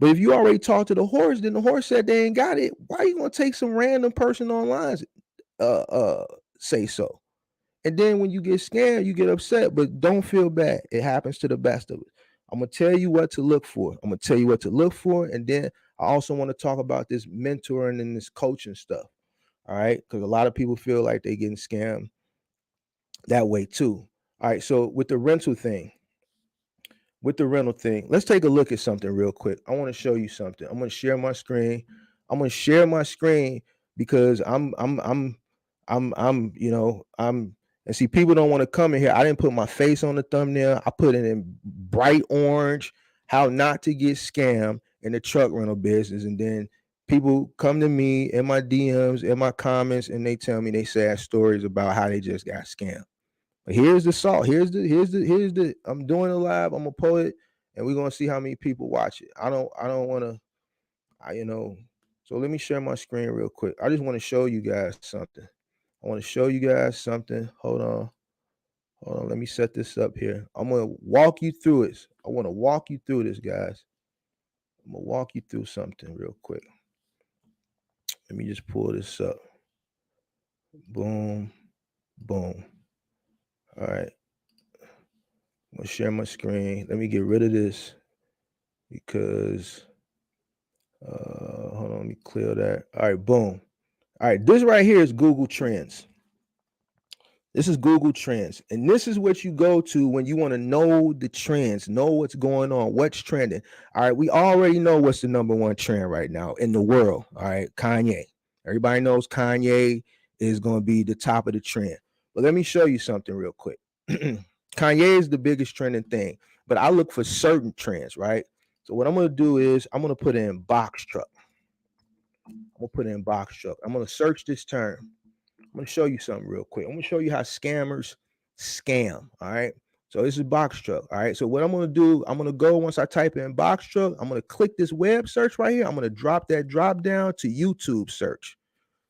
But if you already talked to the horse, then the horse said they ain't got it. Why are you gonna take some random person online say so? And then when you get scammed, you get upset, but don't feel bad. It happens to the best of us. I'm gonna tell you what to look for. I'm gonna tell you what to look for, and then I also want to talk about this mentoring and this coaching stuff. All right, because a lot of people feel like they're getting scammed that way too. All right, so with the rental thing, let's take a look at something real quick. I want to show you something. I'm going to share my screen. Because and see, people don't want to come in here. I didn't put my face on the thumbnail. I put it in bright orange, how not to get scammed in the truck rental business. And then people come to me in my DMs, in my comments, and they tell me they sad stories about how they just got scammed. But here's the salt. Here's the I'm doing a live. I'm gonna pull it, and we're gonna see how many people watch it. I don't want to, So let me share my screen real quick. I just want to show you guys something. Hold on. Let me set this up here. I'm gonna walk you through it. I want to walk you through this, guys. I'm gonna walk you through something real quick. Let me just pull this up. Boom, boom. All right. I'm gonna share my screen. Let me get rid of this because hold on, let me clear that. All right, boom. All right, this right here is Google Trends. This is Google Trends, and this is what you go to when you want to know the trends, know what's going on, what's trending. All right, we already know what's the number one trend right now in the world. All right, Kanye. Everybody knows Kanye is going to be the top of the trend. But let me show you something real quick. Kanye is the biggest trending thing, but I look for certain trends, right? So what I'm going to do is I'm going to put in box truck. I'm going to search this term. I'm going to show you something real quick. I'm going to show you how scammers scam. All right. So this is box truck. All right. So what I'm going to do, I'm going to go once I type in box truck, I'm going to click this web search right here. I'm going to drop that drop down to YouTube search.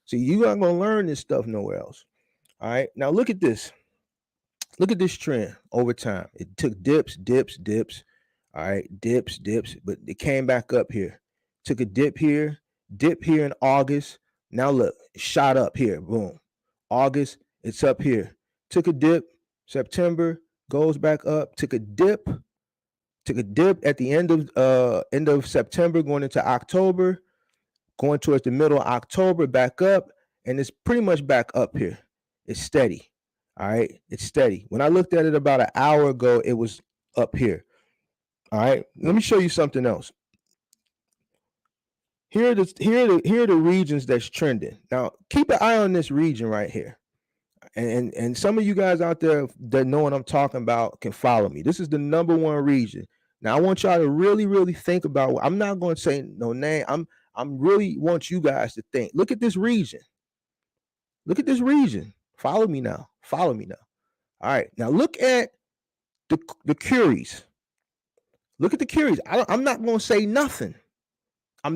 So you're not going to learn this stuff nowhere else. All right. Now look at this. Look at this trend over time. It took dips. All right. Dips, but it came back up here. Took a dip here in August. Now look, it shot up here. Boom. August, it's up here. Took a dip. September, goes back up. Took a dip at the end of September, going into October, going towards the middle of October, back up, and it's pretty much back up here. It's steady. All right, it's steady. When I looked at it about an hour ago, it was up here. All right, let me show you something else. Here are the regions that's trending. Now, keep an eye on this region right here. And some of you guys out there that know what I'm talking about can follow me. This is the number one region. Now, I want y'all to really, really think about. I'm not going to say no name. I'm really want you guys to think. Look at this region. Follow me now. All right. Now look at the Curies. Look at the Curies. I'm not going to say nothing. I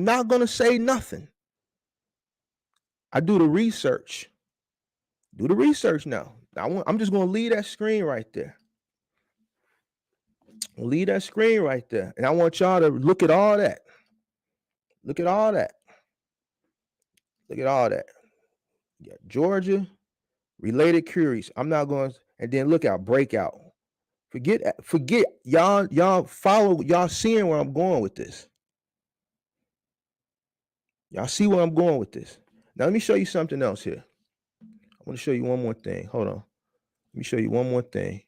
do the research. Now. I'm just going to leave that screen right there. And I want y'all to look at all that. You got Georgia, related Curies. I'm not going to, and then look out, breakout. Forget y'all follow, y'all seeing where I'm going with this. Y'all see where I'm going with this. Now let me show you something else here. I want to show you one more thing. Hold on. Let me show you one more thing.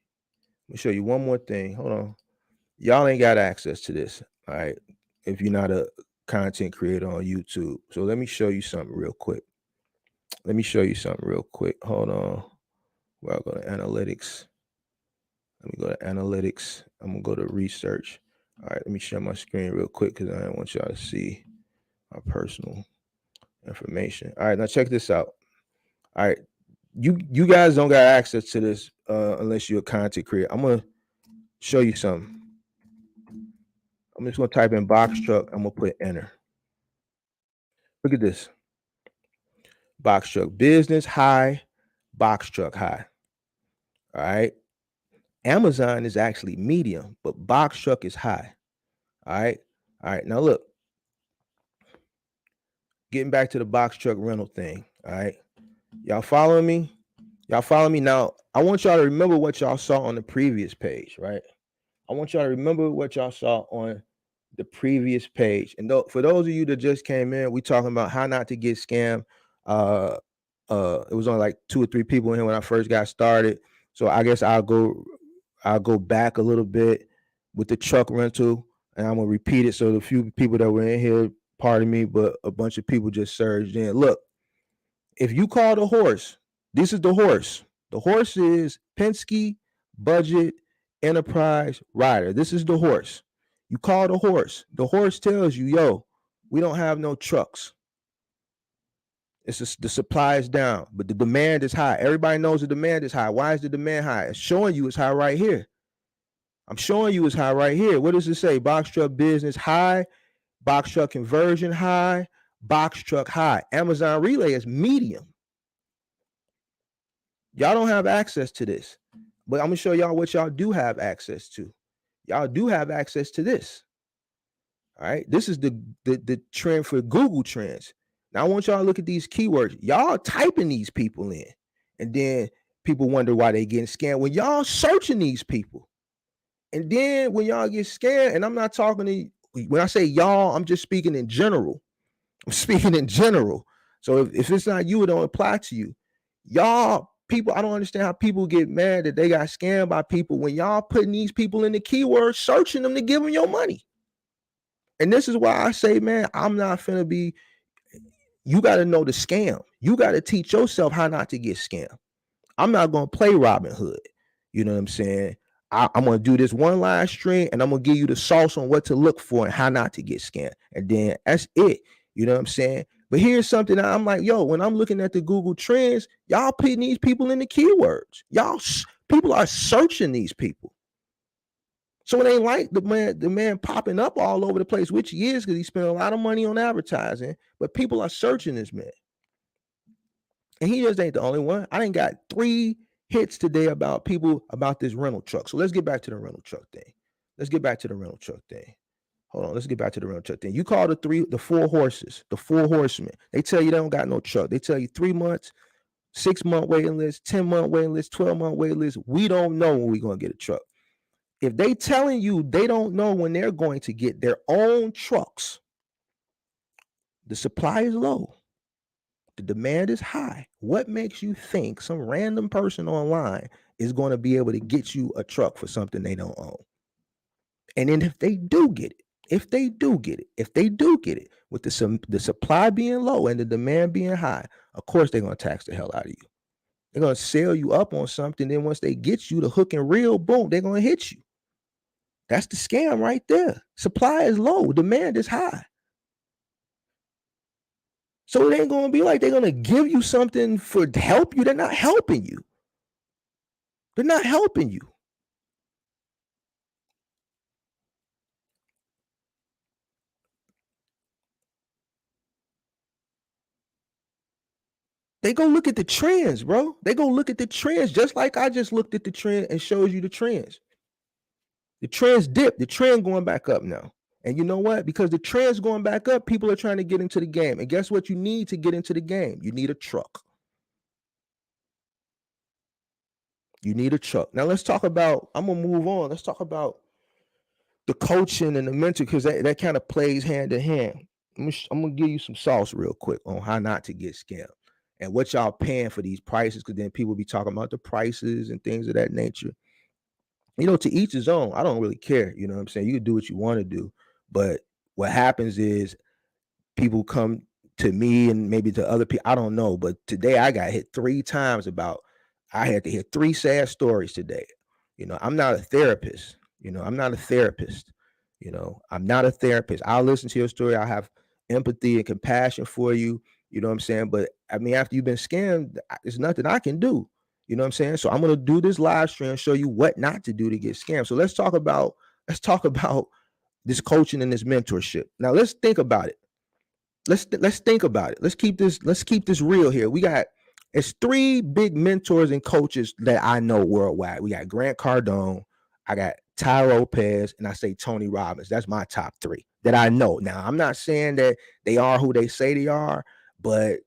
Hold on. Y'all ain't got access to this. All right. If you're not a content creator on YouTube. So let me show you something real quick. Hold on. Well, I'll go to analytics. Let me go to analytics. I'm going to go to research. All right. Let me share my screen real quick because I don't want y'all to see my personal information. All right. Now check this out. All right. You guys don't got access to this unless you're a content creator. I'm going to show you something. I'm just going to type in box truck. I'm going to put enter. Look at this. Box truck business high, box truck high. All right. Amazon is actually medium, but box truck is high. All right. Now look, getting back to the box truck rental thing. All right. Y'all following me? Y'all follow me? Now, I want y'all to remember what y'all saw on the previous page, right? I want y'all to remember what y'all saw on the previous page. And for those of you that just came in, we talking about how not to get scammed. It was only like 2 or 3 people in here when I first got started. So I guess I'll go back a little bit with the truck rental, and I'm gonna repeat it. So the few people that were in here, pardon me, but a bunch of people just surged in. Look, if you call the horse, this is the horse. The horse is Penske Budget Enterprise Rider. This is the horse. You call the horse. The horse tells you, yo, we don't have no trucks. The supply is down, but the demand is high. Everybody knows the demand is high. Why is the demand high? It's showing you it's high right here. I'm showing you it's high right here. What does it say? Box truck business high, box truck conversion high, box truck high. Amazon Relay is medium. Y'all don't have access to this, but I'm gonna show y'all what y'all do have access to. Y'all do have access to this. All right, this is the trend for Google Trends. Now I want y'all to look at these keywords. Y'all typing these people in, and then people wonder why they getting scammed when y'all searching these people. And then when y'all get scammed, and I'm not talking to, when I say y'all, I'm just speaking in general. I'm speaking in general. So if it's not you, it don't apply to you. Y'all people, I don't understand how people get mad that they got scammed by people when y'all putting these people in the keywords, searching them to give them your money. And this is why I say, man, I'm not finna be, you got to know the scam. You got to teach yourself how not to get scammed. I'm not going to play Robin Hood. You know what I'm saying? I'm going to do this one live stream, and I'm going to give you the sauce on what to look for and how not to get scammed. And then that's it. You know what I'm saying? But here's something that I'm like, yo, when I'm looking at the Google Trends, y'all putting these people in the keywords. People are searching these people. So it ain't like the man popping up all over the place, which he is, because he spent a lot of money on advertising, but people are searching this man. And he just ain't the only one. I done got 3 hits today about people about this rental truck. So let's get back to the rental truck thing. Hold on, let's get back to the rental truck thing. You call the 4 horses, the 4 horsemen. They tell you they don't got no truck. They tell you 3 months, 6-month waiting list, 10-month waiting list, 12-month waiting list. We don't know when we're going to get a truck. If they telling you they don't know when they're going to get their own trucks, the supply is low, the demand is high. What makes you think some random person online is going to be able to get you a truck for something they don't own? And then if they do get it, with the supply being low and the demand being high, of course they're going to tax the hell out of you. They're going to sell you up on something. Then once they get you the hook and reel, boom, they're going to hit you. That's the scam right there. Supply is low, demand is high. So it ain't going to be like they're going to give you something to help you. They're not helping you. They're not helping you. They go look at the trends, bro. They go look at the trends, just like I just looked at the trend and showed you the trends. The trends dip, the trend going back up now. And you know what? Because the trend's going back up, people are trying to get into the game. And guess what you need to get into the game? You need a truck. You need a truck. Now let's talk about, I'm going to move on. Let's talk about the coaching and the mentor, because that kind of plays hand in hand. I'm going to give you some sauce real quick on how not to get scammed and what y'all paying for these prices, because then people be talking about the prices and things of that nature. You know, to each his own. I don't really care. You know what I'm saying? You can do what you want to do. But what happens is people come to me and maybe to other people. I don't know. But today I got hit 3 times about, I had to hear 3 sad stories today. You know, I'm not a therapist. I'm not a therapist. I'll listen to your story. I'll have empathy and compassion for you. You know what I'm saying? But I mean, after you've been scammed, there's nothing I can do. You know what I'm saying? So I'm going to do this live stream and show you what not to do to get scammed. So let's talk about this coaching and this mentorship. Now let's think about it. Let's think about it. Let's keep this real here. It's 3 big mentors and coaches that I know worldwide. We got Grant Cardone. I got Ty Lopez, and I say Tony Robbins. That's my top 3 that I know. Now, I'm not saying that they are who they say they are, but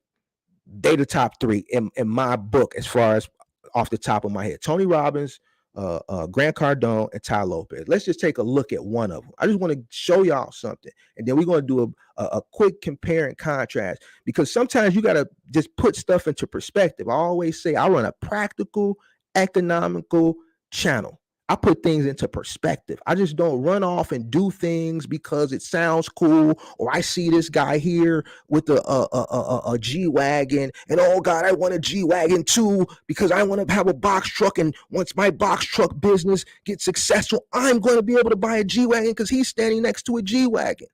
they the top 3 in my book as far as off the top of my head. Tony Robbins, Grant Cardone, and Ty Lopez. Let's just take a look at one of them. I just want to show y'all something, and then we're going to do a quick compare and contrast, because sometimes you got to just put stuff into perspective. I always say I run a practical, economical channel. I put things into perspective. I just don't run off and do things because it sounds cool, or I see this guy here with a G-Wagon, and oh God, I want a G-Wagon too because I want to have a box truck, and once my box truck business gets successful, I'm going to be able to buy a G-Wagon because he's standing next to a G-Wagon.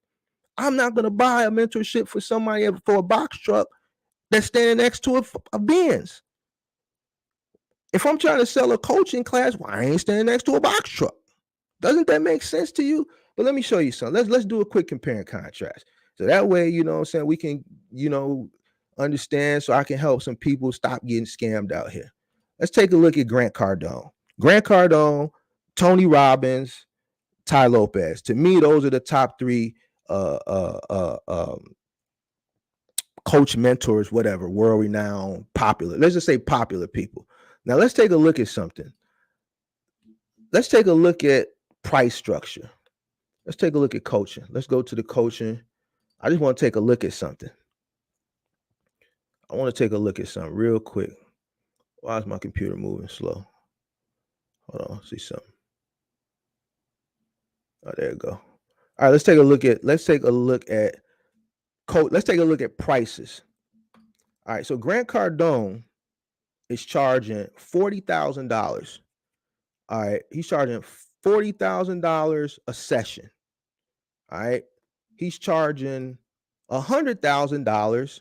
I'm not going to buy a mentorship for somebody for a box truck that's standing next to a Benz. If I'm trying to sell a coaching class, well, I ain't standing next to a box truck. Doesn't that make sense to you? But let me show you something. Let's do a quick compare and contrast. So that way, you know what I'm saying, we can, understand, so I can help some people stop getting scammed out here. Let's take a look at Grant Cardone. Grant Cardone, Tony Robbins, Ty Lopez. To me, those are the top 3 coach mentors, whatever, world-renowned, popular. Let's just say popular people. Now, let's take a look at something. Let's take a look at price structure. Let's take a look at coaching. Let's go to the coaching. I just want to take a look at something. I want to take a look at something real quick. Why is my computer moving slow? Hold on, see something. Oh, there you go. All right, let's take a look at prices. All right, so Grant Cardone is charging $40,000. All right, he's charging $40,000 a session. All right, he's charging $100,000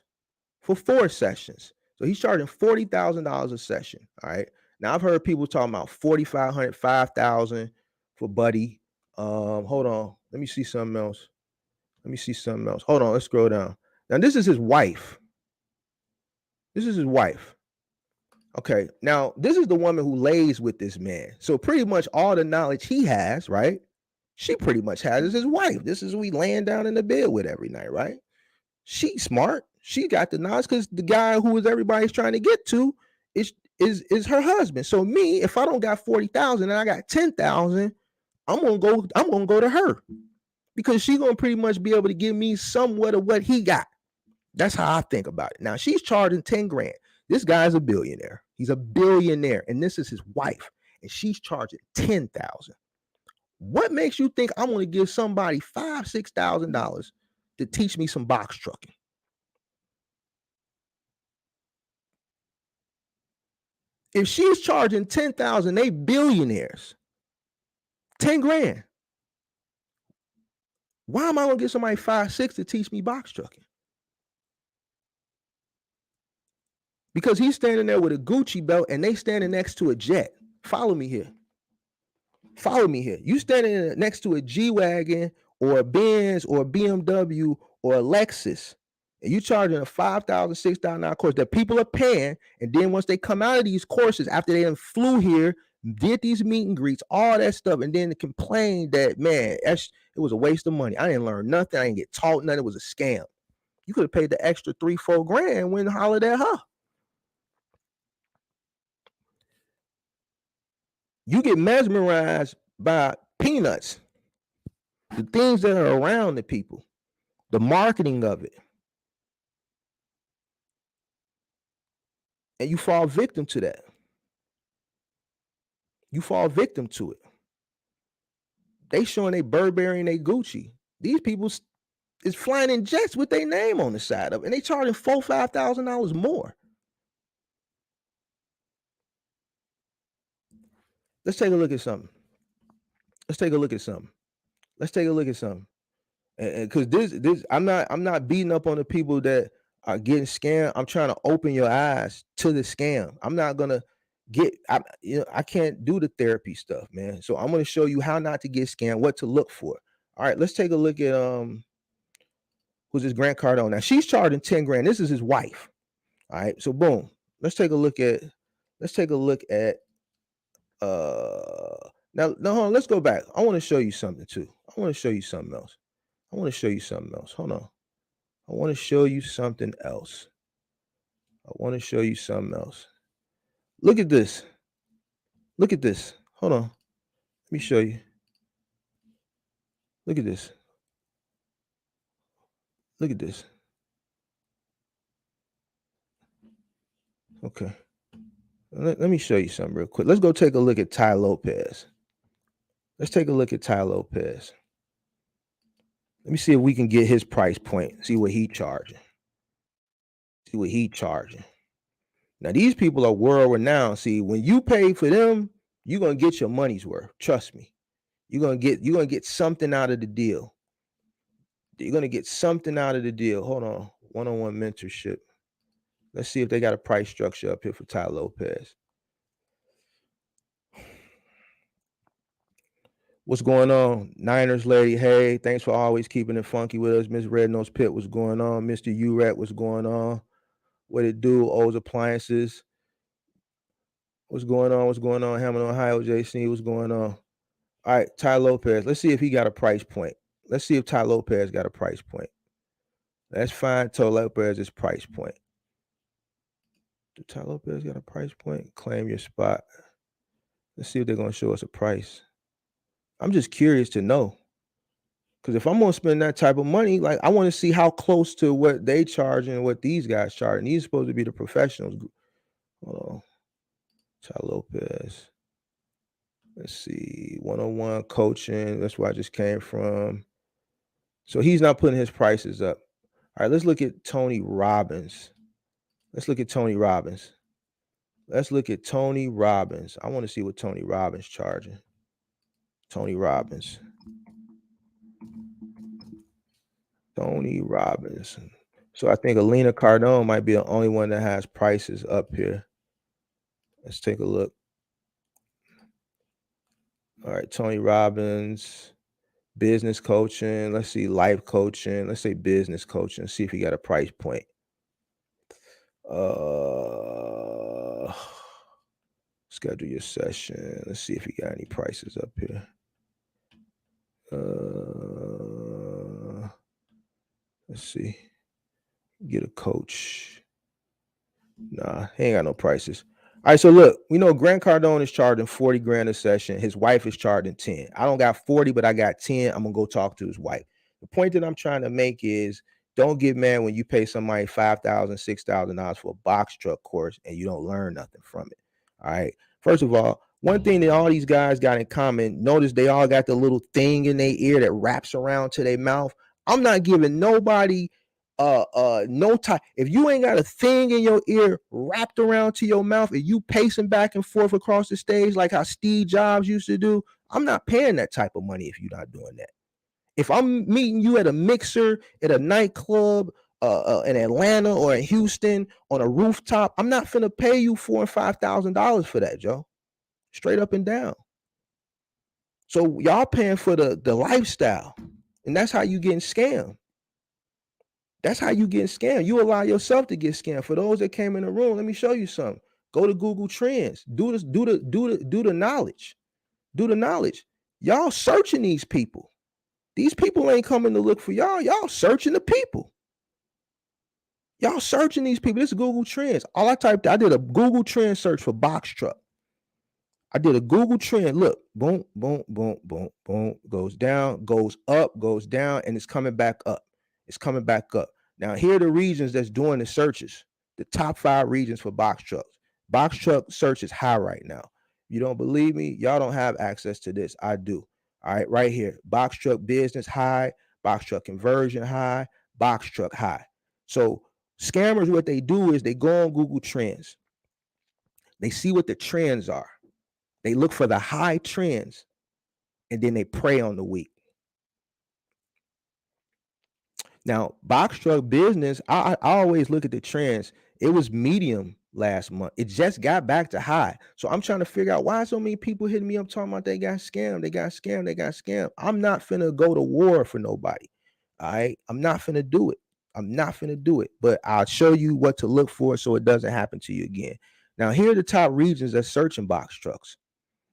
for 4 sessions. So he's charging $40,000 a session. All right. Now I've heard people talking about $4,500, $5,000 for Buddy. Hold on. Let me see something else. Hold on. Let's scroll down. Now this is his wife. Okay. Now this is the woman who lays with this man. So pretty much all the knowledge he has, right? She pretty much has as his wife. This is who we laying down in the bed with every night, right? She's smart. She got the knowledge because the guy who is everybody's trying to get to is her husband. So me, if I don't got 40,000 and I got 10,000, I'm gonna go to her because she's gonna pretty much be able to give me somewhat of what he got. That's how I think about it. Now she's charging 10 grand. This guy's a billionaire. He's a billionaire, and this is his wife, and she's charging 10,000. What makes you think I'm gonna give somebody $5,000-$6,000 to teach me some box trucking? If she's charging 10,000, they billionaires. 10 grand. Why am I gonna get somebody 5-6 to teach me box trucking? Because he's standing there with a Gucci belt and they standing next to a jet. Follow me here. You standing next to a G-Wagon or a Benz or a BMW or a Lexus, and you charging a $5,000, $6,000 course that people are paying, and then once they come out of these courses, after they flew here, did these meet and greets, all that stuff, and then complain that, man, it was a waste of money. I didn't learn nothing. I didn't get taught nothing. It was a scam. You could have paid the extra $3-4 grand and went and hollered at her. You get mesmerized by peanuts, the things that are around the people, the marketing of it. And you fall victim to that. You fall victim to it. They showing they Burberry and they Gucci. These people is flying in jets with their name on the side of it, and they charging $4,000-$5,000 more. Let's take a look at something. And because this, I'm not beating up on the people that are getting scammed. I'm trying to open your eyes to the scam. I'm not gonna I can't do the therapy stuff, man. So I'm gonna show you how not to get scammed, what to look for. All right, let's take a look at who's this Grant Cardone. Now she's charging 10 grand. This is his wife. All right, so boom. Let's take a look at Now, hold on, let's go back. I want to show you something too. I want to show you something else. I want to show you something else. Hold on. I want to show you something else. I want to show you something else. Look at this. Look at this. Hold on. Let me show you. Look at this. Look at this. Okay. Let me show you something real quick. Let's go take a look at Ty Lopez. Let's take a look at Ty Lopez. Let me see if we can get his price point. See what he charging. See what he charging. Now, these people are world renowned. See, when you pay for them, you're gonna get your money's worth. Trust me. You're gonna get something out of the deal. You're gonna get something out of the deal. Hold on. One-on-one mentorship. Let's see if they got a price structure up here for Ty Lopez. What's going on? Niners lady, hey, thanks for always keeping it funky with us. Miss Red Nose Pit, what's going on? Mr. URAT, what's going on? What it do? O's Appliances. What's going on? What's going on? Hammond, Ohio, JC, what's going on? All right, Ty Lopez. Let's see if he got a price point. Let's see if Ty Lopez got a price point. Let's find Ty Lopez's price point. Do Ty Lopez got a price point? Claim your spot. Let's see if they're going to show us a price. I'm just curious to know. Because if I'm going to spend that type of money, like I want to see how close to what they charge and what these guys charge. And these are supposed to be the professionals. Hold on. Ty Lopez. Let's see. One-on-one coaching. That's where I just came from. So he's not putting his prices up. All right, let's look at Tony Robbins. Let's look at Tony Robbins. Let's look at Tony Robbins. I want to see what Tony Robbins charging. Tony Robbins. Tony Robbins. So I think Alina Cardone might be the only one that has prices up here. Let's take a look. All right, Tony Robbins, business coaching. Let's see, life coaching. Let's say business coaching. See if he got a price point. Schedule your session. Let's see if he got any prices up here. Let's see. Get a coach. Nah, he ain't got no prices. All right, so look, we know Grant Cardone is charging 40 grand a session. His wife is charging 10. I don't got 40, but I got 10. I'm gonna go talk to his wife. The point that I'm trying to make is don't get mad when you pay somebody $5,000, $6,000 for a box truck course and you don't learn nothing from it. All right. First of all, one thing that all these guys got in common, notice they all got the little thing in their ear that wraps around to their mouth. I'm not giving nobody no time. If you ain't got a thing in your ear wrapped around to your mouth and you pacing back and forth across the stage like how Steve Jobs used to do, I'm not paying that type of money if you're not doing that. If I'm meeting you at a mixer, at a nightclub, in Atlanta or in Houston on a rooftop, I'm not finna pay you $4,000 and $5,000 for that, Joe. Straight up and down. So y'all paying for the lifestyle, and that's how you getting scammed. That's how you get scammed. You allow yourself to get scammed. For those that came in the room, let me show you something. Go to Google Trends. Do this. Do the knowledge. Do the knowledge. Y'all searching these people. These people ain't coming to look for y'all. Y'all searching the people. Y'all searching these people. This is Google Trends. All I did a Google Trend search for box truck. I did a Google Trend. Look, boom, boom, boom, boom, boom. Goes down, goes up, goes down, and it's coming back up. It's coming back up. Now, here are the regions that's doing the searches. The top 5 regions for box trucks. Box truck search is high right now. You don't believe me? Y'all don't have access to this. I do. All right, right here. Box truck business high. Box truck conversion high. Box truck high. So scammers, what they do is they go on Google Trends. They see what the trends are. They look for the high trends, and then they prey on the weak. Now, box truck business, I always look at the trends. It was medium last month. It just got back to high. So I'm trying to figure out why so many people hitting me up talking about they got scammed, they got scammed, they got scammed. I'm not finna go to war for nobody. All right. I'm not finna do it. I'm not finna do it. But I'll show you what to look for so it doesn't happen to you again. Now, here are the top regions that's searching box trucks.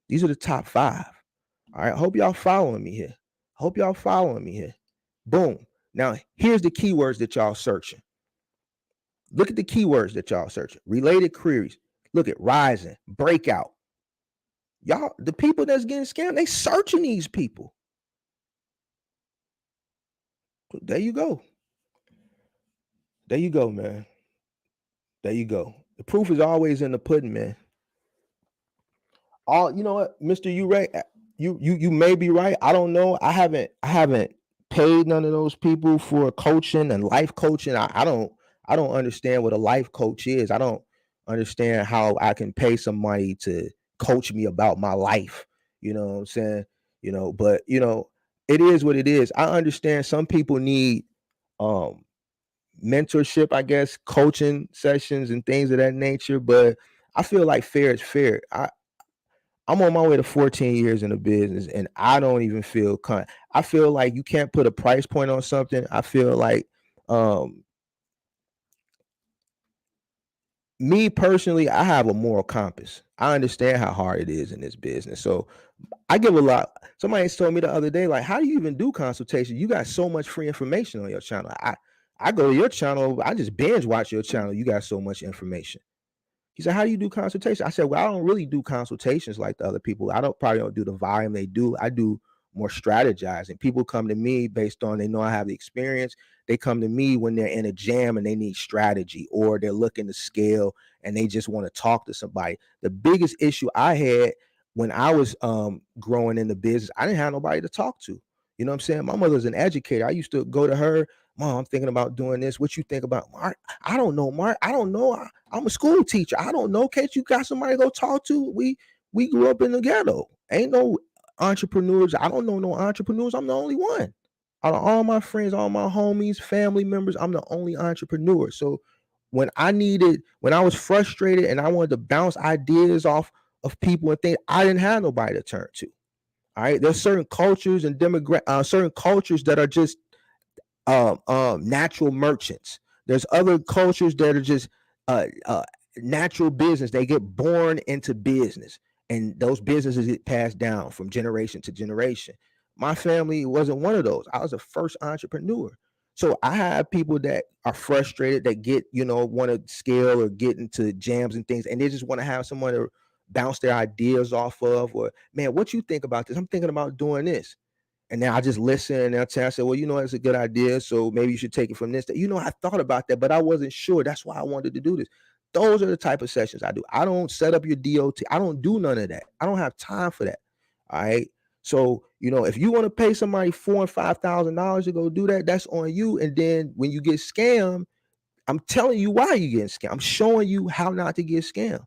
These are the top 5. All right. Hope y'all following me here. Hope y'all following me here. Boom. Now, here's the keywords that y'all searching. Look at the keywords that y'all searching. Related queries. Look at rising, breakout. Y'all, the people that's getting scammed, they searching these people. There you go. There you go, man. There you go. The proof is always in the pudding, man. You know what, Mr. You right. You may be right. I don't know. I haven't paid none of those people for coaching and life coaching. I don't understand what a life coach is. I don't understand how I can pay somebody to coach me about my life. You know what I'm saying? But it is what it is. I understand some people need mentorship, I guess, coaching sessions and things of that nature, but I feel like fair is fair. I'm on my way to 14 years in the business, and I don't even feel I feel like you can't put a price point on something. I feel like me personally, I have a moral compass. I understand how hard it is in this business. So I give a lot. Somebody told me the other day, like, how do you even do consultation? You got so much free information on your channel. I go to your channel, I just binge watch your channel. You got so much information. He said, how do you do consultation? I said, well, I don't really do consultations like the other people. Probably don't do the volume they do. I do more strategizing. People come to me based on, they know I have the experience. They come to me when they're in a jam and they need strategy, or they're looking to scale and they just want to talk to somebody. The biggest issue I had when I was growing in the business, I didn't have nobody to talk to. You know what I'm saying? My mother's an educator. I used to go to her, Mom, I'm thinking about doing this. What you think about, Mark? I don't know, Mark. I don't know. I'm a school teacher. I don't know. Can't you got somebody to go talk to? We grew up in the ghetto. Ain't no entrepreneurs. I don't know no entrepreneurs. I'm the only one. Out of all my friends, all my homies, family members, I'm the only entrepreneur. So when I was frustrated and I wanted to bounce ideas off of people and things, I didn't have nobody to turn to. All right. There's certain cultures and certain cultures that are just natural merchants. There's other cultures that are just natural business. They get born into business, and those businesses get passed down from generation to generation. My family wasn't one of those. I was the first entrepreneur. So I have people that are frustrated, that get, want to scale or get into jams and things, and they just want to have someone to bounce their ideas off of, or, man, what you think about this? I'm thinking about doing this. And then I just listen, and they'll tell, I say, well, it's a good idea. So maybe you should take it from this. I thought about that, but I wasn't sure. That's why I wanted to do this. Those are the type of sessions I do. I don't set up your DOT. I don't do none of that. I don't have time for that. All right. So, if you want to pay somebody $4,000 and $5,000 to go do that, that's on you. And then when you get scammed, I'm telling you why you getting scammed. I'm showing you how not to get scammed.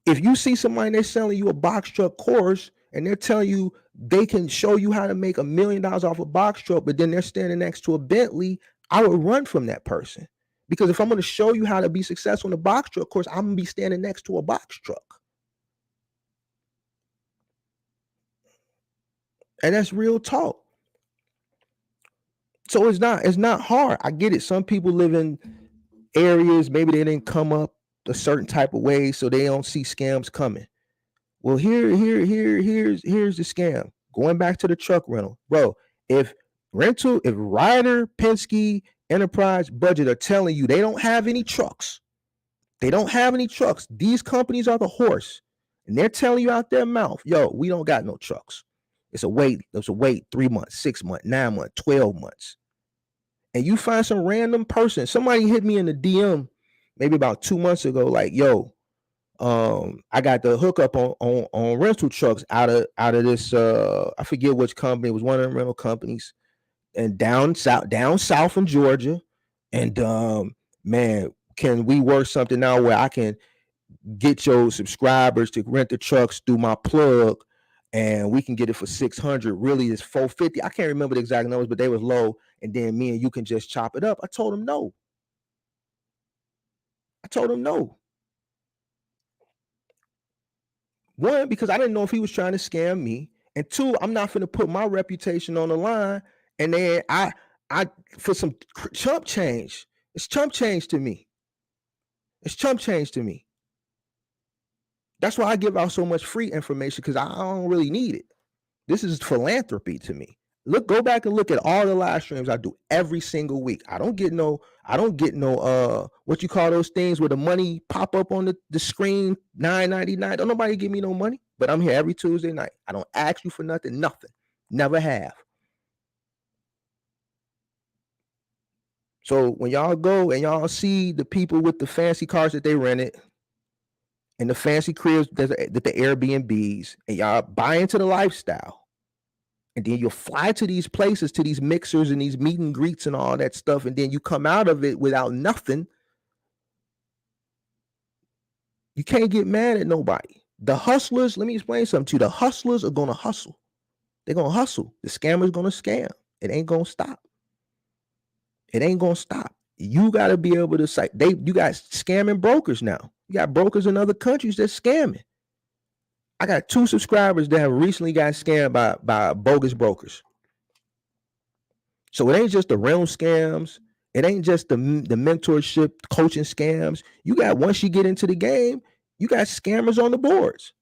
If you see somebody, they're selling you a box truck course, and they're telling you they can show you how to make $1 million off a box truck, but then they're standing next to a Bentley, I would run from that person. Because if I'm going to show you how to be successful in a box truck course, I'm going to be standing next to a box truck. And that's real talk. So it's not hard. I get it. Some people live in areas, maybe they didn't come up a certain type of way, so they don't see scams coming. Well, here's the scam. Going back to the truck rental, bro. If Ryder, Penske, Enterprise, Budget are telling you they don't have any trucks, These companies are the horse, and they're telling you out their mouth, yo, we don't got no trucks. It's a wait 3 months, 6 months, 9 months, 12 months. And you find some random person, somebody hit me in the DM maybe about 2 months ago, like, yo, I got the hookup on rental trucks out of this, I forget which company. It was one of the rental companies, and down south in Georgia. And man, can we work something out where I can get your subscribers to rent the trucks through my plug, and we can get it for 600? Really, it's 450. I can't remember the exact numbers, but they was low. And then me and you can just chop it up. I told him no. One, because I didn't know if he was trying to scam me, and two, I'm not going to put my reputation on the line, and then I for some chump change. It's chump change to me. That's why I give out so much free information, because I don't really need it. This is philanthropy to me. Go back and look at all the live streams I do every single week. I don't get no what you call those things where the money pop up on the screen, $9.99. Don't nobody give me no money, but I'm here every Tuesday night. I don't ask you for nothing, never have. So when y'all go and y'all see the people with the fancy cars that they rented and the fancy cribs that the Airbnbs, and y'all buy into the lifestyle, and then you'll fly to these places, to these mixers and these meet and greets and all that stuff, and then you come out of it without nothing, you can't get mad at nobody. The hustlers, let me explain something to you. The hustlers are going to hustle. They're going to hustle. The scammer's going to scam. It ain't going to stop. It ain't going to stop. You got to be able to say, you got scamming brokers now. You got brokers in other countries that's scamming. I got 2 subscribers that have recently got scammed by bogus brokers. So it ain't just the rental scams. It ain't just the mentorship coaching scams. You got, once you get into the game, you got scammers on the boards.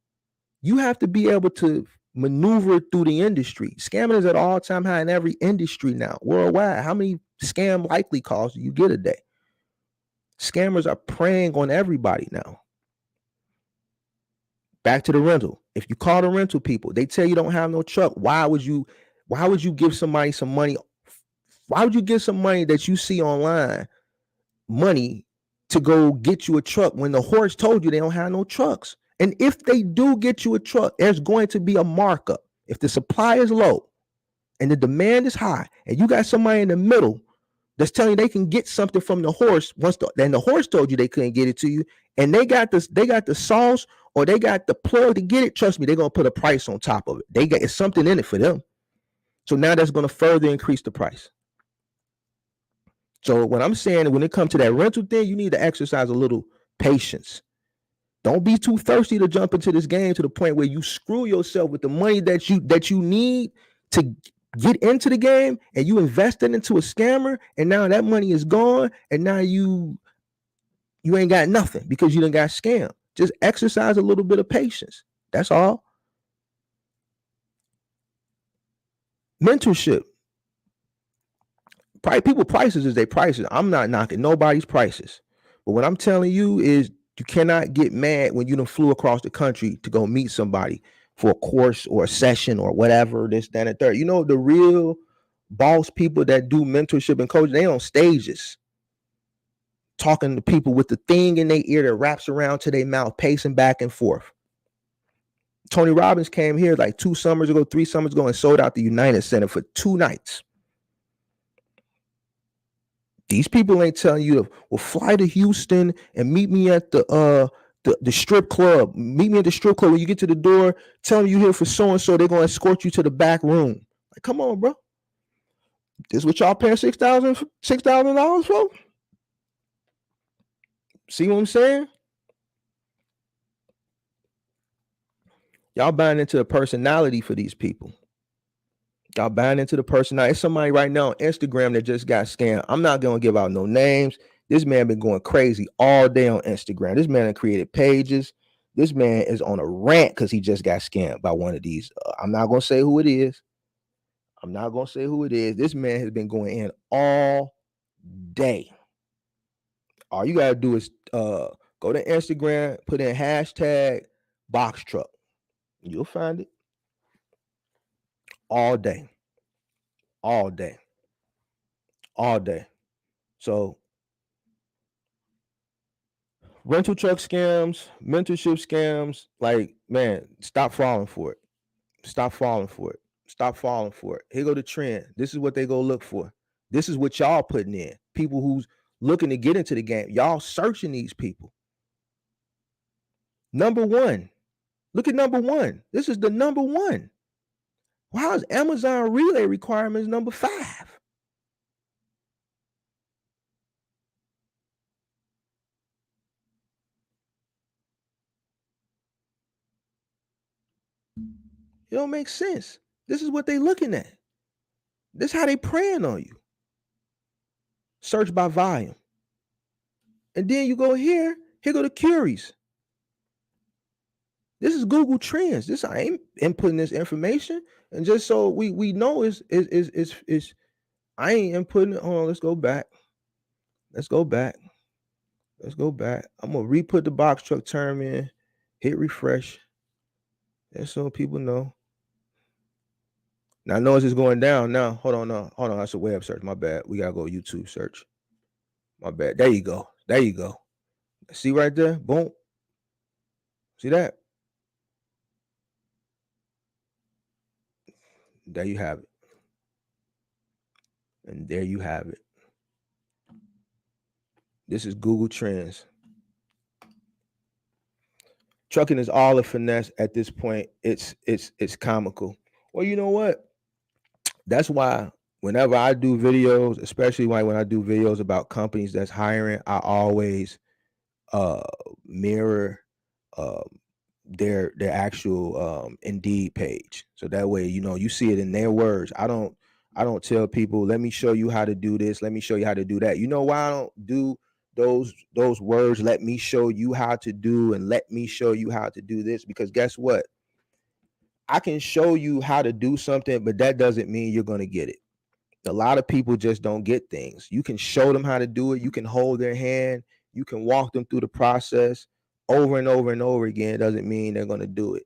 You have to be able to maneuver through the industry. Scamming is at all-time high in every industry now, worldwide. How many scam likely calls do you get a day? Scammers are preying on everybody now. Back to the rental. If you call the rental people, they tell you don't have no truck. Why would you give somebody some money? Why would you give some money that you see online, money, to go get you a truck when the horse told you they don't have no trucks? And if they do get you a truck, there's going to be a markup. If the supply is low and the demand is high, and you got somebody in the middle that's telling you they can get something from the horse, then the horse told you they couldn't get it to you, and they got the sauce, or they got the plug to get it, trust me, they're going to put a price on top of it. It's something in it for them. So now that's going to further increase the price. So what I'm saying, when it comes to that rental thing, you need to exercise a little patience. Don't be too thirsty to jump into this game to the point where you screw yourself with the money that you need to get into the game, and you invest it into a scammer, and now that money is gone, and now you ain't got nothing because you done got scammed. Just exercise a little bit of patience. That's all. Mentorship. People prices is their prices. I'm not knocking nobody's prices. But what I'm telling you is, you cannot get mad when you done flew across the country to go meet somebody for a course or a session or whatever, this, that, and third. You know, the real boss people that do mentorship and coaching, they on stages talking to people with the thing in their ear that wraps around to their mouth, pacing back and forth. Tony Robbins came here like 3 summers ago, and sold out the United Center for 2 nights. These people ain't telling you to, well, fly to Houston and meet me at the strip club. Meet me at the strip club. When you get to the door, tell them you here for so-and-so. They're going to escort you to the back room. Like, come on, bro. This is what y'all paying $6,000 for? See what I'm saying? Y'all buying into the personality for these people. Y'all buying into the personality. It's somebody right now on Instagram that just got scammed. I'm not going to give out no names. This man been going crazy all day on Instagram. This man created pages. This man is on a rant because he just got scammed by one of these. I'm not going to say who it is. This man has been going in all day. All you got to do is go to Instagram, put in hashtag box truck. You'll find it. All day. So rental truck scams, mentorship scams, like, man, stop falling for it. Here go the trend. This is what they go look for. This is what y'all putting in. People who's looking to get into the game. Y'all searching these people. Number 1. Look at number 1. This is the number 1. How is Amazon relay requirements number 5? It don't make sense. This is what they looking at. This is how they preying on you. Search by volume. And then you go here go the queries. This is Google Trends. This I ain't inputting this information. And just so we know is I ain't inputting it. Hold on, let's go back. Let's go back. Let's go back. I'm gonna re-put the box truck term in, hit refresh. And so people know. Now notice it's going down now. Hold on, no. Hold on. That's a web search. My bad. We gotta go YouTube search. My bad. There you go. There you go. See right there? Boom. See that? There you have it. And there you have it. This is Google Trends. Trucking is all a finesse at this point. It's comical. Well, you know what? That's why whenever I do videos, especially when I do videos about companies that's hiring, I always mirror their actual Indeed page. So that way, you see it in their words. I don't tell people, let me show you how to do this, let me show you how to do that. You know why I don't do those words, let me show you how to do and let me show you how to do this? Because guess what? I can show you how to do something, but that doesn't mean you're going to get it. A lot of people just don't get things. You can show them how to do it. You can hold their hand. You can walk them through the process over and over and over again. It doesn't mean they're going to do it.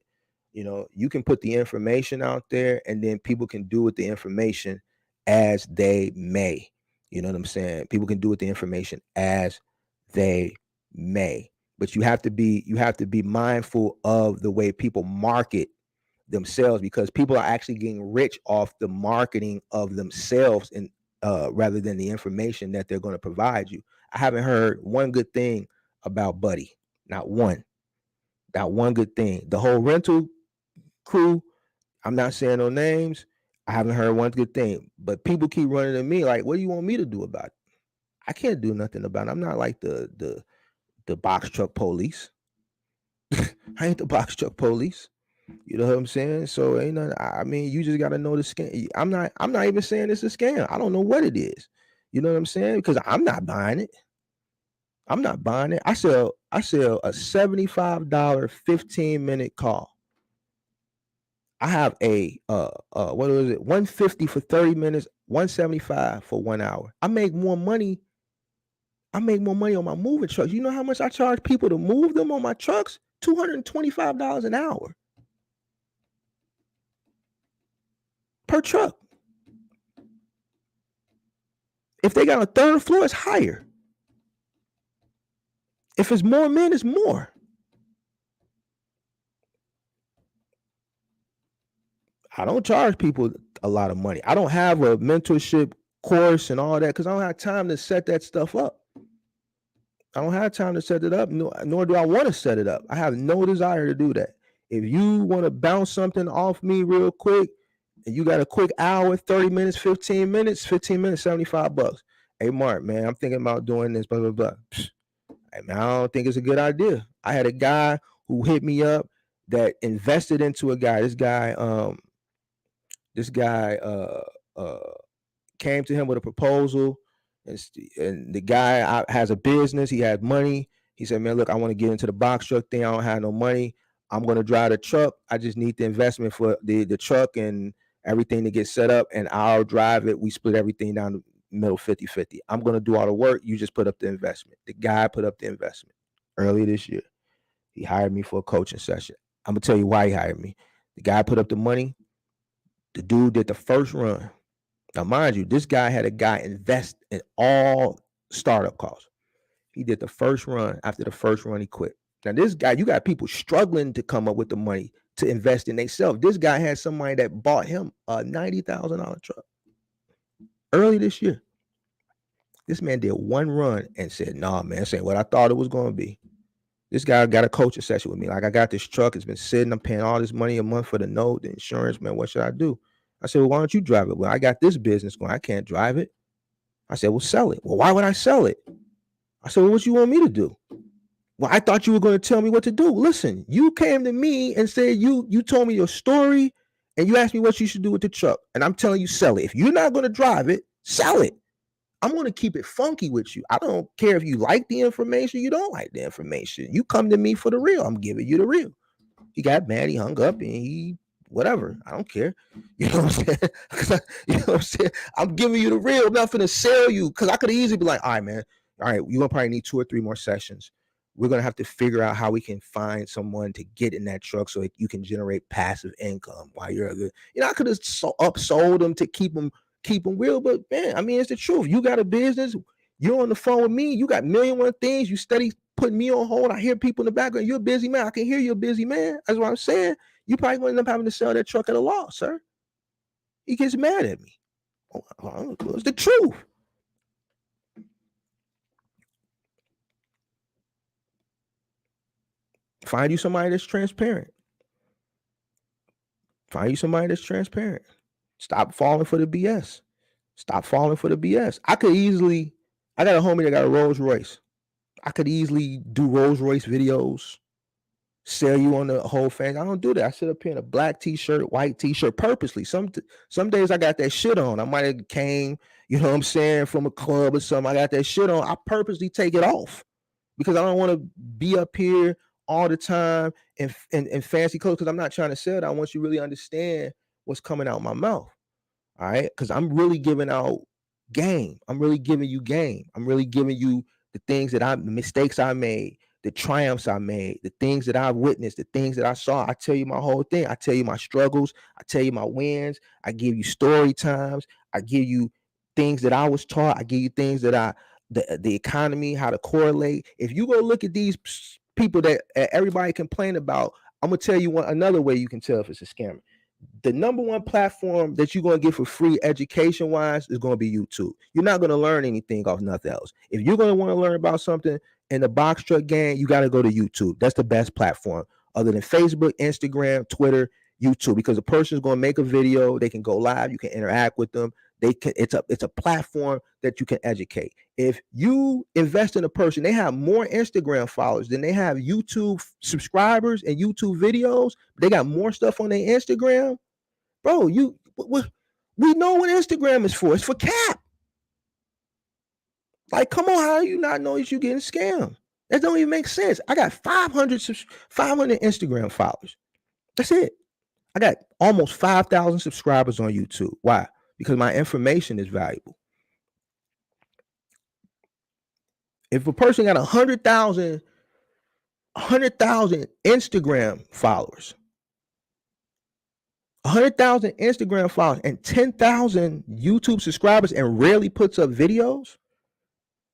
You can put the information out there and then people can do with the information as they may. You know what I'm saying? People can do with the information as they may. But you have to be mindful of the way people market themselves, because people are actually getting rich off the marketing of themselves and rather than the information that they're going to provide you. I haven't heard one good thing about Buddy. Not one good thing. The whole rental crew, I'm not saying no names, I haven't heard one good thing, but people keep running to me like, what do you want me to do about it? I can't do nothing about it. I'm not like the box truck police. I ain't the box truck police. You know what I'm saying? So ain't nothing. I mean, you just gotta know the scam. I'm not even saying it's a scam. I don't know what it is. You know what I'm saying? Because I'm not buying it. I'm not buying it. I sell a $75 15-minute call. I have a what was it? $150 for 30 minutes, $175 for 1 hour. I make more money on my moving trucks. You know how much I charge people to move them on my trucks? $225 an hour per truck. If they got a third floor, it's higher. If it's more men, it's more. I don't charge people a lot of money. I don't have a mentorship course and all that because I don't have time to set that stuff up. I don't have time to set it up, nor do I want to set it up. I have no desire to do that. If you want to bounce something off me real quick, and you got a quick hour, 30 minutes, 15 minutes, $75. Hey, Mark, man, I'm thinking about doing this, blah, blah, blah. Hey, man, I don't think it's a good idea. I had a guy who hit me up that invested into a guy. This guy came to him with a proposal, and the guy has a business. He had money. He said, man, look, I want to get into the box truck thing. I don't have no money. I'm going to drive the truck. I just need the investment for the truck and everything to get set up, and I'll drive it. We split everything down the middle 50-50. I'm going to do all the work. You just put up the investment. The guy put up the investment earlier this year. He hired me for a coaching session. I'm going to tell you why he hired me. The guy put up the money. The dude did the first run. Now, mind you, this guy had a guy invest in all startup costs. He did the first run. After the first run, he quit. Now, this guy, you got people struggling to come up with the money to invest in themselves. This guy had somebody that bought him a $90,000 truck early this year. This man did one run and said, nah, man, this ain't what I thought it was going to be. This guy got a coaching session with me. Like, I got this truck. It's been sitting. I'm paying all this money a month for the note, the insurance, man. What should I do? I said, well, why don't you drive it? Well, I got this business going. I can't drive it. I said, well, sell it. Well, why would I sell it? I said, well, what you want me to do? Well, I thought you were going to tell me what to do. Listen, you came to me and said you told me your story and you asked me what you should do with the truck. And I'm telling you, sell it. If you're not going to drive it, sell it. I'm going to keep it funky with you. I don't care if you like the information, you don't like the information. You come to me for the real. I'm giving you the real. He got mad, he hung up, and he whatever. I don't care. You know what I'm saying? You know what I'm saying? I'm giving you the real, nothing to sell you. Because I could easily be like, all right, man, all right, you're gonna probably need 2 or 3 more sessions. We're gonna have to figure out how we can find someone to get in that truck so that you can generate passive income while you're good. You know, I could have upsold them to keep them real, but man, I mean, it's the truth. You got a business, you're on the phone with me, you got million one things, you study putting me on hold. I hear people in the background, you're a busy man. I can hear you're a busy man. That's what I'm saying. You probably gonna end up having to sell that truck at a loss, sir. He gets mad at me. It's the truth. Find you somebody that's transparent. Find you somebody that's transparent. Stop falling for the BS. Stop falling for the BS. I got a homie that got a Rolls Royce. I could easily do Rolls Royce videos, sell you on the whole thing. I don't do that. I sit up here in a black t-shirt, white t-shirt purposely. Some days I got that shit on. I might have came, you know what I'm saying, from a club or something. I got that shit on. I purposely take it off because I don't want to be up here all the time in fancy clothes because I'm not trying to sell that. I want you to really understand what's coming out my mouth. All right. Because I'm really giving out game. I'm really giving you game. I'm really giving you the things that the mistakes I made, the triumphs I made, the things that I witnessed, the things that I saw. I tell you my whole thing. I tell you my struggles. I tell you my wins. I give you story times. I give you things that I was taught. I give you things that the economy, how to correlate. If you go look at these people that everybody complain about, I'm gonna tell you another way you can tell if it's a scammer. The number one platform that you're going to get for free education wise is going to be YouTube. You're not going to learn anything off nothing else. If you're going to want to learn about something in the box truck gang, you got to go to YouTube. That's the best platform other than Facebook, Instagram, Twitter, YouTube, because a person is going to make a video. They can go live. You can interact with them. It's a platform that you can educate. If you invest in a person, they have more Instagram followers than they have YouTube subscribers and YouTube videos. They got more stuff on their Instagram. Bro, we know what Instagram is for. It's for cap. Like, come on, how do you not know that you're getting scammed? That don't even make sense. I got 500 Instagram followers. That's it. I got almost 5,000 subscribers on YouTube. Why? Because my information is valuable. If a person got 100,000 Instagram followers, 100,000 Instagram followers, and 10,000 YouTube subscribers, and rarely puts up videos,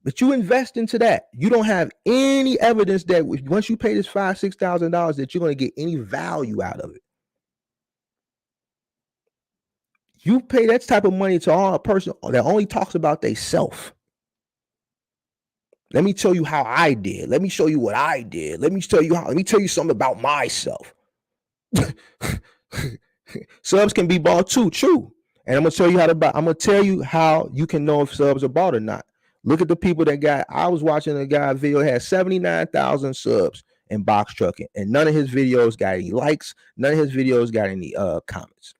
but you invest into that, you don't have any evidence that once you pay this $5,000-$6,000 that you're going to get any value out of it. You pay that type of money to a person that only talks about they self. Let me tell you how I did. Let me show you what I did. Let me tell you something about myself. Subs can be bought too, true. And I'm gonna tell you how you can know if subs are bought or not. Look at the people I was watching a guy video had 79,000 subs in box trucking, and none of his videos got any likes, none of his videos got any comments.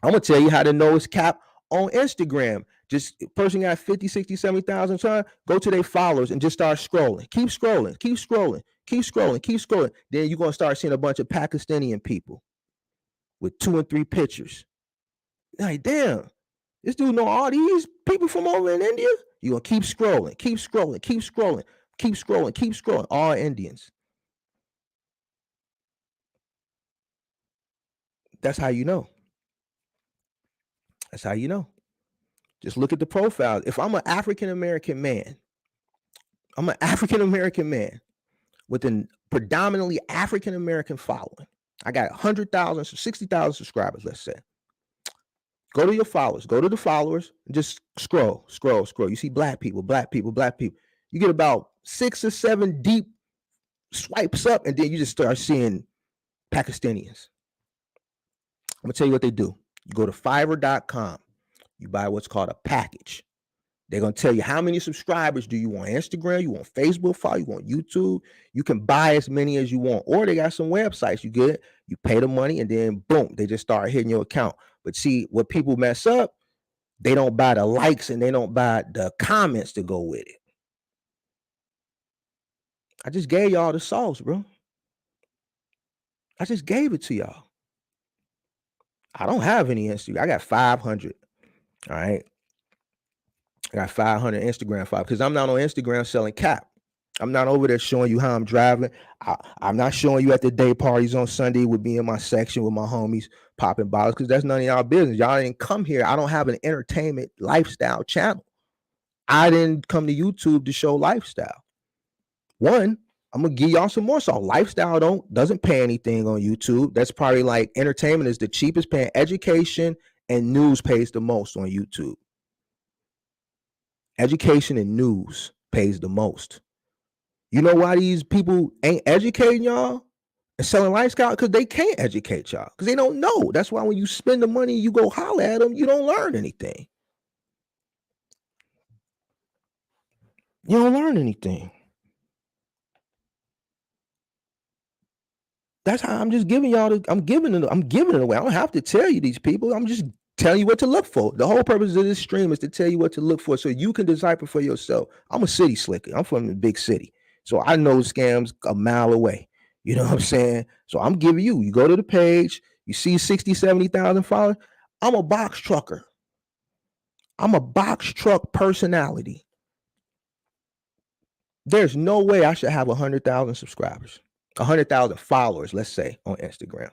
I'm gonna tell you how to know it's cap on Instagram. Just person got 50, 60, 70,000 time, go to their followers and just start scrolling. Keep scrolling. Then you're gonna start seeing a bunch of Pakistani people with 2 and 3 pictures. Like, damn, this dude know all these people from over in India. You're gonna keep scrolling. All Indians. That's how you know. Just look at the profile. If I'm an African American man, with a predominantly African American following. I got 100,000, 60,000 subscribers, let's say. Go to your followers. Go to the followers and just scroll. You see black people. You get about 6 or 7 deep swipes up, and then you just start seeing Pakistanians. I'm going to tell you what they do. You go to Fiverr.com. You buy what's called a package. They're going to tell you how many subscribers do you want Instagram, you want Facebook follow, you want YouTube. You can buy as many as you want. Or they got some websites you get, you pay the money, and then boom, they just start hitting your account. But see, what people mess up, they don't buy the likes and they don't buy the comments to go with it. I just gave y'all the sauce, bro. I just gave it to y'all. I don't have any Instagram. I got 500. All right. I got 500 Instagram followers because I'm not on Instagram selling cap. I'm not over there showing you how I'm driving. I'm not showing you at the day parties on Sunday with me in my section with my homies popping bottles because that's none of y'all business. Y'all didn't come here. I don't have an entertainment lifestyle channel. I didn't come to YouTube to show lifestyle. One, I'm gonna give y'all some more. So lifestyle doesn't pay anything on YouTube. That's probably like entertainment is the cheapest paying. Education and news pays the most on YouTube. Education and news pays the most. You know why these people ain't educating y'all and selling lifestyle? Because they can't educate y'all because they don't know. That's why when you spend the money, you go holler at them, you don't learn anything. You don't learn anything. That's how I'm just giving y'all. I'm giving it away. I don't have to tell you these people. I'm just telling you what to look for. The whole purpose of this stream is to tell you what to look for so you can decipher for yourself. I'm a city slicker. I'm from the big city. So I know scams a mile away. You know what I'm saying? So I'm giving you go to the page, you see 60, 70,000 followers. I'm a box trucker. I'm a box truck personality. There's no way I should have 100,000 subscribers, 100,000 followers, let's say, on Instagram.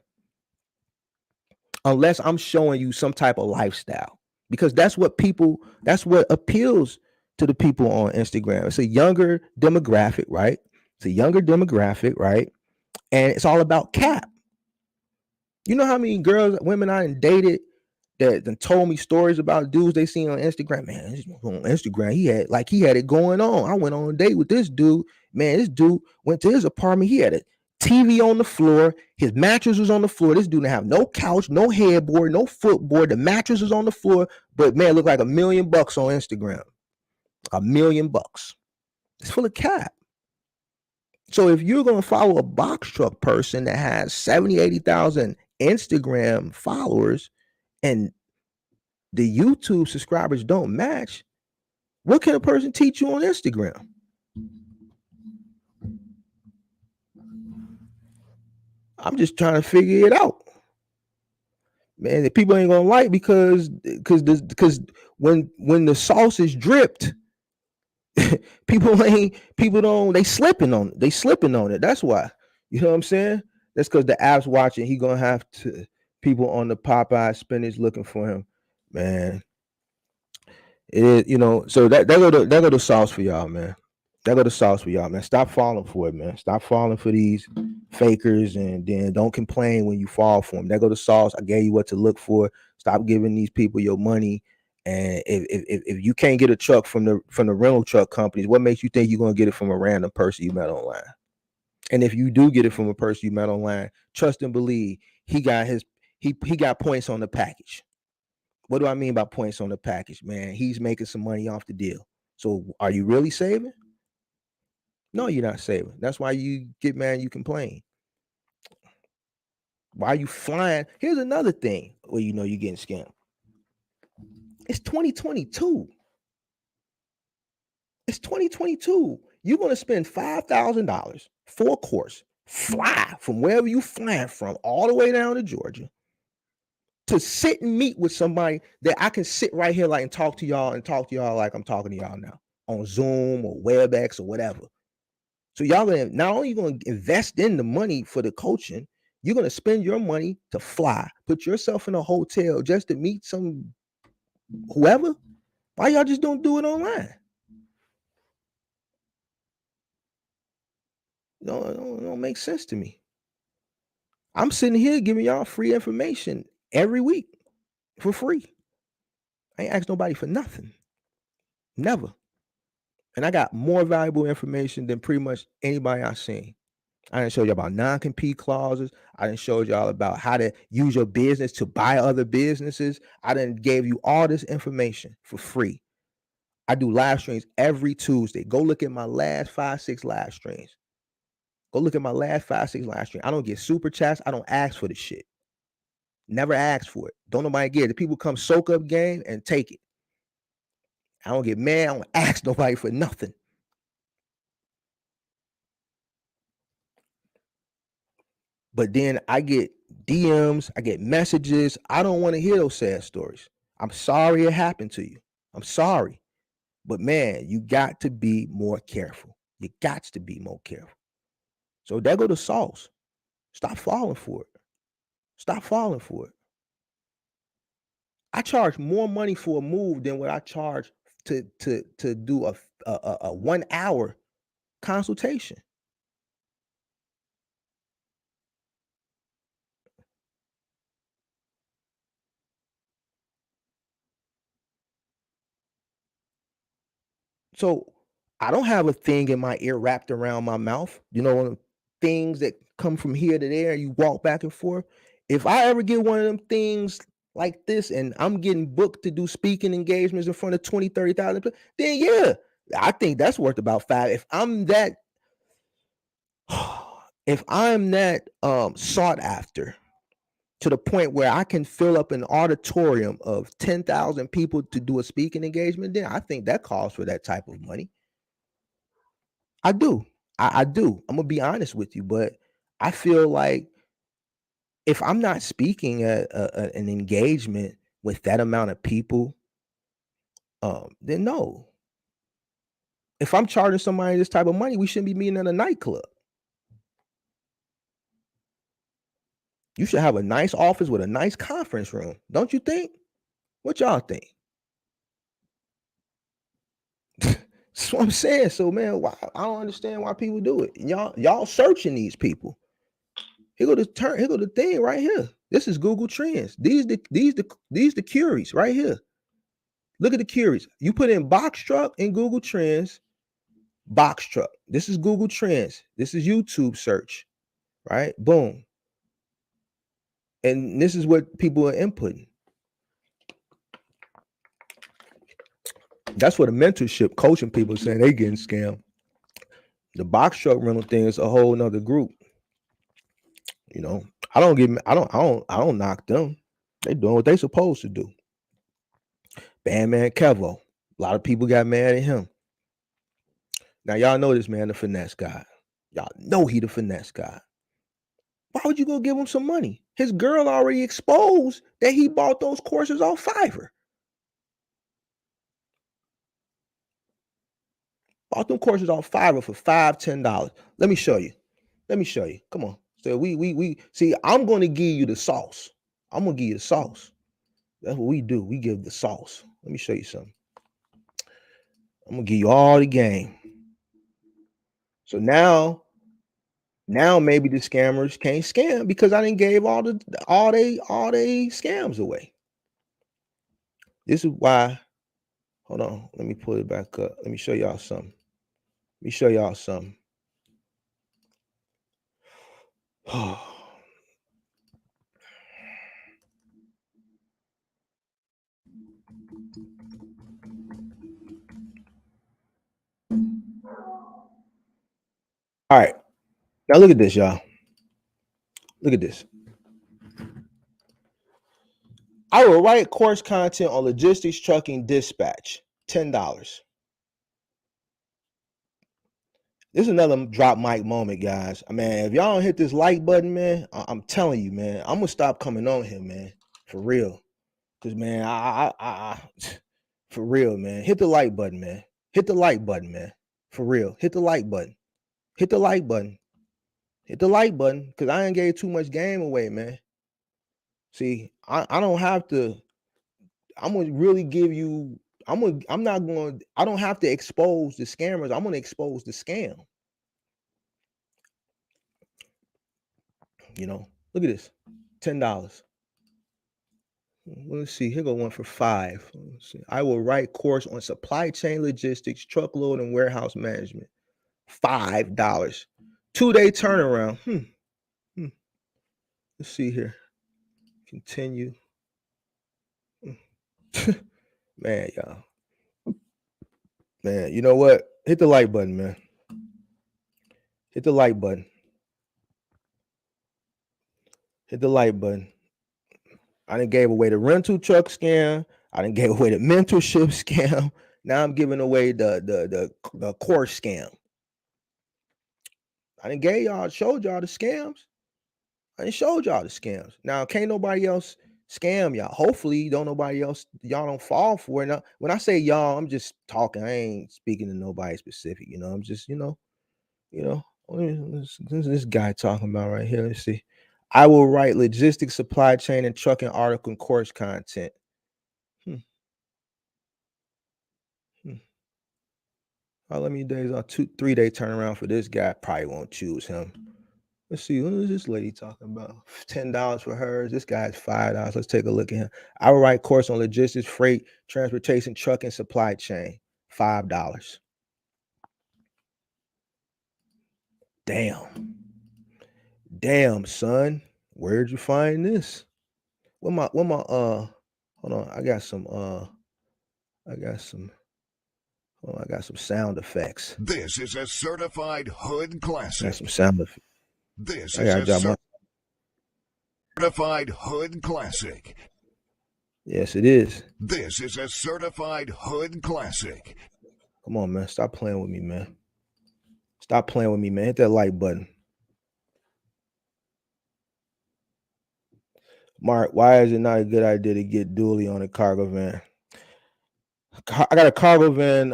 Unless I'm showing you some type of lifestyle, because that's what appeals to the people on Instagram. It's a younger demographic, right? It's a younger demographic, right? And it's all about cap. You know how many women I dated that told me stories about dudes they seen on Instagram. Man, on Instagram, he had it going on. I went on a date with this dude. Man, this dude went to his apartment. He had a TV on the floor. His mattress was on the floor. This dude didn't have no couch, no headboard, no footboard. The mattress was on the floor. But man, it looked like $1 million on Instagram. $1 million. It's full of cap. So if you're going to follow a box truck person that has 70, 80,000 Instagram followers and the YouTube subscribers don't match, what can a person teach you on Instagram? I'm just trying to figure it out. Man, the people ain't gonna like because when the sauce is dripped, they slipping on it. That's why. You know what I'm saying? That's because the app's watching. He gonna have to people on the Popeye spinach looking for him. Man, it is, so that go the sauce for y'all, man. That go the sauce for y'all, man. Stop falling for it, man. Stop falling for these fakers, and then don't complain when you fall for them. That go the sauce. I gave you what to look for. Stop giving these people your money. And if you can't get a truck from the rental truck companies, what makes you think you're gonna get it from a random person you met online? And if you do get it from a person you met online, trust and believe he got points on the package. What do I mean by points on the package, man? He's making some money off the deal. So are you really saving? No, you're not saving. That's why you get mad and you complain. Why are you flying? Here's another thing where you know you're getting scammed. It's 2022. It's 2022. You're going to spend $5,000 for a course, fly from wherever you flying from all the way down to Georgia to sit and meet with somebody that I can sit right here and talk to y'all like I'm talking to y'all now on Zoom or WebEx or whatever. So y'all not only going to invest in the money for the coaching, you're going to spend your money to fly, put yourself in a hotel just to meet some whoever. Why y'all just don't do it online? No, it don't make sense to me. I'm sitting here giving y'all free information every week for free. I ain't asked nobody for nothing. Never. And I got more valuable information than pretty much anybody I've seen. I didn't show you about non-compete clauses. I didn't show y'all about how to use your business to buy other businesses. I didn't gave you all this information for free. I do live streams every Tuesday. Go look at my last 5-6 live streams. Go look at my last 5-6 live streams. I don't get super chats. I don't ask for the shit. Never ask for it. Don't nobody get it. The people come soak up game and take it. I don't get mad. I don't ask nobody for nothing. But then I get DMs, I get messages. I don't want to hear those sad stories. I'm sorry it happened to you. I'm sorry. But man, you got to be more careful. You got to be more careful. So there go the sauce. Stop falling for it. Stop falling for it. I charge more money for a move than what I charge to do a 1 hour consultation. So I don't have a thing in my ear wrapped around my mouth. You know, one of the things that come from here to there, you walk back and forth. If I ever get one of them things like this and I'm getting booked to do speaking engagements in front of 20, 30,000, then yeah, I think that's worth about five. If I'm that sought after to the point where I can fill up an auditorium of 10,000 people to do a speaking engagement, then I think that calls for that type of money. I do. I do. I'm gonna be honest with you, but I feel like if I'm not speaking at an engagement with that amount of people, then no. If I'm charging somebody this type of money, we shouldn't be meeting at a nightclub. You should have a nice office with a nice conference room, don't you think? What y'all think? That's what I'm saying. So, man, why I don't understand why people do it. Y'all searching these people. Here go the thing right here. This is Google Trends. These the Curies right here. Look at the Curies. You put in box truck in Google Trends, box truck. This is Google Trends. This is YouTube search, right? Boom. And this is what people are inputting. That's what a mentorship coaching people are saying they getting scammed. The box truck rental thing is a whole nother group. You know, I don't knock them. They doing what they supposed to do. Bandman Kevo. A lot of people got mad at him. Now y'all know this man, the finesse guy. Y'all know he the finesse guy. Why would you go give him some money? His girl already exposed that he bought those courses off Fiverr. Bought them courses off Fiverr for $5, $10. Let me show you. Come on. So we see, I'm gonna give you the sauce. I'm gonna give you the sauce. That's what we do. We give the sauce. Let me show you something. I'm gonna give you all the game. So now maybe the scammers can't scam because I didn't gave all they scams away. This is why. Hold on, let me pull it back up. Let me show y'all something. All right. Now look at this, y'all. Look at this. I will write course content on logistics, trucking, dispatch. $10. This is another drop mic moment, guys. Man, if y'all don't hit this like button, man, I'm telling you, man, I'm gonna stop coming on here, man, for real. Cause man, I for real, man, hit the like button, man. Hit the like button, man. For real, hit the like button. Hit the like button. Hit the like button, cause I ain't gave too much game away, man. See, I don't have to. I'm gonna really give you. I don't have to expose the scammers. I'm gonna expose the scam. You know, look at this, $10. Let's see. Here go one for $5. Let's see. I will write course on supply chain logistics, truckload, and warehouse management. $5. 2-day turnaround. Let's see here. Continue. Man, y'all. Man, you know what? Hit the like button, man. Hit the like button. Hit the like button. I done gave away the rental truck scam. I done gave away the mentorship scam. Now I'm giving away the course scam. I done showed y'all the scams. I showed y'all the scams. Now, can't nobody else scam y'all. Hopefully, y'all don't fall for it. Now, when I say y'all, I'm just talking. I ain't speaking to nobody specific. I'm just, what is this guy talking about right here? Let's see. I will write logistics, supply chain, and trucking article and course content. Hmm. How many days on 3-day turnaround for this guy? Probably won't choose him. Let's see. What is this lady talking about? $10 for hers. This guy's $5. Let's take a look at him. I will write course on logistics, freight, transportation, trucking, supply chain. $5. Damn, son. Where'd you find this? Hold on. I got some sound effects. This is a certified hood classic. Got some sound effects. This I is gotta a drop my certified hood classic. Yes, it is. This is a certified hood classic. Come on, man. Stop playing with me, man. Stop playing with me, man. Hit that like button. Mark, why is it not a good idea to get dually on a cargo van? I got a cargo van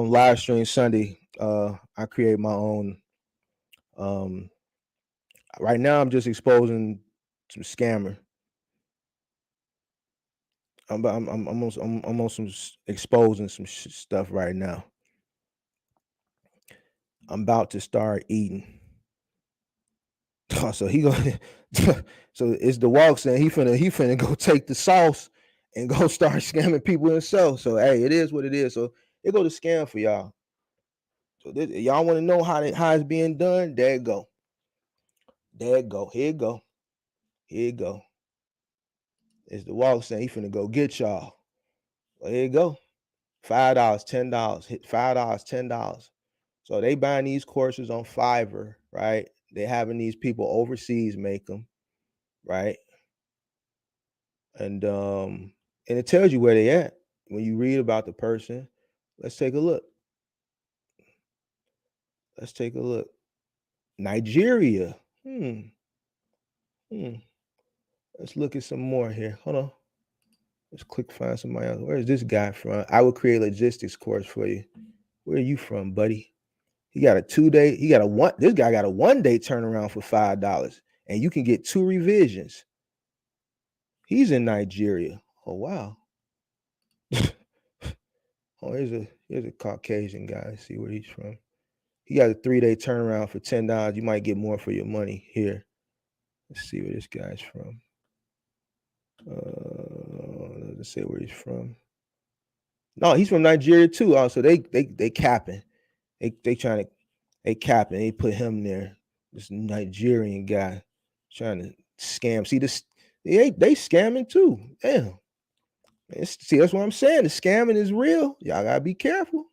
live stream Sunday. I create my own. Right now I'm just exposing some scammer. I'm on some exposing some stuff right now. I'm about to start eating. So he gonna so it's the walk saying he finna go take the sauce and go start scamming people himself. So hey, it is what it is. So it go to scam for y'all. So y'all want to know how it's being done? There it go. There it go. Here it go. Here it go. It's the walk saying he finna go get y'all. Well, here you go. $5, $10. Hit $5, $10. So they buying these courses on Fiverr, right? They having these people overseas make them, right? And it tells you where they at when you read about the person. Let's take a look. Let's take a look. Nigeria. Let's look at some more here. Hold on. Let's click find somebody else. Where's this guy from? I will create a logistics course for you. Where are you from, buddy? He got a 2-day. This guy got a 1-day turnaround for $5, and you can get 2 revisions. He's in Nigeria. Oh wow. Oh, here's a Caucasian guy. Let's see where he's from. He got a 3-day turnaround for $10. You might get more for your money here. Let's see where this guy's from. Let's say where he's from. No, he's from Nigeria too. Also, they capping. They trying to capping. They put him there. This Nigerian guy trying to scam. See this? They scamming too. Damn. See, that's what I'm saying. The scamming is real. Y'all gotta be careful.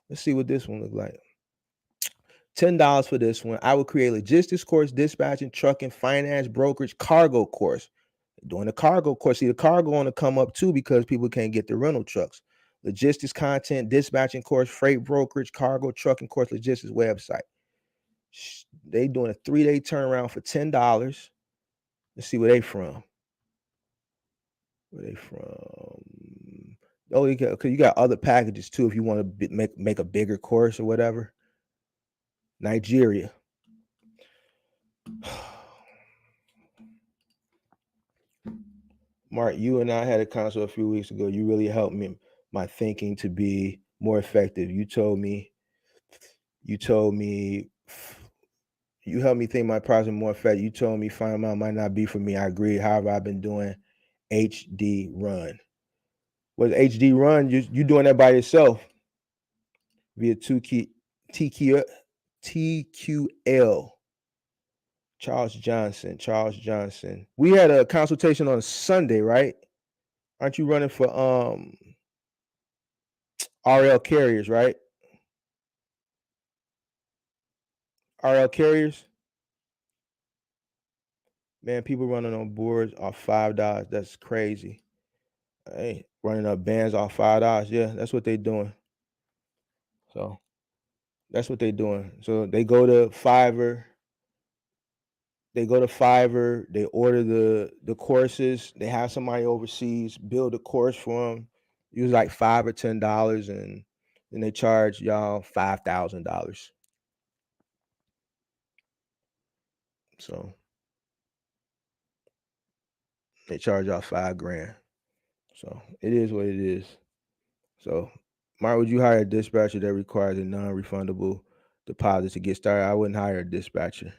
Let's see what this one look like. $10 for this one. I will create logistics course, dispatching, trucking, finance, brokerage, cargo course. Doing the cargo course. See, the cargo want to come up too because people can't get the rental trucks. Logistics content, dispatching course, freight brokerage, cargo, trucking course, logistics website. They doing a 3-day turnaround for $10. Let's see where they from. Where they from? Oh, because you got other packages too if you want to make a bigger course or whatever. Nigeria. Mark, you and I had a consult a few weeks ago. You really helped me my thinking to be more effective. You told me you helped me think my process more effective. You told me Final Amount might not be for me. I agree. However, I've been doing HD Run. What's HD Run? You doing that by yourself via TQL. Charles Johnson. We had a consultation on Sunday, right? Aren't you running for RL Carriers, right? RL Carriers. Man, people running on boards off $5. That's crazy. Hey, running up bands off $5. Yeah, that's what they're doing. So that's what they're doing. So they go to Fiverr. They go to Fiverr, they order the courses, they have somebody overseas build a course for them, use like $5 or $10, and then they charge y'all $5,000. So they charge y'all $5,000. So it is what it is. So, Mark, would you hire a dispatcher that requires a non-refundable deposit to get started? I wouldn't hire a dispatcher.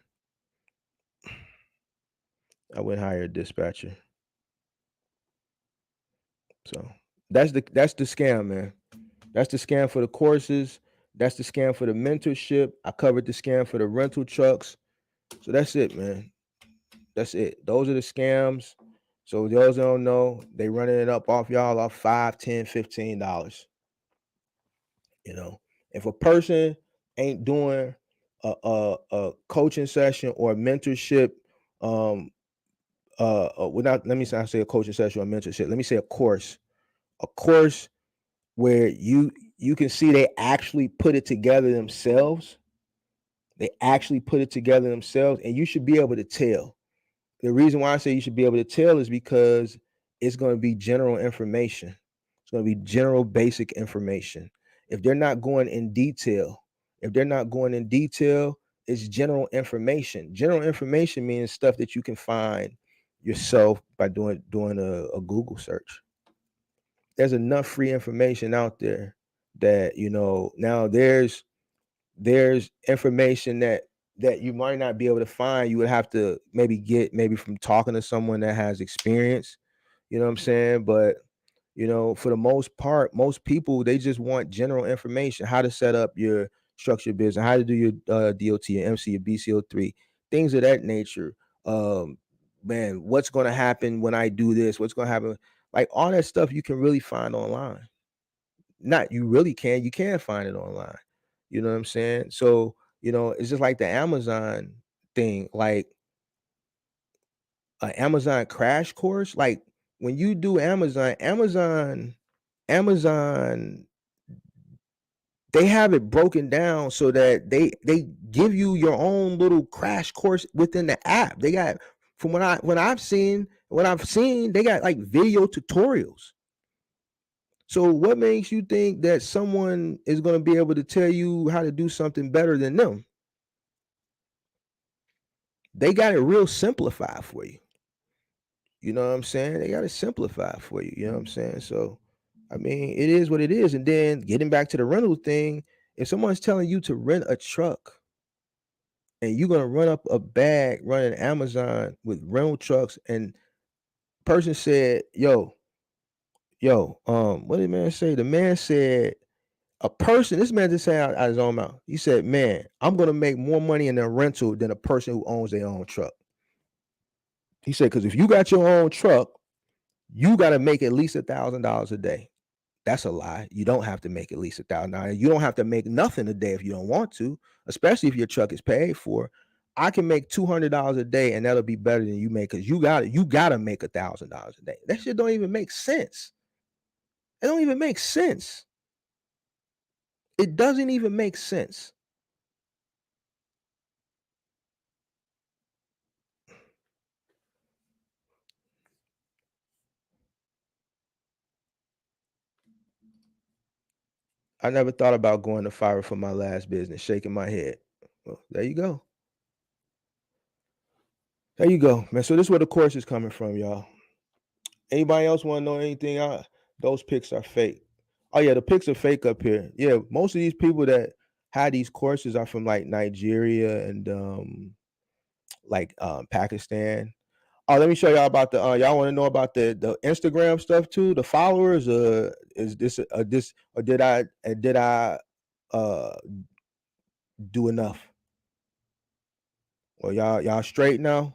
I wouldn't hire a dispatcher. So that's the scam, man. That's the scam for the courses. That's the scam for the mentorship. I covered the scam for the rental trucks. So that's it, man. That's it. Those are the scams. So those that don't know, they running it up off y'all off $5, $10, $15. You know, if a person ain't doing a coaching session or a mentorship, without let me say a coaching session or mentorship. Let me say a course where you can see they actually put it together themselves. They actually put it together themselves, and you should be able to tell. The reason why I say you should be able to tell is because it's going to be general information. It's going to be general basic information. If they're not going in detail, it's general information. General information means stuff that you can find yourself by doing a Google search. There's enough free information out there that, now there's information that you might not be able to find. You would have to maybe from talking to someone that has experience, you know what I'm saying? But for the most part, most people, they just want general information: how to set up your structured business, how to do your DOT, your MC, your BCO3, things of that nature. Man, what's going to happen when I do this? What's going to happen? Like all that stuff you can really find online. Not you really can, you can find it online. You know what I'm saying? So, it's just like the Amazon thing, like an Amazon crash course. Like when you do Amazon, they have it broken down so that they give you your own little crash course within the app. They got, from what I've seen, they got like video tutorials. So what makes you think that someone is going to be able to tell you how to do something better than them? They got it real simplified for you. You know what I'm saying? They got it simplified for you. You know what I'm saying? So, I mean, it is what it is. And then getting back to the rental thing, if someone's telling you to rent a truck and you're going to run up a bag running Amazon with rental trucks, and person said, what did the man say? The man said, this man just said out his own mouth. He said, man, I'm going to make more money in a rental than a person who owns their own truck. He said, because if you got your own truck, you got to make at least $1,000 a day. That's a lie. You don't have to make at least $1,000. You don't have to make nothing a day if you don't want to, especially if your truck is paid for. I can make $200 a day, and that'll be better than you make, because you got to make $1,000 a day. That shit don't even make sense. It don't even make sense. It doesn't even make sense. I never thought about going to Fiverr for my last business, shaking my head. Well, there you go. There you go, man. So this is where the course is coming from, y'all. Anybody else want to know anything? Those pics are fake. Oh yeah, the pics are fake up here. Yeah, most of these people that had these courses are from like Nigeria and Pakistan. Oh, let me show y'all about the y'all want to know about the Instagram stuff too, the followers. Is this or did I do enough? Well, y'all straight now?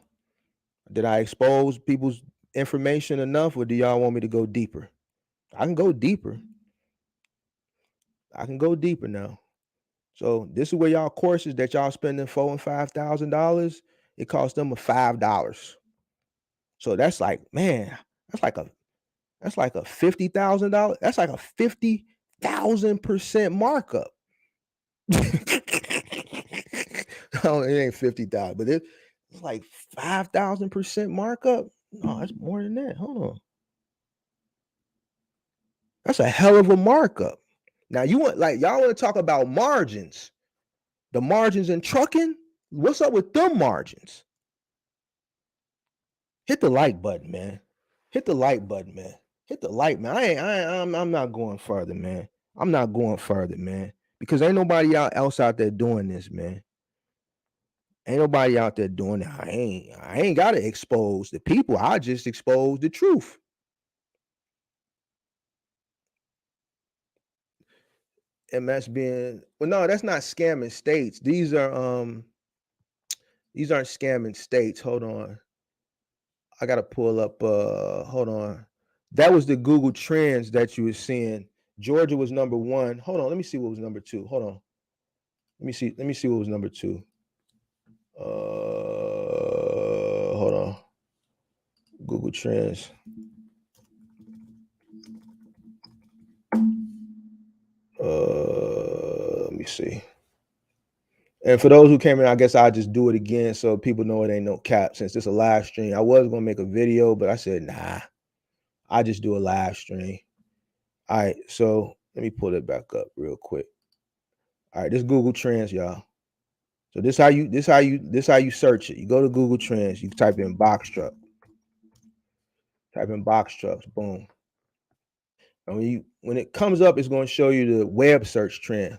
Did I expose people's information enough, or do y'all want me to go deeper? I can go deeper. Now. So this is where y'all courses that y'all spending $4,000 and $5,000, it costs them $5. So that's like, man, that's like a $50,000. That's like a 50,000% markup. No, it ain't 50,000, but It's like 5,000% markup. No, it's more than that. Hold on. That's a hell of a markup. Now you want y'all want to talk about margins. The margins in trucking? What's up with them margins? Hit the like button, man. Hit the like button, man. Hit the like, man. I'm not going further, man. I'm not going further, man. Because ain't nobody else out there doing this, man. Ain't nobody out there doing it. I ain't gotta expose the people. I just expose the truth. MS being well, no, that's not scamming states. These aren't scamming states. Hold on. I gotta pull up hold on. That was the Google Trends that you were seeing. Georgia was number one. Hold on, let me see what was number two. Hold on. Let me see what was number two. Hold on. Google Trends. Let me see. And for those who came in, I guess I'll just do it again so people know it ain't no cap since it's a live stream. I was gonna make a video, but I said, nah, I just do a live stream. All right, so let me pull it back up real quick. All right, this Google Trends, y'all. So this how you search it. You go to Google Trends, you type in box truck. Type in box trucks, boom. And when it comes up, it's going to show you the web search trend.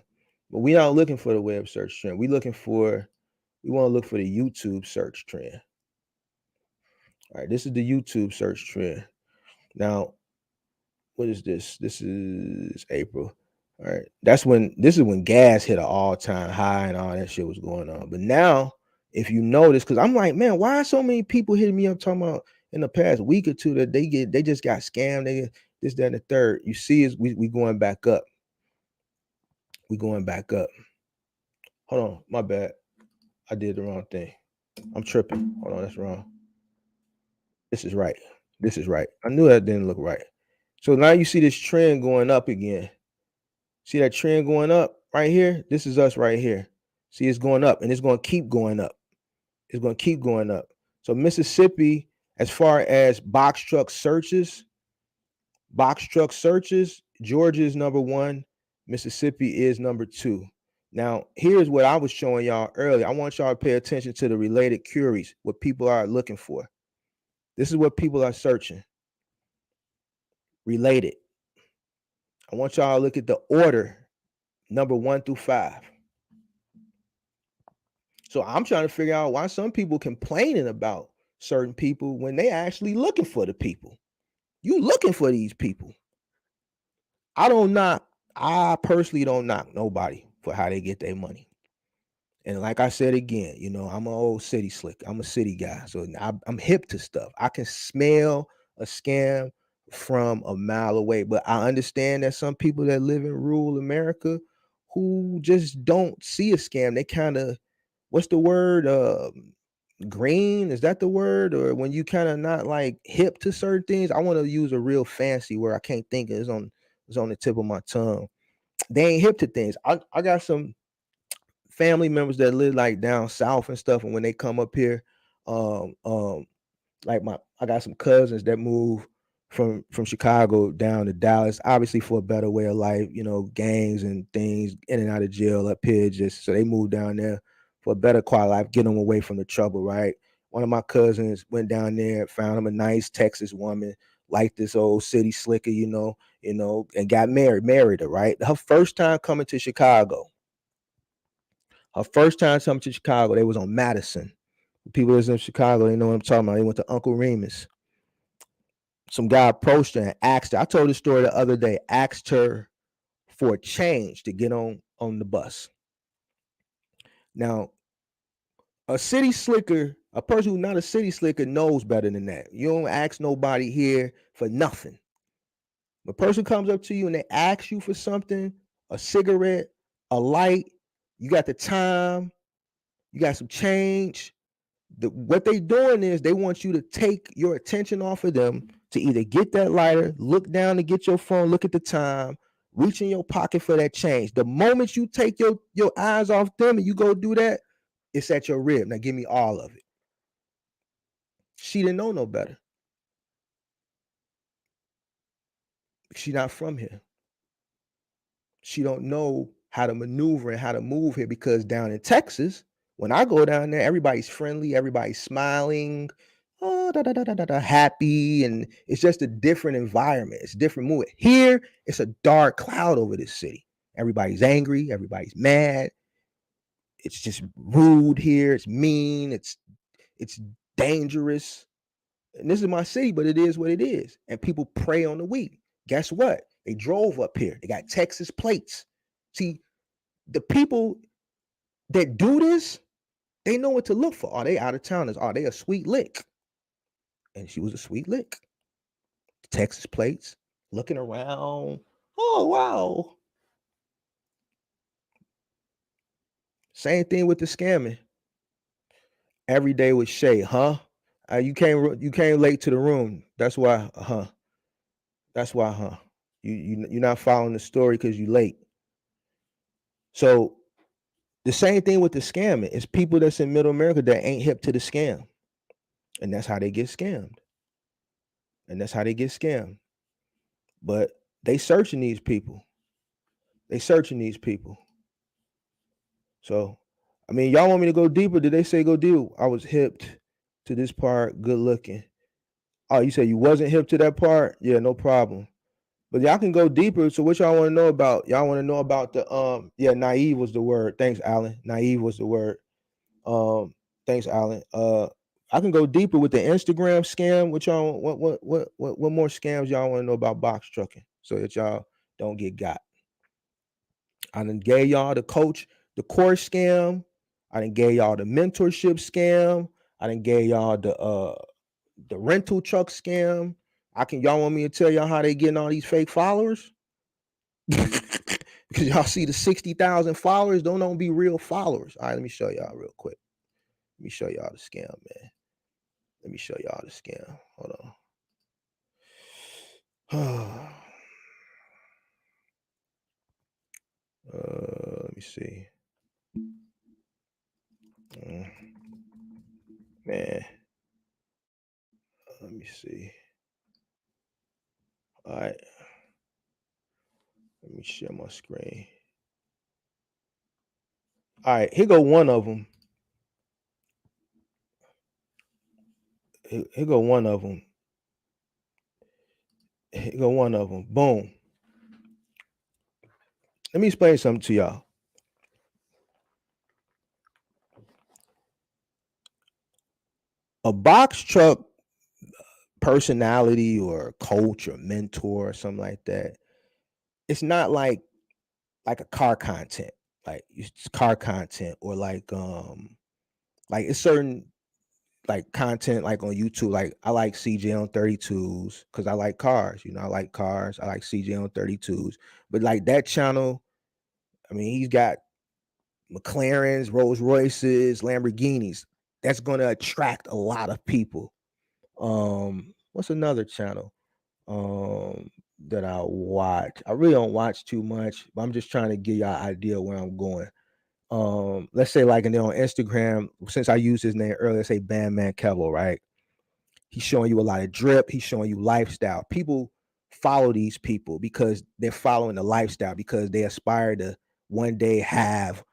But we're not looking for the web search trend. We want to look for the YouTube search trend. All right, this is the YouTube search trend. Now, what is this? This is April. All right. This is when gas hit an all-time high and all that shit was going on. But now, if you notice, because I'm like, man, why are so many people hitting me up talking about in the past week or two that they just got scammed, they this, that, and the third. You see, is we going back up. We going back up. Hold on, my bad. I did the wrong thing. I'm tripping. Hold on, that's wrong. This is right. This is right. I knew that didn't look right. So now you see this trend going up again. See that trend going up right here? This is us right here. See, it's going up and it's going to keep going up. It's going to keep going up. So Mississippi, as far as box truck searches, Georgia is number one. Mississippi is number two. Now, here's what I was showing y'all earlier. I want y'all to pay attention to the related queries, what people are looking for. This is what people are searching. Related. I want y'all to look at the order, number 1 through 5. So I'm trying to figure out why some people complaining about certain people when they actually looking for the people. You looking for these people. I personally don't knock nobody for how they get their money. And like I said again, I'm an old city slick. I'm a city guy. So I'm hip to stuff. I can smell a scam from a mile away. But I understand that some people that live in rural America who just don't see a scam, they kind of, what's the word? Green, is that the word? Or when you kind of not like hip to certain things? I want to use a real fancy word. I can't think of it. It's on the tip of my tongue. They ain't hip to things. I got some family members that live like down south and stuff, and when they come up here, like I got some cousins that move from Chicago down to Dallas, obviously for a better way of life, gangs and things, in and out of jail up here, just so they moved down there for a better quality life, get them away from the trouble, right? One of my cousins went down there, found him a nice Texas woman, like this old city slicker, and got married her, right? Her first time coming to Chicago. They was on Madison. People that's in Chicago, they know what I'm talking about. They went to Uncle Remus. Some guy approached her and asked her. I told the story the other day. Asked her for a change to get on the bus. Now, a city slicker, a person who's not a city slicker, knows better than that. You don't ask nobody here for nothing. When a person comes up to you and they ask you for something, a cigarette, a light, you got the time, you got some change. What they doing is they want you to take your attention off of them to either get that lighter, look down to get your phone, look at the time, reach in your pocket for that change. The moment you take your eyes off them and you go do that, it's at your rib. Now give me all of it. She didn't know no better. She not from here. She don't know how to maneuver and how to move here, because down in Texas, when I go down there, everybody's friendly, everybody's smiling, oh, da, da, da, da, da, da, happy, and it's just a different environment. It's a different mood. Here, it's a dark cloud over this city. Everybody's angry, everybody's mad. It's just rude here. It's mean. It's dangerous. And this is my city, but it is what it is. And people prey on the weak. Guess what? They drove up here. They got Texas plates. See, the people that do this, they know what to look for. Are they out of towners? Are they a sweet lick? And she was a sweet lick. Texas plates, looking around. Oh, wow. Same thing with the scamming. Every day with Shay, huh? You came late to the room. That's why, huh? That's why, huh? You're not following the story because you late. So the same thing with the scamming. It's people that's in Middle America that ain't hip to the scam, and that's how they get scammed. And that's how they get scammed. But they searching these people. They searching these people. So, I mean, y'all want me to go deeper? Did they say go deep? I was hipped to this part. Good looking. Oh, you said you wasn't hip to that part? Yeah, no problem. But y'all can go deeper. So what y'all want to know about? Y'all want to know about the naive was the word. Thanks, Alan. Naive was the word. Thanks, Alan. I can go deeper with the Instagram scam. What y'all what more scams y'all want to know about box trucking so that y'all don't get got? I done gave y'all the course scam. I done gave y'all the mentorship scam. I done gave y'all the rental truck scam. Y'all want me to tell y'all how they getting all these fake followers? Because y'all see the 60,000 followers, don't be real followers. All right, let me show y'all real quick. Let me show y'all the scam, man. Let me show y'all the scam. Hold on. Let me see. Man. Let me see. All right. Let me share my screen. All right, here go one of them. Here go one of them. Here go one of them. Boom. Let me explain something to y'all. A box truck personality or coach or mentor or something like that, it's not like a car content. Like it's car content or like it's certain like content like on YouTube. Like I like CJ on 32s because I like cars. I like cars. I like CJ on 32s. But like that channel, I mean, he's got McLarens, Rolls Royces, Lamborghinis. That's gonna attract a lot of people. What's another channel that I watch? I really don't watch too much, but I'm just trying to give y'all an idea where I'm going. Let's say like, and then on Instagram, since I used his name earlier, say Bandman Kevo, right? He's showing you a lot of drip. He's showing you lifestyle. People follow these people because they're following the lifestyle, because they aspire to one day have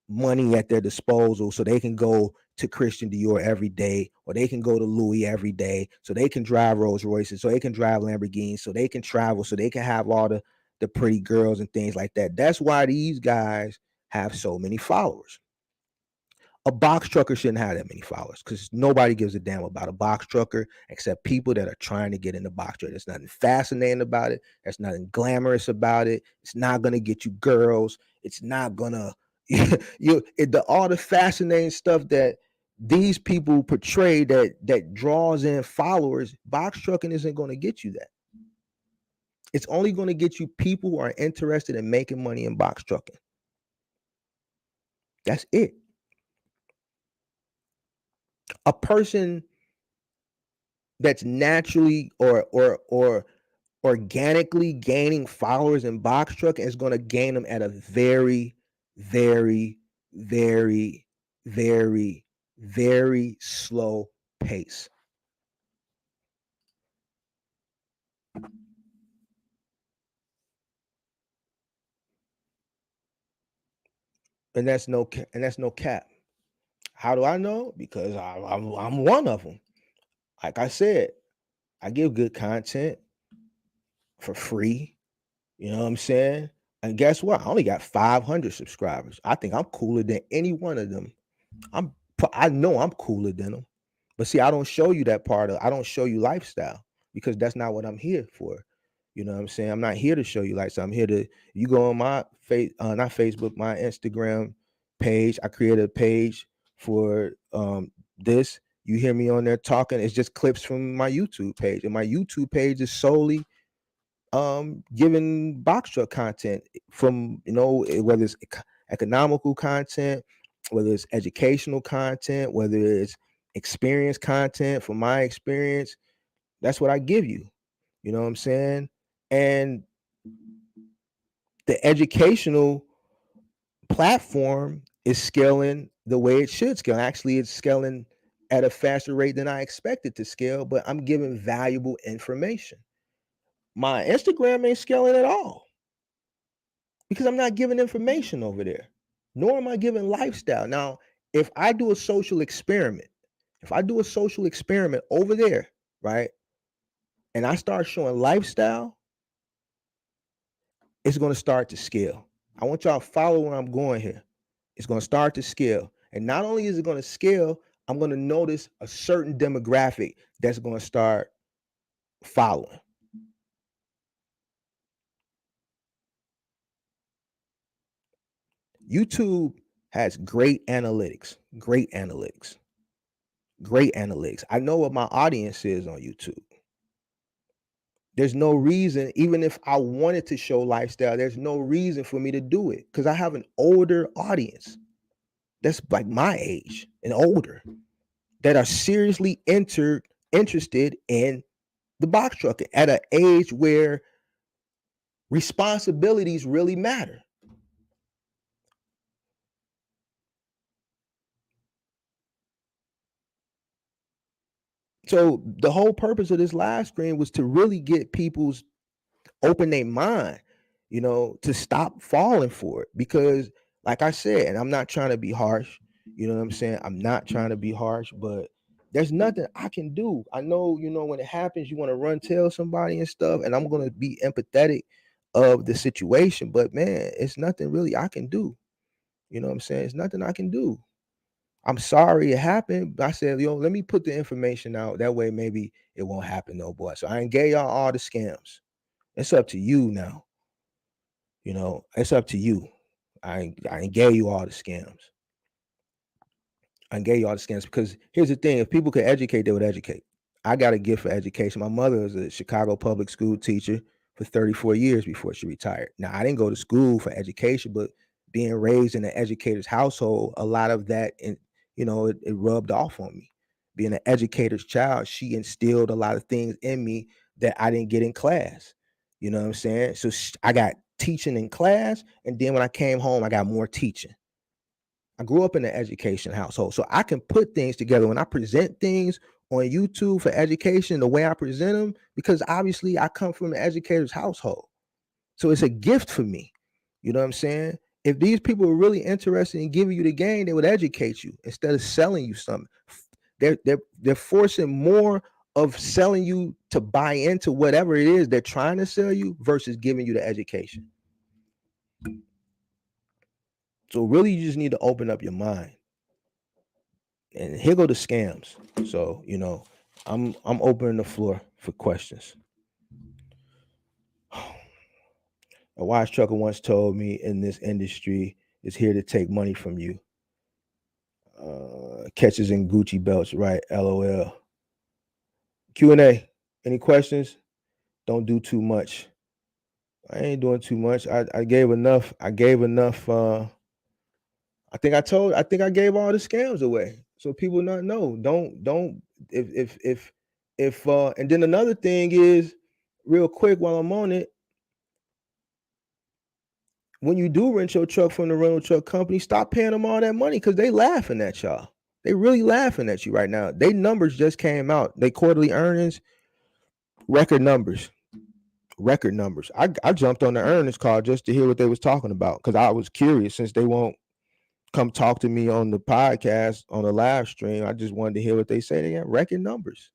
money at their disposal so they can go to Christian Dior every day, or they can go to Louis every day, so they can drive Rolls Royces, so they can drive Lamborghinis, so they can travel, so they can have all the pretty girls and things like that. That's why these guys have so many followers. A box trucker shouldn't have that many followers because nobody gives a damn about a box trucker except people that are trying to get in the box truck. There's nothing fascinating about it. There's nothing glamorous about it. It's not gonna get you girls. It's not gonna all the fascinating stuff that these people portray that draws in followers. Box trucking isn't gonna get you that. It's only gonna get you people who are interested in making money in box trucking. That's it. A person that's naturally or organically gaining followers in box trucking is going to gain them at a very, very, very, very, very slow pace. and that's no cap. How do I know? Because I'm one of them. Like I said, I give good content for free. You know what I'm saying? And guess what? I only got 500 subscribers. I think I'm cooler than any one of them. I know I'm cooler than them. But see, I don't show you that part of I don't show you lifestyle because that's not what I'm here for. You know what I'm saying? I'm not here to show you lifestyle. I'm here to you go on my not Facebook, my Instagram page. I created a page for this. You hear me on there talking. It's just clips from my YouTube page. And my YouTube page is solely giving box truck content from whether it's economical content, whether it's educational content, whether it's experience content from my experience. That's what I give you. You know what I'm saying? And the educational platform is scaling the way it should scale. Actually, it's scaling at a faster rate than I expected to scale, but I'm giving valuable information. My Instagram ain't scaling at all because I'm not giving information over there, nor am I giving lifestyle. Now, if I do a social experiment, over there, right, and I start showing lifestyle, it's going to start to scale. I want y'all to follow where I'm going here. It's going to start to scale. And not only is it going to scale, I'm going to notice a certain demographic that's going to start following. YouTube has great analytics. I know what my audience is on YouTube. There's no reason, even if I wanted to show lifestyle, there's no reason for me to do it because I have an older audience that's like my age and older that are seriously interested in the box trucking at an age where responsibilities really matter. So the whole purpose of this live stream was to really get people's open their mind, to stop falling for it. Because, like I said, and I'm not trying to be harsh, you know what I'm saying? I'm not trying to be harsh, but there's nothing I can do. I know, when it happens, you want to run tell somebody and stuff, and I'm gonna be empathetic of the situation, but man, it's nothing really I can do. You know what I'm saying? It's nothing I can do. I'm sorry it happened. But I said, let me put the information out. That way, maybe it won't happen no more. So I ain't gave y'all all the scams. It's up to you now. It's up to you. I ain't gave you all the scams. I gave you all the scams because here's the thing: if people could educate, they would educate. I got a gift for education. My mother was a Chicago public school teacher for 34 years before she retired. Now, I didn't go to school for education, but being raised in an educator's household, a lot of that, it rubbed off on me. Being an educator's child, she instilled a lot of things in me that I didn't get in class. You know what I'm saying? So I got teaching in class, and then when I came home, I got more teaching. I grew up in an education household, so I can put things together when I present things on YouTube for education, the way I present them, because obviously I come from an educator's household. So it's a gift for me. You know what I'm saying? If these people were really interested in giving you the game, they would educate you instead of selling you something. They're forcing more of selling you to buy into whatever it is they're trying to sell you versus giving you the education. So really, you just need to open up your mind. And here go the scams. So I'm opening the floor for questions. A wise trucker once told me, in this industry is here to take money from you. Catches in Gucci belts, right? LOL. Q&A. Any questions? Don't do too much. I ain't doing too much. I gave enough. I gave enough. I think I gave all the scams away, so people not know. Don't if and then another thing is, real quick while I'm on it, when you do rent your truck from the rental truck company, stop paying them all that money because they laughing at y'all. They really laughing at you right now. They numbers just came out. They quarterly earnings, record numbers. I jumped on the earnings call just to hear what they was talking about because I was curious since they won't come talk to me on the podcast, on the live stream. I just wanted to hear what they say. They got record numbers.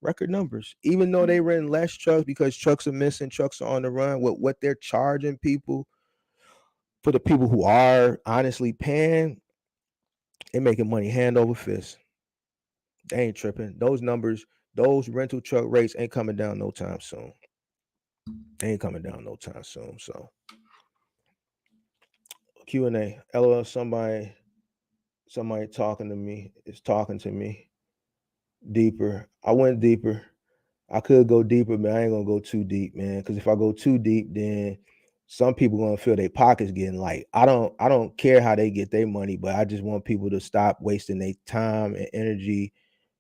Record numbers. Even though they run less trucks because trucks are missing, trucks are on the run, what they're charging people, for the people who are honestly paying, they're making money hand over fist. They ain't tripping. Those numbers, those rental truck rates ain't coming down no time soon. They ain't coming down no time soon. So Q&A. LOL, somebody talking to me is talking to me deeper. I went deeper. I could go deeper, but I ain't gonna go too deep, man. Because if I go too deep, then some people gonna feel their pockets getting light. I don't care how they get their money, but I just want people to stop wasting their time and energy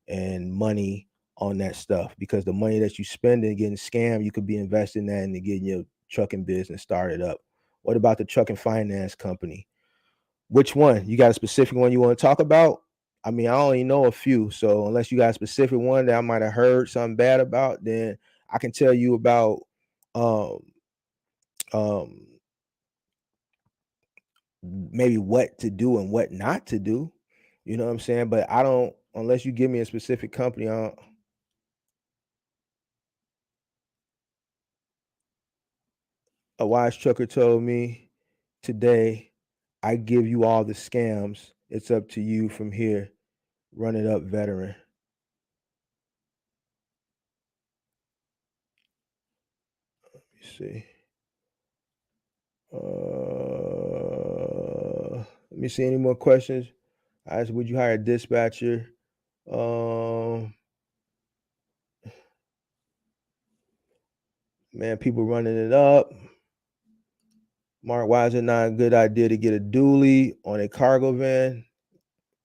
and money on that stuff, because the money that you spend in getting scammed, you could be investing that into getting your trucking business started up. What about the trucking finance company? Which one? You got a specific one you want to talk about? I mean, I only know a few, so unless you got a specific one that I might have heard something bad about, then I can tell you about um um maybe what to do and what not to do. You know what I'm saying? But I don't, unless you give me a specific company. A wise trucker told me today, I give you all the scams. It's up to you from here. Run it up, veteran. Let me see. Let me see any more questions. I asked, would you hire a dispatcher? Man, people running it up. Mark, why is it not a good idea to get a dually on a cargo van?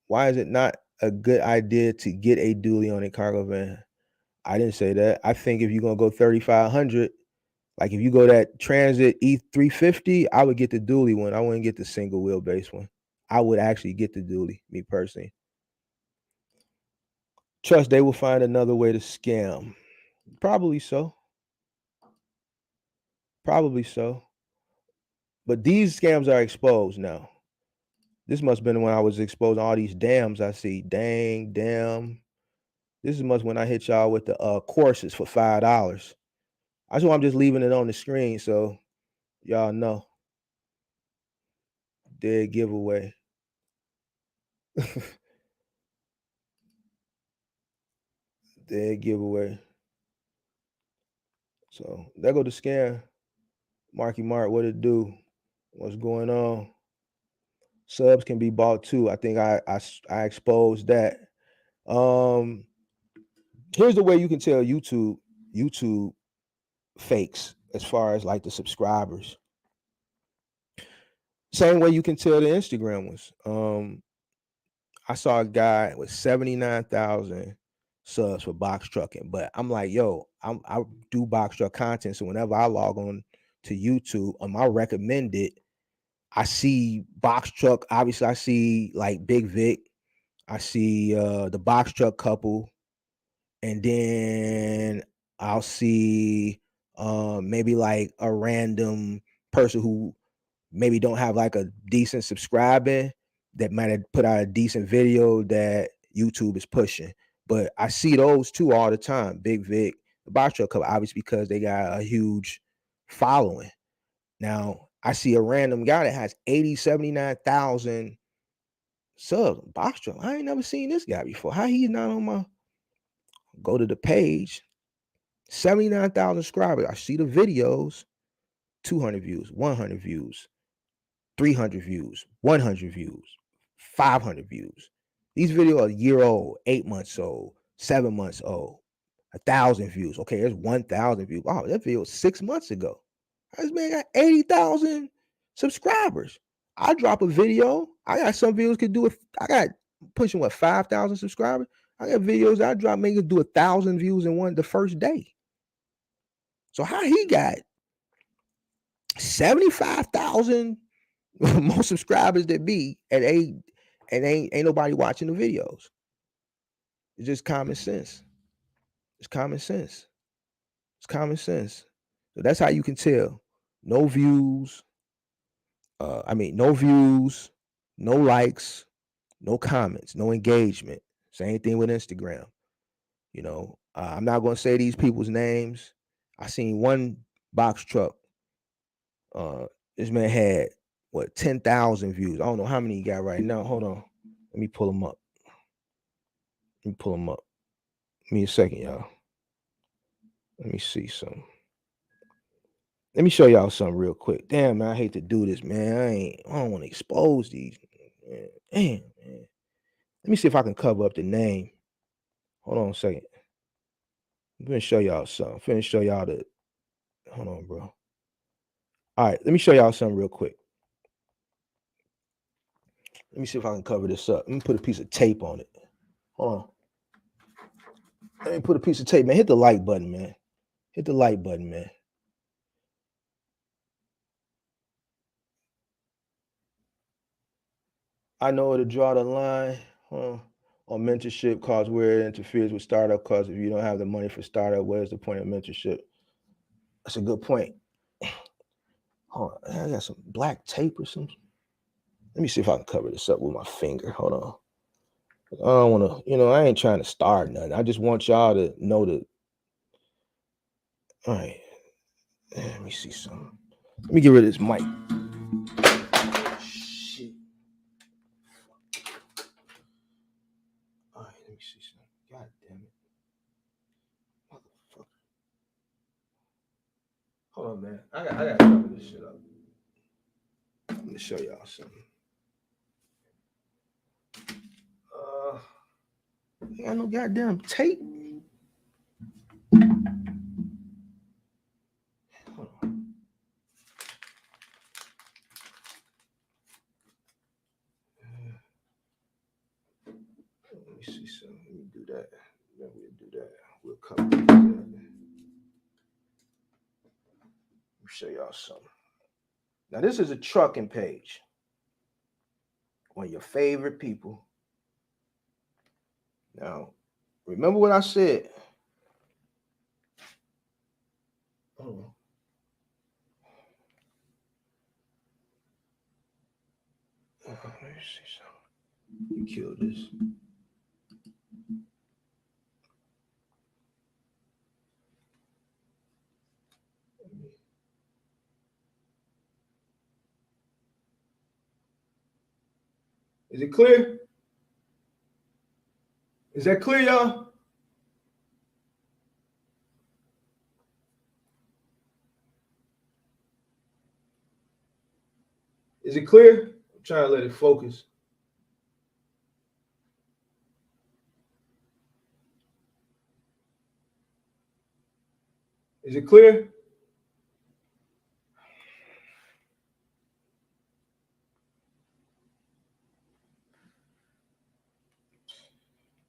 Why is it not a good idea to get a dually on a cargo van? I didn't say that. I think if you're gonna go 3,500, like if you go that Transit E350, I would get the dually one. I wouldn't get the single wheelbase one. I would actually get the dually, me personally. Trust they will find another way to scam. Probably so. Probably so. But these scams are exposed now. This must have been when I was exposing all these dams I see. Dang, damn. This is much when I hit y'all with the courses for $5. That's why I'm just leaving it on the screen so y'all know. Dead giveaway. Dead giveaway. So there go the scam. Marky Mark, what it do? What's going on? Subs can be bought too. I think I exposed that. Here's the way you can tell YouTube fakes as far as like the subscribers. Same way you can tell the Instagram ones. I saw a guy with 79,000 subs for box trucking, but I'm like, yo, I do box truck content, so whenever I log on to YouTube, my recommended, I see box truck. Obviously, I see like Big Vic. I see the box truck couple, and then I'll see maybe like a random person who maybe don't have like a decent subscribing that might have put out a decent video that YouTube is pushing. But I see those two all the time. Big Vic, the box truck couple, obviously because they got a huge following. Now I see a random guy that has 79,000 subs. Box truck. I ain't never seen this guy before. How he's not on my, go to the page. 79,000 subscribers. I see the videos. 200 views, 100 views, 300 views, 100 views, 500 views. These videos are a year old, 8 months old, 7 months old, 1,000 views. Okay, there's 1,000 views. Wow, that video was 6 months ago. This man got 80,000 subscribers. I drop a video. I got some videos could do it. I got pushing what, 5,000 subscribers. I got videos I drop, make it do 1,000 views in the first day. So how he got 75,000 more subscribers than me and ain't nobody watching the videos? It's just common sense. It's common sense. It's common sense. So that's how you can tell. No views. No views. No likes, no comments, no engagement. Same thing with Instagram. I'm not going to say these people's names. I seen one box truck. This man had 10,000 views. I don't know how many he got right now. Hold on, let me pull him up. Give me a second, y'all. Let me see something. Let me show y'all something real quick. Damn, man, I hate to do this, man. I don't want to expose these. Man. Damn, man. Let me see if I can cover up the name. Hold on a second. I'm gonna show y'all something. I'm finna show y'all the. Hold on, bro. All right, let me show y'all something real quick. Let me see if I can cover this up. Let me put a piece of tape on it. Hold on. Let me put a piece of tape, man. Hit the like button, man. Hit the like button, man. I know to draw the line on mentorship cause where it interferes with startup. Cause if you don't have the money for startup, where's the point of mentorship? That's a good point. Hold on, I got some black tape or something. Let me see if I can cover this up with my finger. Hold on. I don't want to, I ain't trying to start nothing. I just want y'all to know that. All right. Let me see something. Let me get rid of this mic. Shit. All right, let me see something. God damn it. Motherfucker. Hold on, man. I gotta cover this shit up. I'm gonna show y'all something. I got no goddamn tape. Hold on. Let me see something. Let me do that. Then we'll do that. We'll cover that. Let me show y'all something. Now, this is a trucking page. One of your favorite people. Now, remember what I said. Oh. Let me see something. You killed this. Is it clear? Is that clear, y'all? Is it clear? I'm trying to let it focus. Is it clear?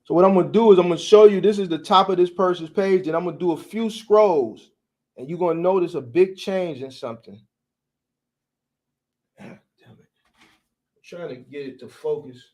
So what I'm going to do is I'm going to show you this is the top of this person's page, and I'm going to do a few scrolls, and you're going to notice a big change in something. Damn it. I'm trying to get it to focus.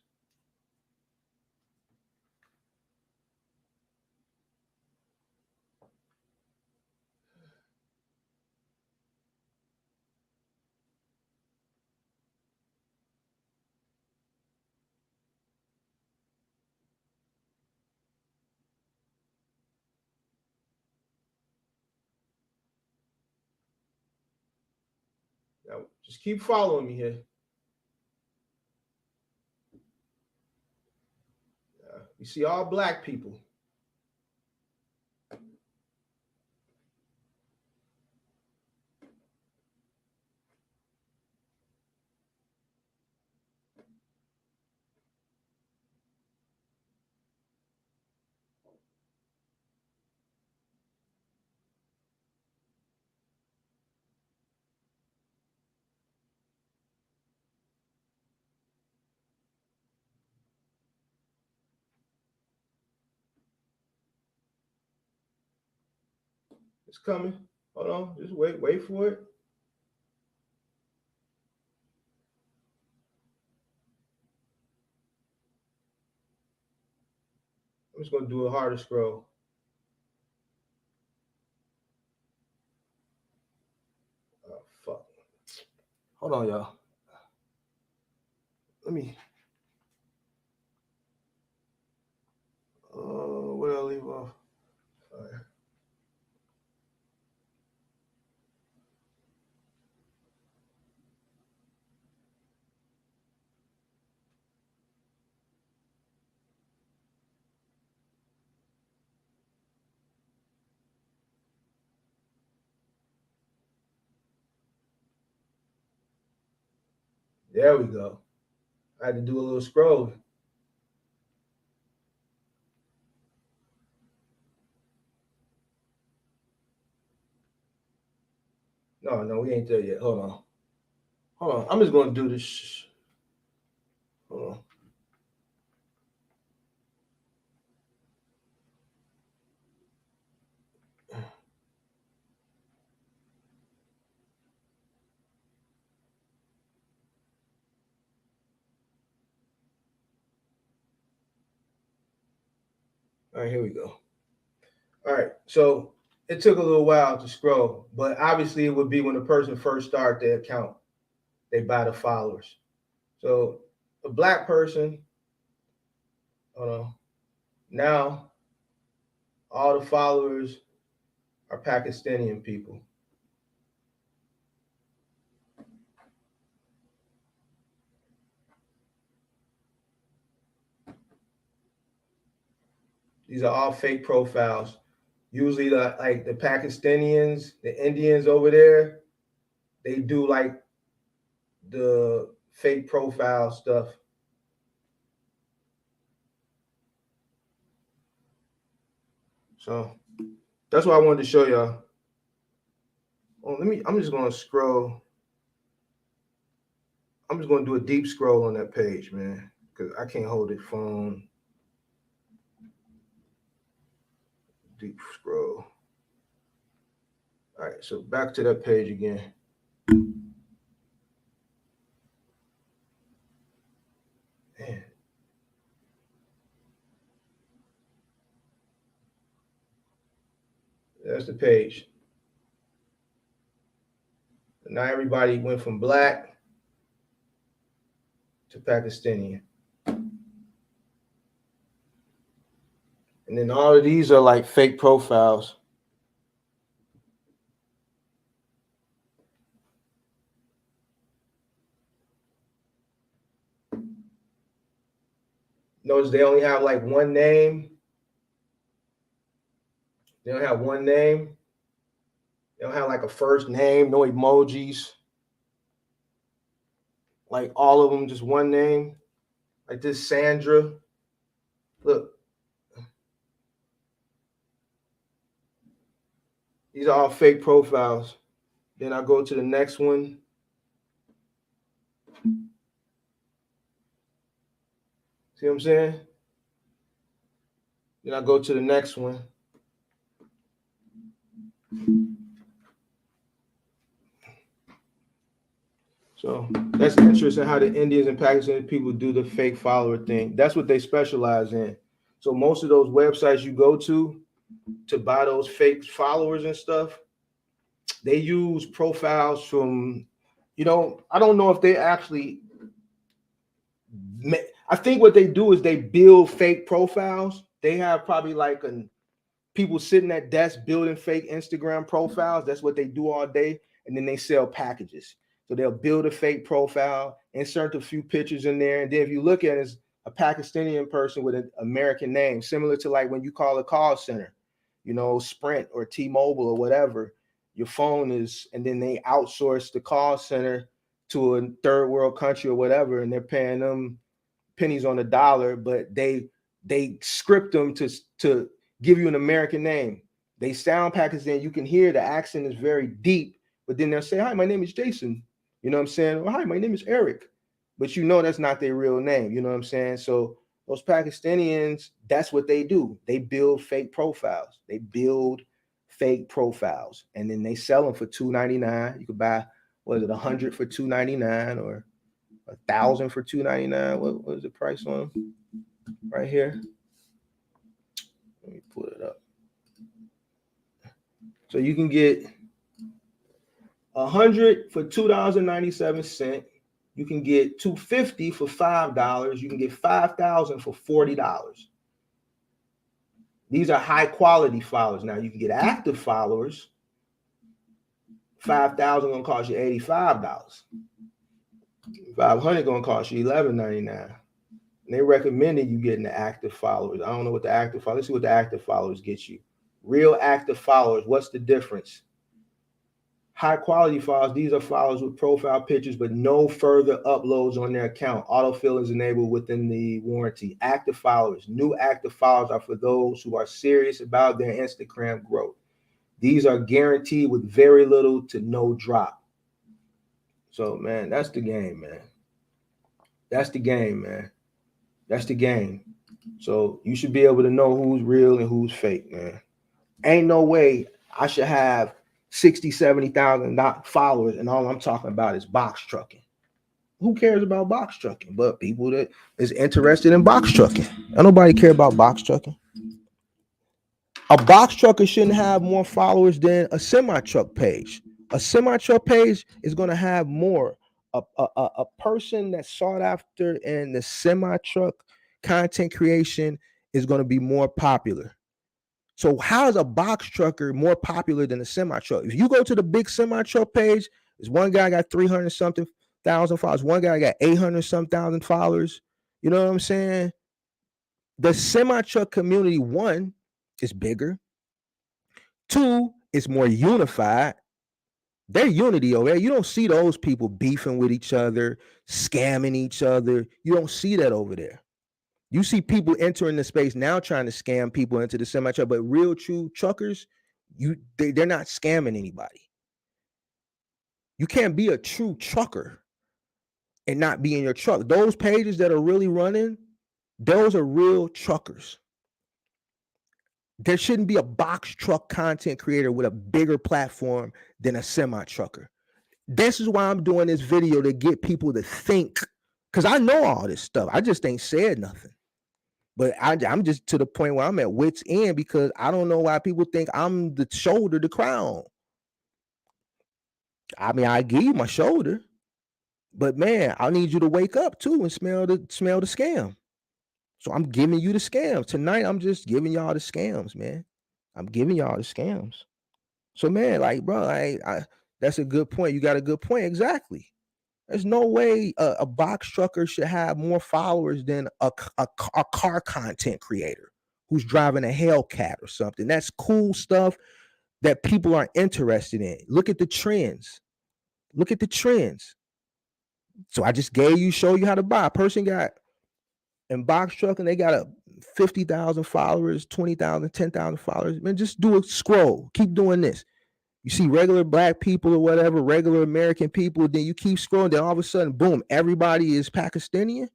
Now, just keep following me here. You see all black people. It's coming. Hold on. Just wait for it. I'm just going to do a harder scroll. Oh, fuck. Hold on, y'all. let me. What did I leave off? All right. There we go. I had to do a little scrolling. No, we ain't there yet. Hold on. I'm just gonna do this. Hold on. All right, here we go. All right, so it took a little while to scroll, but obviously it would be when the person first started their account, they buy the followers. So a black person, hold on, now all the followers are Pakistani people. These are all fake profiles. Usually the Pakistanians, the Indians over there, they do like the fake profile stuff. So that's what I wanted to show y'all. Oh, I'm just gonna scroll. I'm just gonna do a deep scroll on that page, man, because I can't hold the phone. Deep scroll. All right, so back to that page again. Man. That's the page. Now everybody went from black to Pakistani. And then all of these are like fake profiles. Notice they only have like one name. They don't have one name. They don't have like a first name, no emojis. Like all of them, just one name. Like this Sandra. Look. These are all fake profiles. Then I go to the next one. See what I'm saying? Then I go to the next one. So that's interesting how the Indians and Pakistani people do the fake follower thing. That's what they specialize in. So most of those websites you go to buy those fake followers and stuff, they use profiles from, I don't know if they actually, I think what they do is they build fake profiles. They have probably like people sitting at desks building fake Instagram profiles. That's what they do all day. And then they sell packages. So they'll build a fake profile, insert a few pictures in there. And then if you look at it, it's a Pakistani person with an American name, similar to like when you call a call center, Sprint or T-Mobile or whatever, your phone is, and then they outsource the call center to a third world country or whatever, and they're paying them pennies on the dollar, but they script them to give you an American name. They sound Pakistani. You can hear the accent is very deep, but then they'll say, "Hi, my name is Jason." You know what I'm saying? Or, "Hi, my name is Eric." But that's not their real name. You know what I'm saying? So those Pakistanians, that's what they do. They build fake profiles. They build fake profiles, and then they sell them for $2.99. You could buy, 100 for $2.99 or 1,000 for $2.99. What is the price on them? Right here. Let me pull it up. So you can get 100 for $2.97. You can get 250 for $5. You can get 5,000 for $40. These are high quality followers. Now you can get active followers. 5,000 gonna cost you $85. 500 gonna cost you $11.99. And they recommended you getting the active followers. I don't know what the active followers. Let's see what the active followers get you. Real active followers. What's the difference? High quality followers. These are followers with profile pictures, but no further uploads on their account. Autofill is enabled within the warranty. Active followers. New active followers are for those who are serious about their Instagram growth. These are guaranteed with very little to no drop. So, man, that's the game, man. That's the game, man. That's the game. So you should be able to know who's real and who's fake, man. Ain't no way I should have 60, 70,000 followers and all I'm talking about is box trucking. Who cares about box trucking? But people that is interested in box trucking. Don't nobody care about box trucking. A box trucker shouldn't have more followers than a semi-truck page. A semi-truck page is going to have more. A person that's sought after in the semi-truck content creation is going to be more popular. So how is a box trucker more popular than a semi-truck? If you go to the big semi-truck page, there's one guy got 300 something thousand followers. One guy got 800 some thousand followers. You know what I'm saying? The semi-truck community, one, is bigger. Two, it's more unified. They're unity over there. You don't see those people beefing with each other, scamming each other. You don't see that over there. You see people entering the space now trying to scam people into the semi-truck, but real true truckers, they're not scamming anybody. You can't be a true trucker and not be in your truck. Those pages that are really running, those are real truckers. There shouldn't be a box truck content creator with a bigger platform than a semi-trucker. This is why I'm doing this video, to get people to think, because I know all this stuff. I just ain't said nothing. But I'm just to the point where I'm at wit's end, because I don't know why people think I'm the shoulder to crown. I mean, I give you my shoulder, but man, I need you to wake up too and smell the scam. So I'm giving you the scams. Tonight, I'm just giving y'all the scams, man. I'm giving y'all the scams. So, man, like, bro, that's a good point. You got a good point. Exactly. There's no way a box trucker should have more followers than a car content creator who's driving a Hellcat or something. That's cool stuff that people are interested in. Look at the trends. Look at the trends. So I just show you how to buy. A person got in box trucking, they got 50,000 followers, 20,000, 10,000 followers. Man, just do a scroll. Keep doing this. You see regular black people or whatever, regular American people, then you keep scrolling, then all of a sudden, boom, everybody is Pakistani.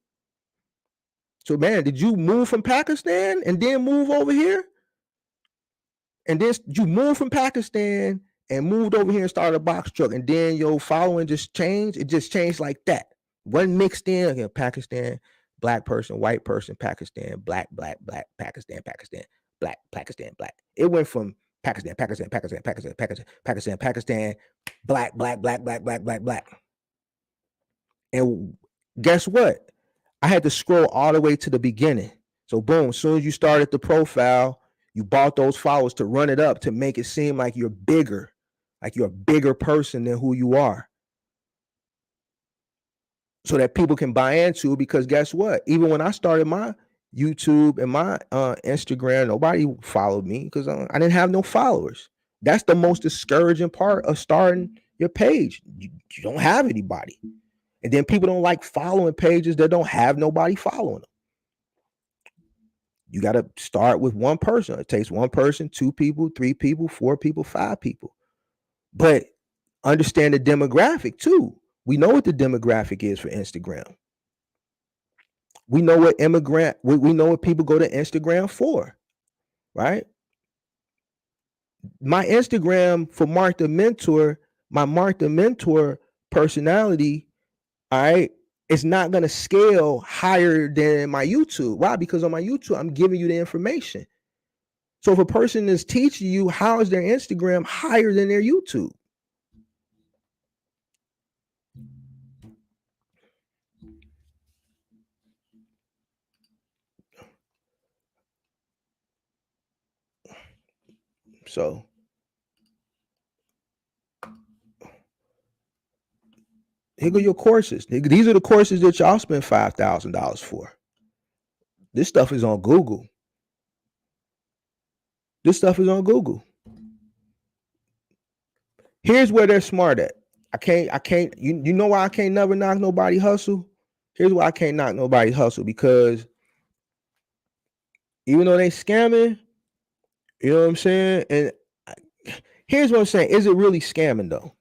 So, man, did you move from Pakistan and then move over here? And then you moved from Pakistan and moved over here and started a box truck, and then your following just changed? It just changed like that. Wasn't mixed in. Again, Pakistan, black person, white person, Pakistan, black, Pakistan, black, Pakistan, black. It went from Pakistan, black. And guess what? I had to scroll all the way to the beginning. So boom, as soon as you started the profile, you bought those followers to run it up, to make it seem like you're bigger, like you're a bigger person than who you are, so that people can buy into. Because guess what? Even when I started my YouTube and my Instagram, nobody followed me because I didn't have no followers. That's the most discouraging part of starting your page. You don't have anybody. And then people don't like following pages that don't have nobody following them. You got to start with one person. It takes one person, 2 people, 3 people, 4 people, 5 people. But understand the demographic too. We know what the demographic is for Instagram. We know what we know what people go to Instagram for, right? My Instagram for Mark the Mentor, my Mark the Mentor personality, all right, it's not going to scale higher than my YouTube. Why? Because on my YouTube, I'm giving you the information. So if a person is teaching you, how is their Instagram higher than their YouTube? So here go your courses. These are the courses that y'all spend $5,000 for. This stuff is on Google. This stuff is on Google. Here's where they're smart at. You know why I can't never knock nobody hustle? Here's why I can't knock nobody hustle, because even though they scamming, you know what I'm saying? And here's what I'm saying. Is it really scamming though?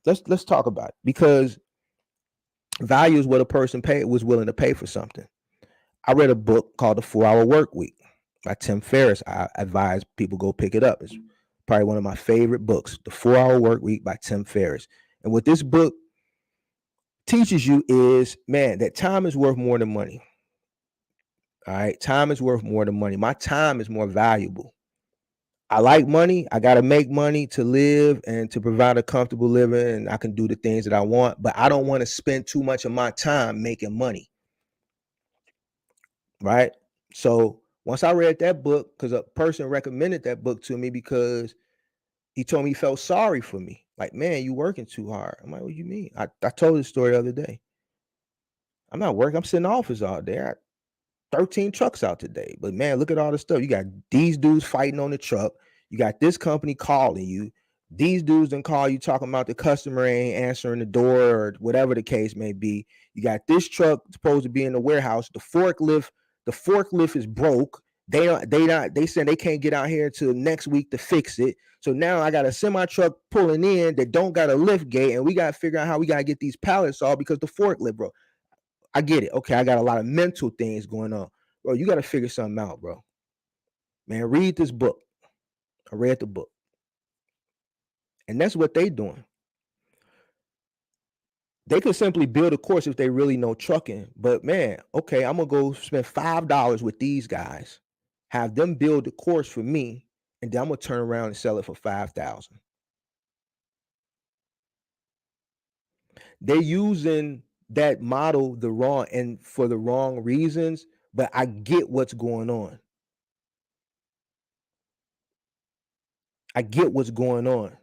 Let's talk about it, because value is what a person was willing to pay for something. I read a book called The 4-Hour Work Week by Tim Ferriss. I advise people go pick it up. It's probably one of my favorite books, The 4-Hour Work Week by Tim Ferriss. And what this book teaches you is, man, that time is worth more than money. All right. Time is worth more than money. My time is more valuable. I like money. I got to make money to live and to provide a comfortable living, and I can do the things that I want, but I don't want to spend too much of my time making money. Right. So once I read that book, because a person recommended that book to me, because he told me he felt sorry for me. Like, man, you working too hard. I'm like, what do you mean? I told this story the other day. I'm not working. I'm sitting in the office all day. 13 trucks out today. But man, look at all the stuff. You got these dudes fighting on the truck. You got this company calling you. These dudes done call you talking about the customer ain't answering the door or whatever the case may be. You got this truck supposed to be in the warehouse. The forklift is broke. They said they can't get out here until next week to fix it. So now I got a semi truck pulling in that don't got a lift gate, and we got to figure out how we got to get these pallets off because the forklift broke. I get it. Okay, I got a lot of mental things going on. Bro, you got to figure something out, bro. Man, read this book. I read the book. And that's what they doing. They could simply build a course if they really know trucking. But man, okay, I'm going to go spend $5 with these guys, have them build the course for me, and then I'm going to turn around and sell it for $5,000. They're using that model for the wrong reasons, but I get what's going on. I get what's going on.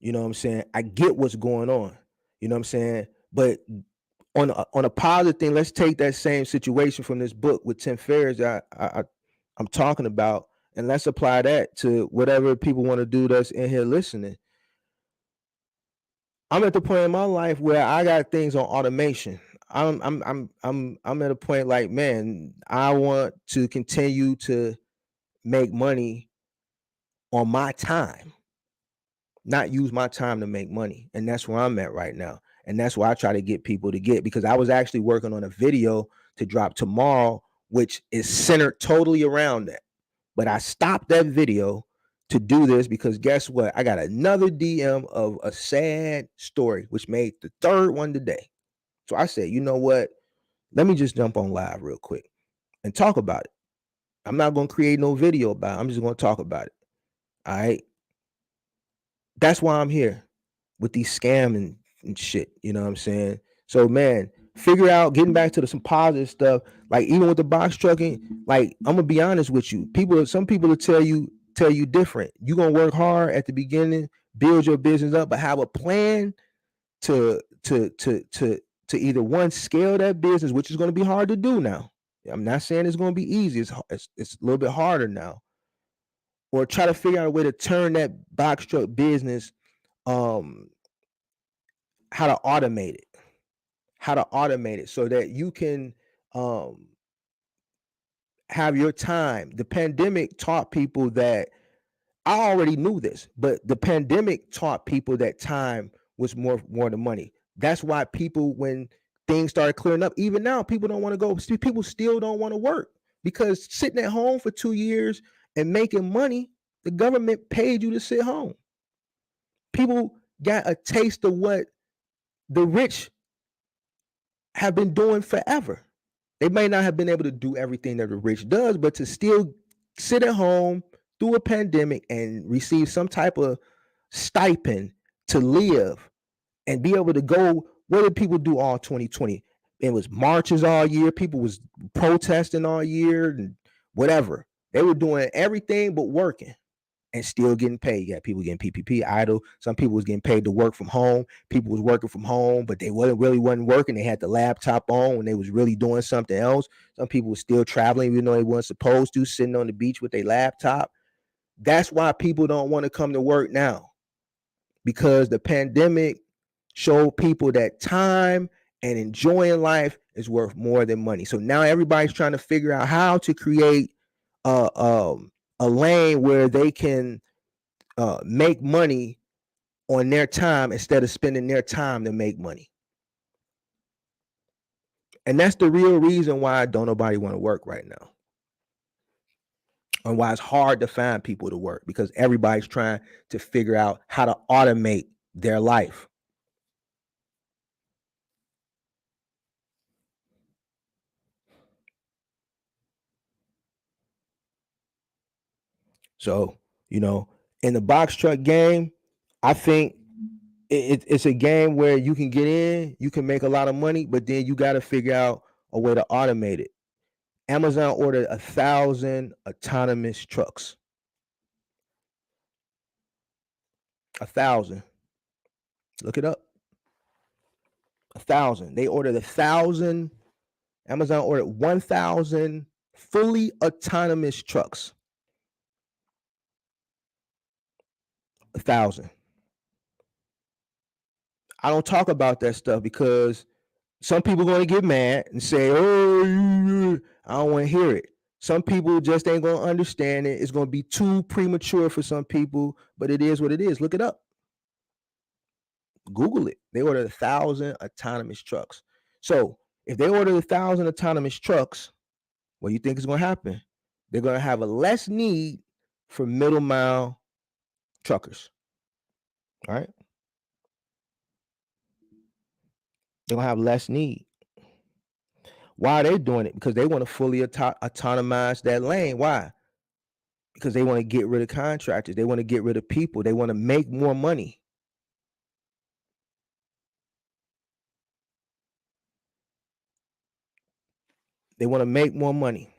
You know what I'm saying? I get what's going on. You know what I'm saying? But on a positive thing, let's take that same situation from this book with Tim Ferriss that I'm talking about, and let's apply that to whatever people want to do that's in here listening. I'm at the point in my life where I got things on automation. I'm at a point like, man, I want to continue to make money on my time, not use my time to make money. And that's where I'm at right now. And that's why I try to get people to get, because I was actually working on a video to drop tomorrow, which is centered totally around that. But I stopped that video to do this because guess what? I got another DM of a sad story, which made the third one today. So I said, you know what? Let me just jump on live real quick and talk about it. I'm not going to create no video about it. I'm just going to talk about it. All right. That's why I'm here with these scam and shit. You know what I'm saying? So man, figure out, getting back to some positive stuff. Like even with the box trucking, like I'm gonna be honest with you. Some people will tell you different. You're gonna work hard at the beginning, build your business up, but have a plan to either one, scale that business, which is gonna be hard to do now. I'm not saying it's gonna be easy. It's a little bit harder now. Or try to figure out a way to turn that box truck business, how to automate it so that you can have your time. The pandemic taught people that, I already knew this, but the pandemic taught people that time was more than money. That's why people, when things started clearing up, even now people don't want to go. People still don't want to work, because sitting at home for 2 years and making money, the government paid you to sit home. People got a taste of what the rich have been doing forever. They may not have been able to do everything that the rich does, but to still sit at home through a pandemic and receive some type of stipend to live and be able to go. What did people do all 2020? It was marches all year. People was protesting all year and whatever. They were doing everything but working. and still getting paid. You got people getting PPP, idle. Some people was getting paid to work from home. People was working from home, but they wasn't working. They had the laptop on when they was really doing something else. Some people was still traveling, even though they weren't supposed to, sitting on the beach with their laptop. That's why people don't want to come to work now, because the pandemic showed people that time and enjoying life is worth more than money. So now everybody's trying to figure out how to create a lane where they can make money on their time instead of spending their time to make money. And that's the real reason why don't nobody want to work right now, and why it's hard to find people to work, because everybody's trying to figure out how to automate their life. So, in the box truck game, I think it's a game where you can get in, you can make a lot of money, but then you got to figure out a way to automate it. Amazon ordered 1,000 autonomous trucks. 1,000. Look it up. 1,000. They ordered 1,000. Amazon ordered 1,000 fully autonomous trucks. 1,000. I don't talk about that stuff because some people are going to get mad and say, "Oh, I don't want to hear it." Some people just ain't going to understand it. It's going to be too premature for some people, but it is what it is. Look it up. Google it. They ordered 1,000 autonomous trucks. So if they order 1,000 autonomous trucks, what do you think is going to happen? They're going to have a less need for middle mile truckers. All right. They're going to have less need. Why are they doing it? Because they want to fully autonomize that lane. Why? Because they want to get rid of contractors. They want to get rid of people. They want to make more money. They want to make more money.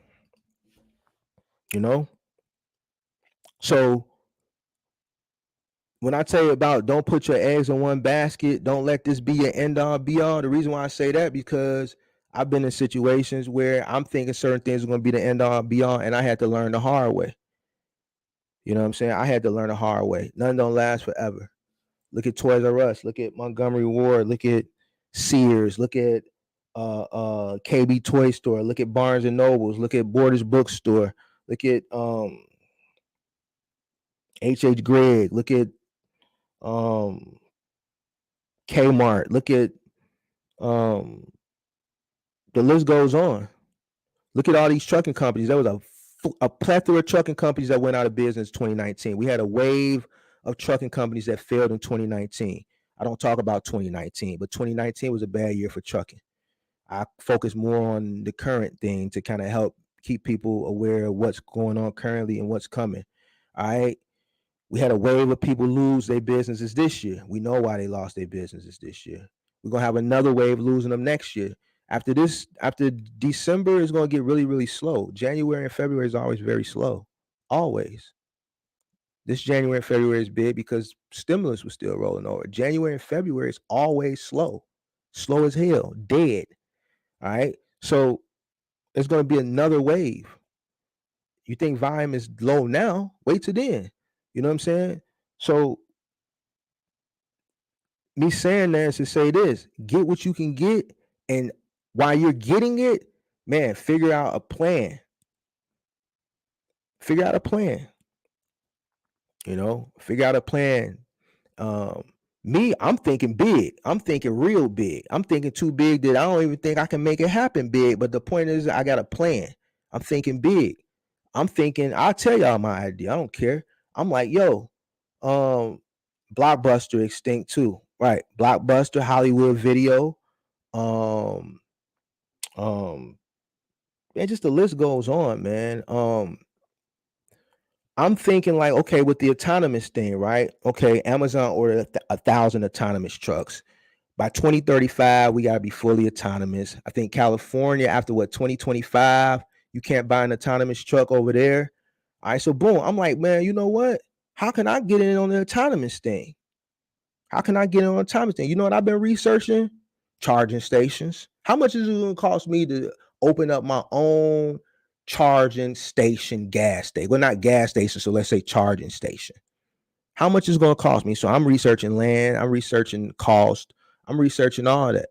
So when I tell you about don't put your eggs in one basket, don't let this be your end all be all. The reason why I say that, because I've been in situations where I'm thinking certain things are going to be the end all be all, and I had to learn the hard way. You know what I'm saying? I had to learn the hard way. None don't last forever. Look at Toys R Us. Look at Montgomery Ward. Look at Sears. Look at KB Toy Store. Look at Barnes and Nobles. Look at Borders Bookstore. Look at H.H. Gregg. Look at Kmart. Look at the list goes on. Look at all these trucking companies. There was a plethora of trucking companies that went out of business in 2019. We had a wave of trucking companies that failed in 2019. I don't talk about 2019, but 2019 was a bad year for trucking. I focus more on the current thing to kind of help keep people aware of what's going on currently and what's coming. All right. We had a wave of people lose their businesses this year. We know why they lost their businesses this year. We're going to have another wave losing them next year. After December is going to get really, really slow. January and February is always very slow. Always. This January and February is big because stimulus was still rolling over. January and February is always slow. Slow as hell. Dead. All right. So it's going to be another wave. You think volume is low now? Wait till then. You know what I'm saying? So me saying that is to say this: get what you can get, and while you're getting it, man, figure out a plan. Figure out a plan. Figure out a plan. I'm thinking big. I'm thinking real big. I'm thinking too big that I don't even think I can make it happen big. But the point is, I got a plan. I'm thinking big. I'm thinking, I'll tell y'all my idea. I don't care. I'm like, yo, Blockbuster extinct too. Right. Blockbuster, Hollywood Video. Man, just the list goes on, man. I'm thinking like, okay, with the autonomous thing, right? Okay, Amazon ordered 1,000 autonomous trucks. By 2035, we got to be fully autonomous. I think California, after 2025, you can't buy an autonomous truck over there. All right, so boom, I'm like, man, you know what? How can I get in on the autonomous thing? How can I get in on the autonomous thing? You know what I've been researching? Charging stations. How much is it going to cost me to open up my own charging station gas station? Well, not gas station, so let's say charging station. How much is it going to cost me? So I'm researching land, I'm researching cost, I'm researching all that.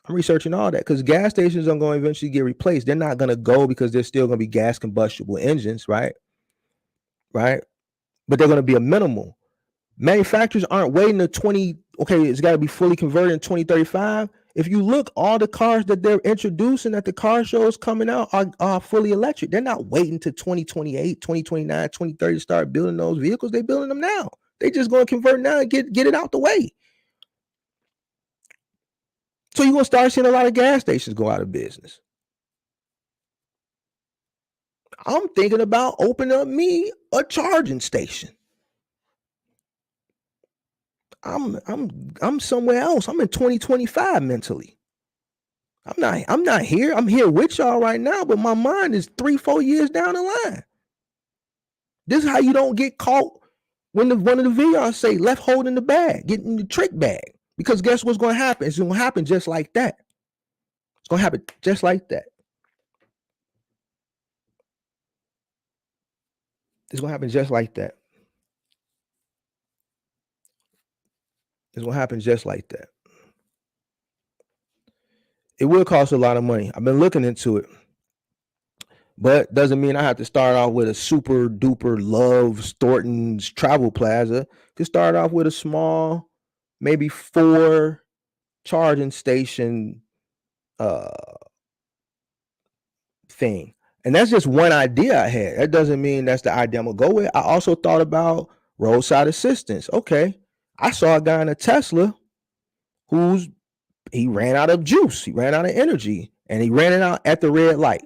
Because gas stations are going to eventually get replaced. They're not going to go because there's still going to be gas combustible engines, right? Right? But they're going to be a minimal. Manufacturers aren't waiting to it's got to be fully converted in 2035. If you look, all the cars that they're introducing at the car shows coming out are fully electric. They're not waiting to 2028, 2029, 2030 to start building those vehicles. They're building them now. They just going to convert now and get it out the way. So you're going to start seeing a lot of gas stations go out of business. I'm thinking about opening up me a charging station. I'm somewhere else. I'm in 2025 mentally. I'm not here. I'm here with y'all right now, but my mind is 3-4 years down the line. This is how you don't get caught when one of the videos say left holding the bag, getting the trick bag. Because guess what's going to happen? It's going to happen just like that. It's going to happen just like that. It's going to happen just like that. It's going to happen just like that. It will cost a lot of money. I've been looking into it. But doesn't mean I have to start off with a super duper Love's Thornton's Travel Plaza. Could start off with a small, maybe 4 charging station thing. And that's just one idea I had. That doesn't mean that's the idea I'm gonna go with. I also thought about roadside assistance. Okay. I saw a guy in a Tesla he ran out of juice, he ran out of energy, and he ran it out at the red light.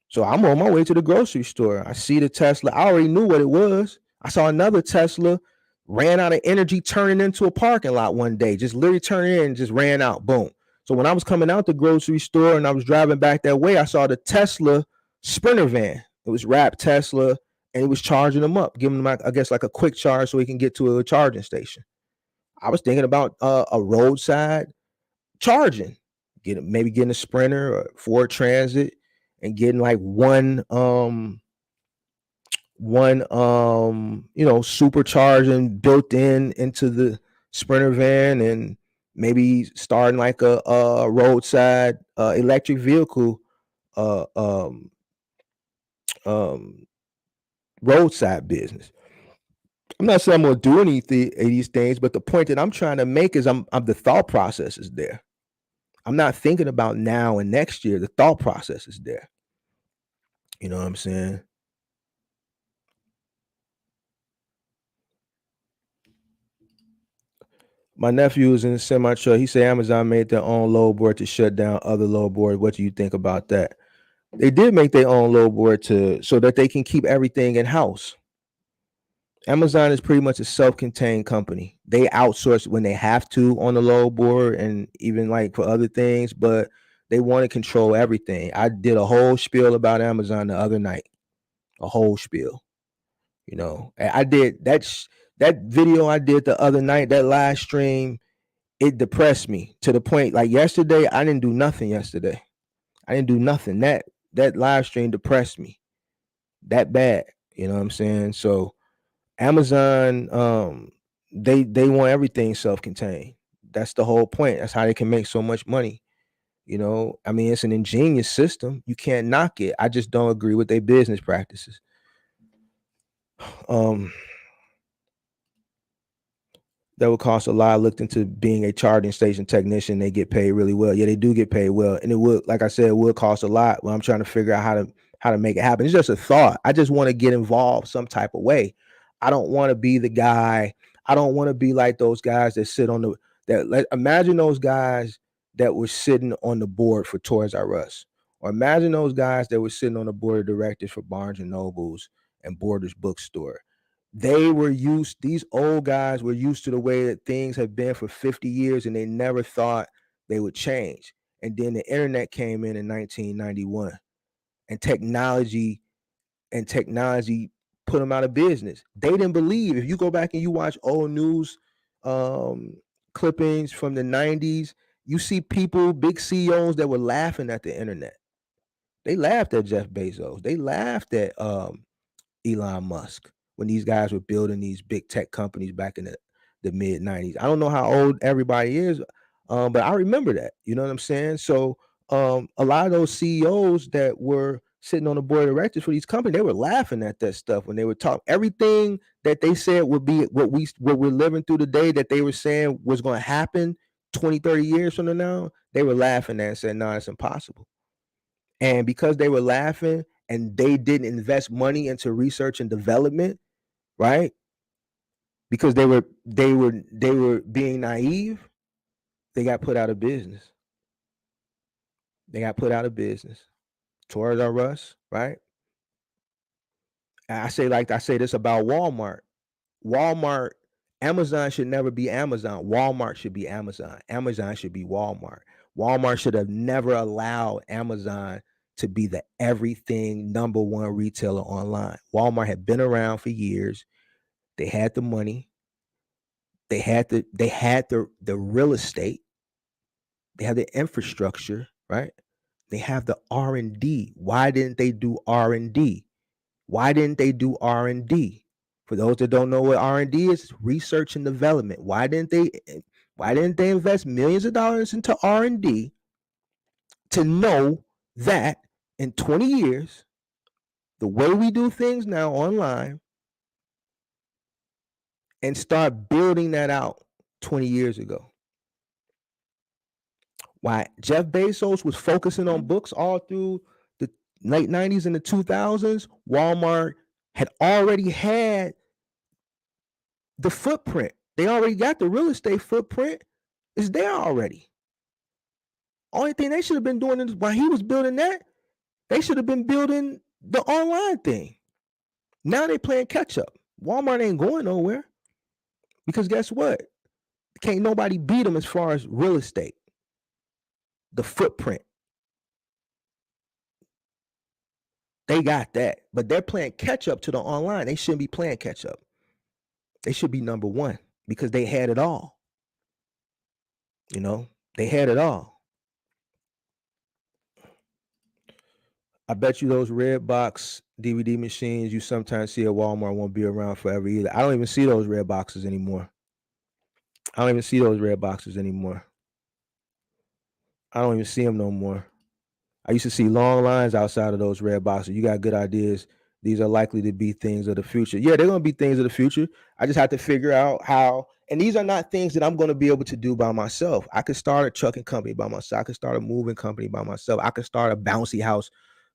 So I'm on my way to the grocery store. I see the Tesla. I already knew what it was. I saw another Tesla ran out of energy turning into a parking lot one day, just literally turned in and just ran out. Boom. So when I was coming out the grocery store and I was driving back that way, I saw the Tesla Sprinter van. It was wrapped Tesla, and it was charging them up, giving them, I guess, like a quick charge so he can get to a charging station. I was thinking about a roadside charging, maybe getting a Sprinter or Ford Transit and getting like one supercharging built into the Sprinter van, and maybe starting like a roadside electric vehicle roadside business. I'm not saying I'm gonna do any of these things, but the point that I'm trying to make is I'm the thought process is there. I'm not thinking about now and next year. The thought process is there. You know what I'm saying? My nephew is in a semi truck. He said Amazon made their own load board to shut down other load boards. What do you think about that? They did make their own load board so that they can keep everything in house. Amazon is pretty much a self-contained company. They outsource when they have to on the load board and even like for other things, but they want to control everything. I did a whole spiel about Amazon the other night. A whole spiel. You know, I did that video I did the other night, that live stream, it depressed me to the point like yesterday, I didn't do nothing yesterday. I didn't do nothing. That live stream depressed me that bad. You know what I'm saying? So Amazon, they want everything self-contained. That's the whole point. That's how they can make so much money. You know, I mean, it's an ingenious system. You can't knock it. I just don't agree with their business practices. That would cost a lot. I looked into being a charging station technician. They get paid really well. Yeah, they do get paid well. And it would, like I said, it would cost a lot. Well, I'm trying to figure out how to make it happen. It's just a thought. I just want to get involved some type of way. I don't want to be the guy. I don't want to be like those guys that sit on imagine those guys that were sitting on the board for Toys R Us. Or imagine those guys that were sitting on the board of directors for Barnes and Nobles and Borders Bookstore. These old guys were used to the way that things have been for 50 years, and they never thought they would change. And then the internet came in 1991, and technology put them out of business. They didn't believe. If you go back and you watch old news clippings from the 90s, you see people, big CEOs that were laughing at the internet. They laughed at Jeff Bezos. They laughed at Elon Musk when these guys were building these big tech companies back in the mid 90s. I don't know how old everybody is, but I remember that. You know what I'm saying? So a lot of those CEOs that were sitting on the board of directors for these companies, they were laughing at that stuff when they were talking. Everything that they said would be what we're living through today, that they were saying was going to happen 20, 30 years from now, they were laughing at and said, no, it's impossible. And because they were laughing and they didn't invest money into research and development, right? Because they were being naive, they got put out of business. They got put out of business. Toys R Us, right? I say this about Walmart. Walmart, Amazon should never be Amazon. Walmart should be Amazon. Amazon should be Walmart. Walmart should have never allowed Amazon to be the everything number one retailer online. Walmart had been around for years. They had the money. They had the real estate. They have the infrastructure, right? They have the R&D. Why didn't they do R&D? Why didn't they do R&D? For those that don't know what R&D is, research and development. Why didn't they invest millions of dollars into R&D to know that in 20 years, the way we do things now online, and start building that out 20 years ago? Why Jeff Bezos was focusing on books all through the late 90s and the 2000s, Walmart had already had the footprint. They already got the real estate footprint. It's there already. Only thing they should have been doing is while he was building that, they should have been building the online thing. Now they playing catch up. Walmart ain't going nowhere because guess what? Can't nobody beat them as far as real estate, the footprint. They got that, but they're playing catch up to the online. They shouldn't be playing catch up. They should be number one because they had it all. You know, they had it all. I bet you those red box DVD machines you sometimes see at Walmart won't be around forever either. I don't even see those red boxes anymore. I don't even see them no more. I used to see long lines outside of those red boxes. You got good ideas. These are likely to be things of the future. Yeah, they're going to be things of the future. I just have to figure out how. And these are not things that I'm going to be able to do by myself. I could start a trucking company by myself. I could start a moving company by myself. I could start a bouncy house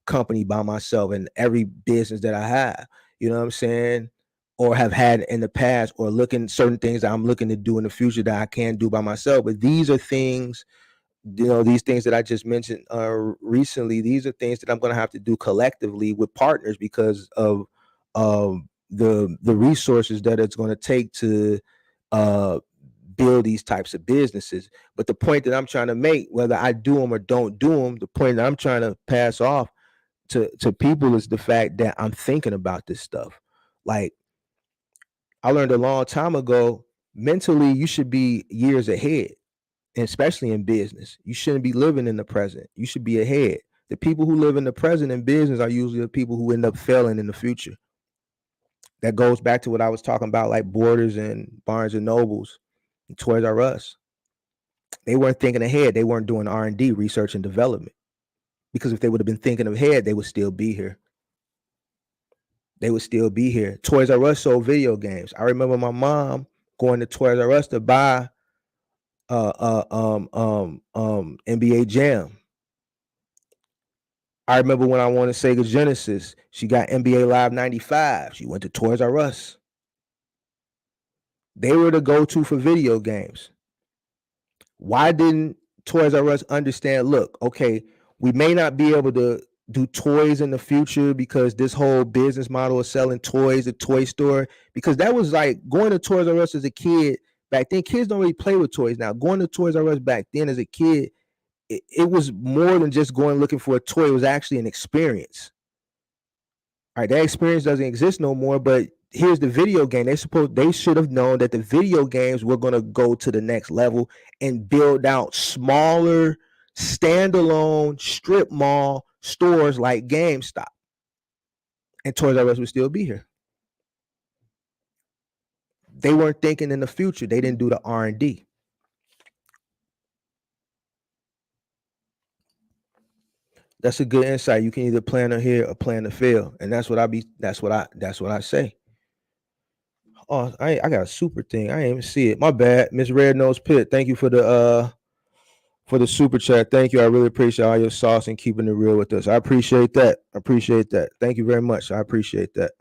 company by myself in every business that I have. You know what I'm saying? Or have had in the past, or looking certain things that I'm looking to do in the future that I can't do by myself. But these are things, you know, these things that I just mentioned recently, these are things that I'm going to have to do collectively with partners because of the resources that it's going to take to build these types of businesses. But the point that I'm trying to make, whether I do them or don't do them, the point that I'm trying to pass off to people is the fact that I'm thinking about this stuff. Like, I learned a long time ago, mentally, you should be years ahead, especially in business. You shouldn't be living in the present. You should be ahead. The people who live in the present in business are usually the people who end up failing in the future. That goes back to what I was talking about, like Borders and Barnes and Nobles and Toys R Us. They weren't thinking ahead. They weren't doing R&D, research and development. Because if they would have been thinking ahead, they would still be here. Toys R Us sold video games. I remember my mom going to Toys R Us to buy NBA Jam. I remember when I wanted Sega Genesis, she got NBA Live 95. She went to Toys R Us. They were the go-to for video games. Why didn't Toys R Us understand, look, okay, we may not be able to do toys in the future because this whole business model of selling toys, a toy store, because that was like going to Toys R Us as a kid. Back then, kids don't really play with toys now. Going to Toys R Us back then as a kid, it was more than just going looking for a toy. It was actually an experience. All right, that experience doesn't exist no more. But here's the video game. They should have known that the video games were gonna go to the next level and build out smaller, standalone strip mall stores like GameStop, and Toys R Us would still be here. They weren't thinking in the future. They didn't do the R&D. That's a good insight. You can either plan to hit or plan to fail, and that's what I say. Oh, I got a super thing. I didn't even see it. My bad, Miss Red Nose Pit. Thank you for the super chat. Thank you. I really appreciate all your sauce and keeping it real with us. I appreciate that. Thank you very much. I appreciate that.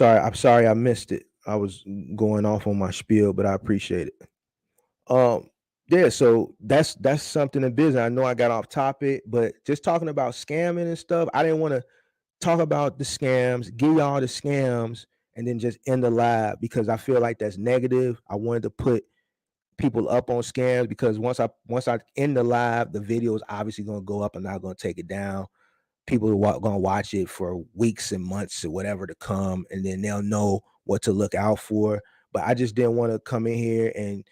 I'm sorry I missed it. I was going off on my spiel, but I appreciate it. Yeah, so that's something in business. I know I got off topic, but just talking about scamming and stuff, I didn't want to talk about the scams, give y'all the scams, and then just end the live because I feel like that's negative. I wanted to put people up on scams because once I end the live, the video is obviously going to go up. I'm not going to take it down. People are going to watch it for weeks and months or whatever to come, and then they'll know what to look out for. But I just didn't want to come in here and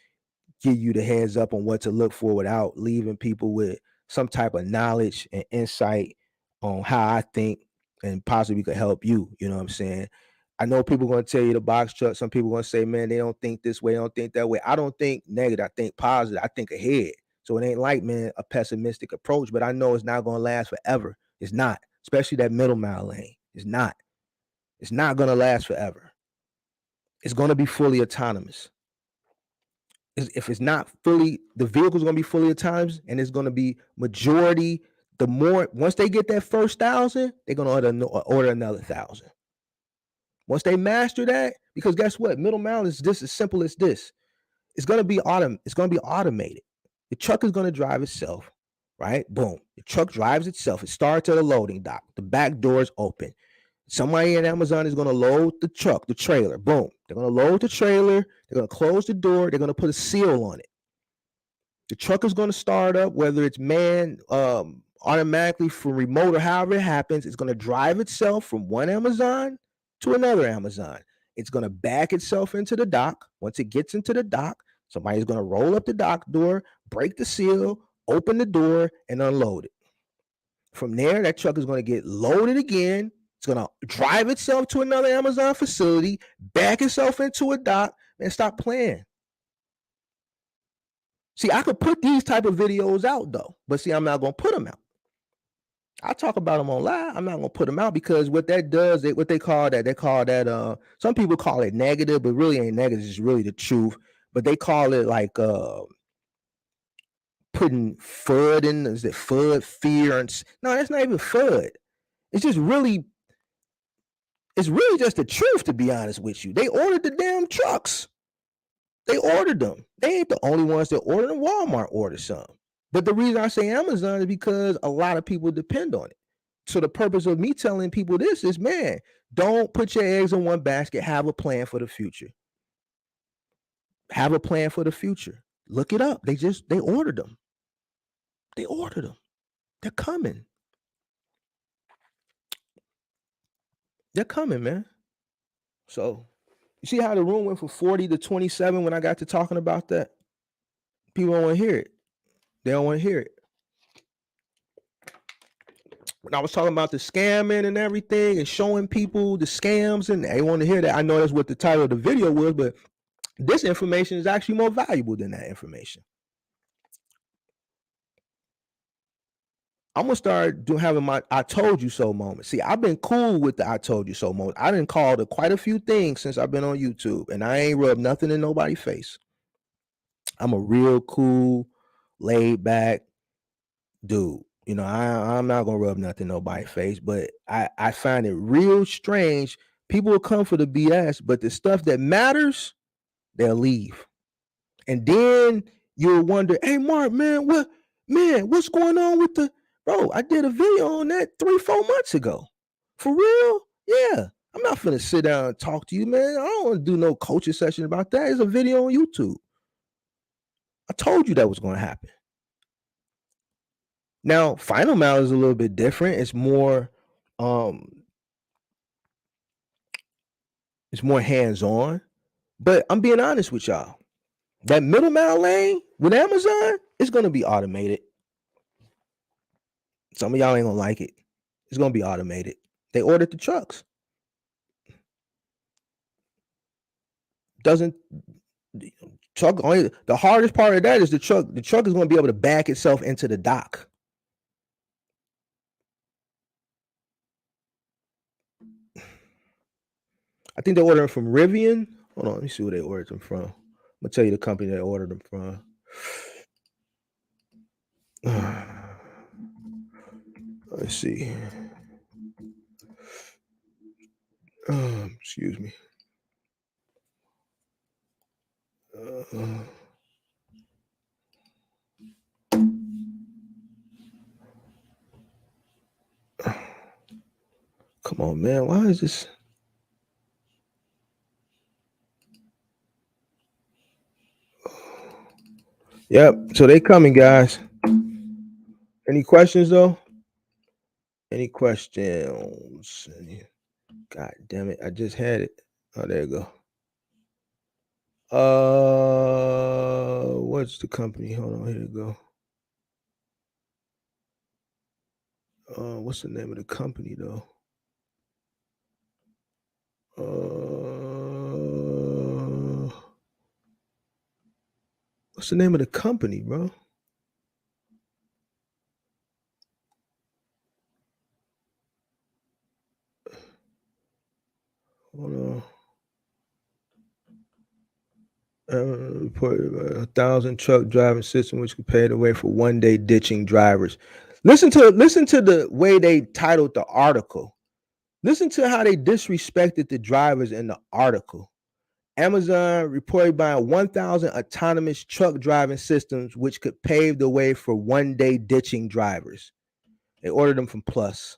give you the heads up on what to look for without leaving people with some type of knowledge and insight on how I think and possibly could help you. You know what I'm saying? I know people are going to tell you the box truck. Some people are going to say, man, they don't think this way, they don't think that way. I don't think negative. I think positive. I think ahead. So it ain't like, man, a pessimistic approach, but I know it's not going to last forever. It's not, especially that middle mile lane. It's not. It's not going to last forever. It's going to be fully autonomous. If it's not fully, the vehicle's going to be fully autonomous, and it's going to be majority. The more once they get that first 1,000, they're going to order another 1,000. Once they master that, because guess what? Middle mile is just as simple as this. It's going to be automated. The truck is going to drive itself, right? Boom. The truck drives itself. It starts at a loading dock. The back door is open. Somebody in Amazon is going to load the truck, the trailer. Boom. They're going to load the trailer. They're going to close the door. They're going to put a seal on it. The truck is going to start up, whether it's manned automatically from remote or however it happens. It's going to drive itself from one Amazon to another Amazon. It's going to back itself into the dock. Once it gets into the dock, somebody's going to roll up the dock door, break the seal, open the door, and unload it. From there, that truck is going to get loaded again. It's going to drive itself to another Amazon facility, back itself into a dock, and stop playing. See, I could put these type of videos out though, but see, I'm not going to put them out. I talk about them on live. I'm not going to put them out because what that does, what they call that, some people call it negative, but really ain't negative. It's really the truth. But they call it like putting FUD in. Is it FUD, fear? No, that's not even FUD. It's really just the truth, to be honest with you. They ordered the damn trucks. They ordered them. They ain't the only ones that ordered them. Walmart ordered some. But the reason I say Amazon is because a lot of people depend on it. So the purpose of me telling people this is, man, don't put your eggs in one basket. Have a plan for the future. Have a plan for the future. Look it up. They ordered them. They ordered them. They're coming. They're coming, man. So you see how the room went from 40 to 27 when I got to talking about that? People don't want to hear it. They don't want to hear it. When I was talking about the scamming and everything and showing people the scams, and they want to hear that. I know that's what the title of the video was, but this information is actually more valuable than that information. I'm gonna start having my "I told you so" moment. See, I've been cool with the "I told you so" moment. I done called it quite a few things since I've been on YouTube, and I ain't rubbed nothing in nobody's face. I'm a real cool, laid back dude. You know, I'm not gonna rub nothing in nobody's face, but I find it real strange. People will come for the BS, but the stuff that matters, they'll leave. And then you'll wonder, hey Mark, what's going on with the bro? I did a video on that 3-4 months ago. For real? Yeah. I'm not finna sit down and talk to you, man. I don't want to do no coaching session about that. It's a video on YouTube. I told you that was going to happen. Now, Final Mile is a little bit different. It's more It's more hands-on. But I'm being honest with y'all. That middle mile lane with Amazon is gonna be automated. Some of y'all ain't gonna like it. It's gonna be automated. They ordered the trucks. Doesn't truck only the hardest part of that is the truck. The truck is gonna be able to back itself into the dock. I think they ordered them from Rivian. Hold on, let me see where they ordered them from. I'm gonna tell you the company they ordered them from. Let's see. Excuse me. Come on, man. Why is this? Yep. So they coming, guys. Any questions though? Any questions? God damn it! I just had it. Oh, there you go. What's the company? Hold on, here you go. What's the name of the company though? What's the name of the company, bro? Hold on. Report 1,000 truck driving system which could pave the way for one-day ditching drivers. Listen to the way they titled the article. Listen to how they disrespected the drivers in the article. Amazon reported buying 1,000 autonomous truck driving systems which could pave the way for one-day ditching drivers. They ordered them from Plus.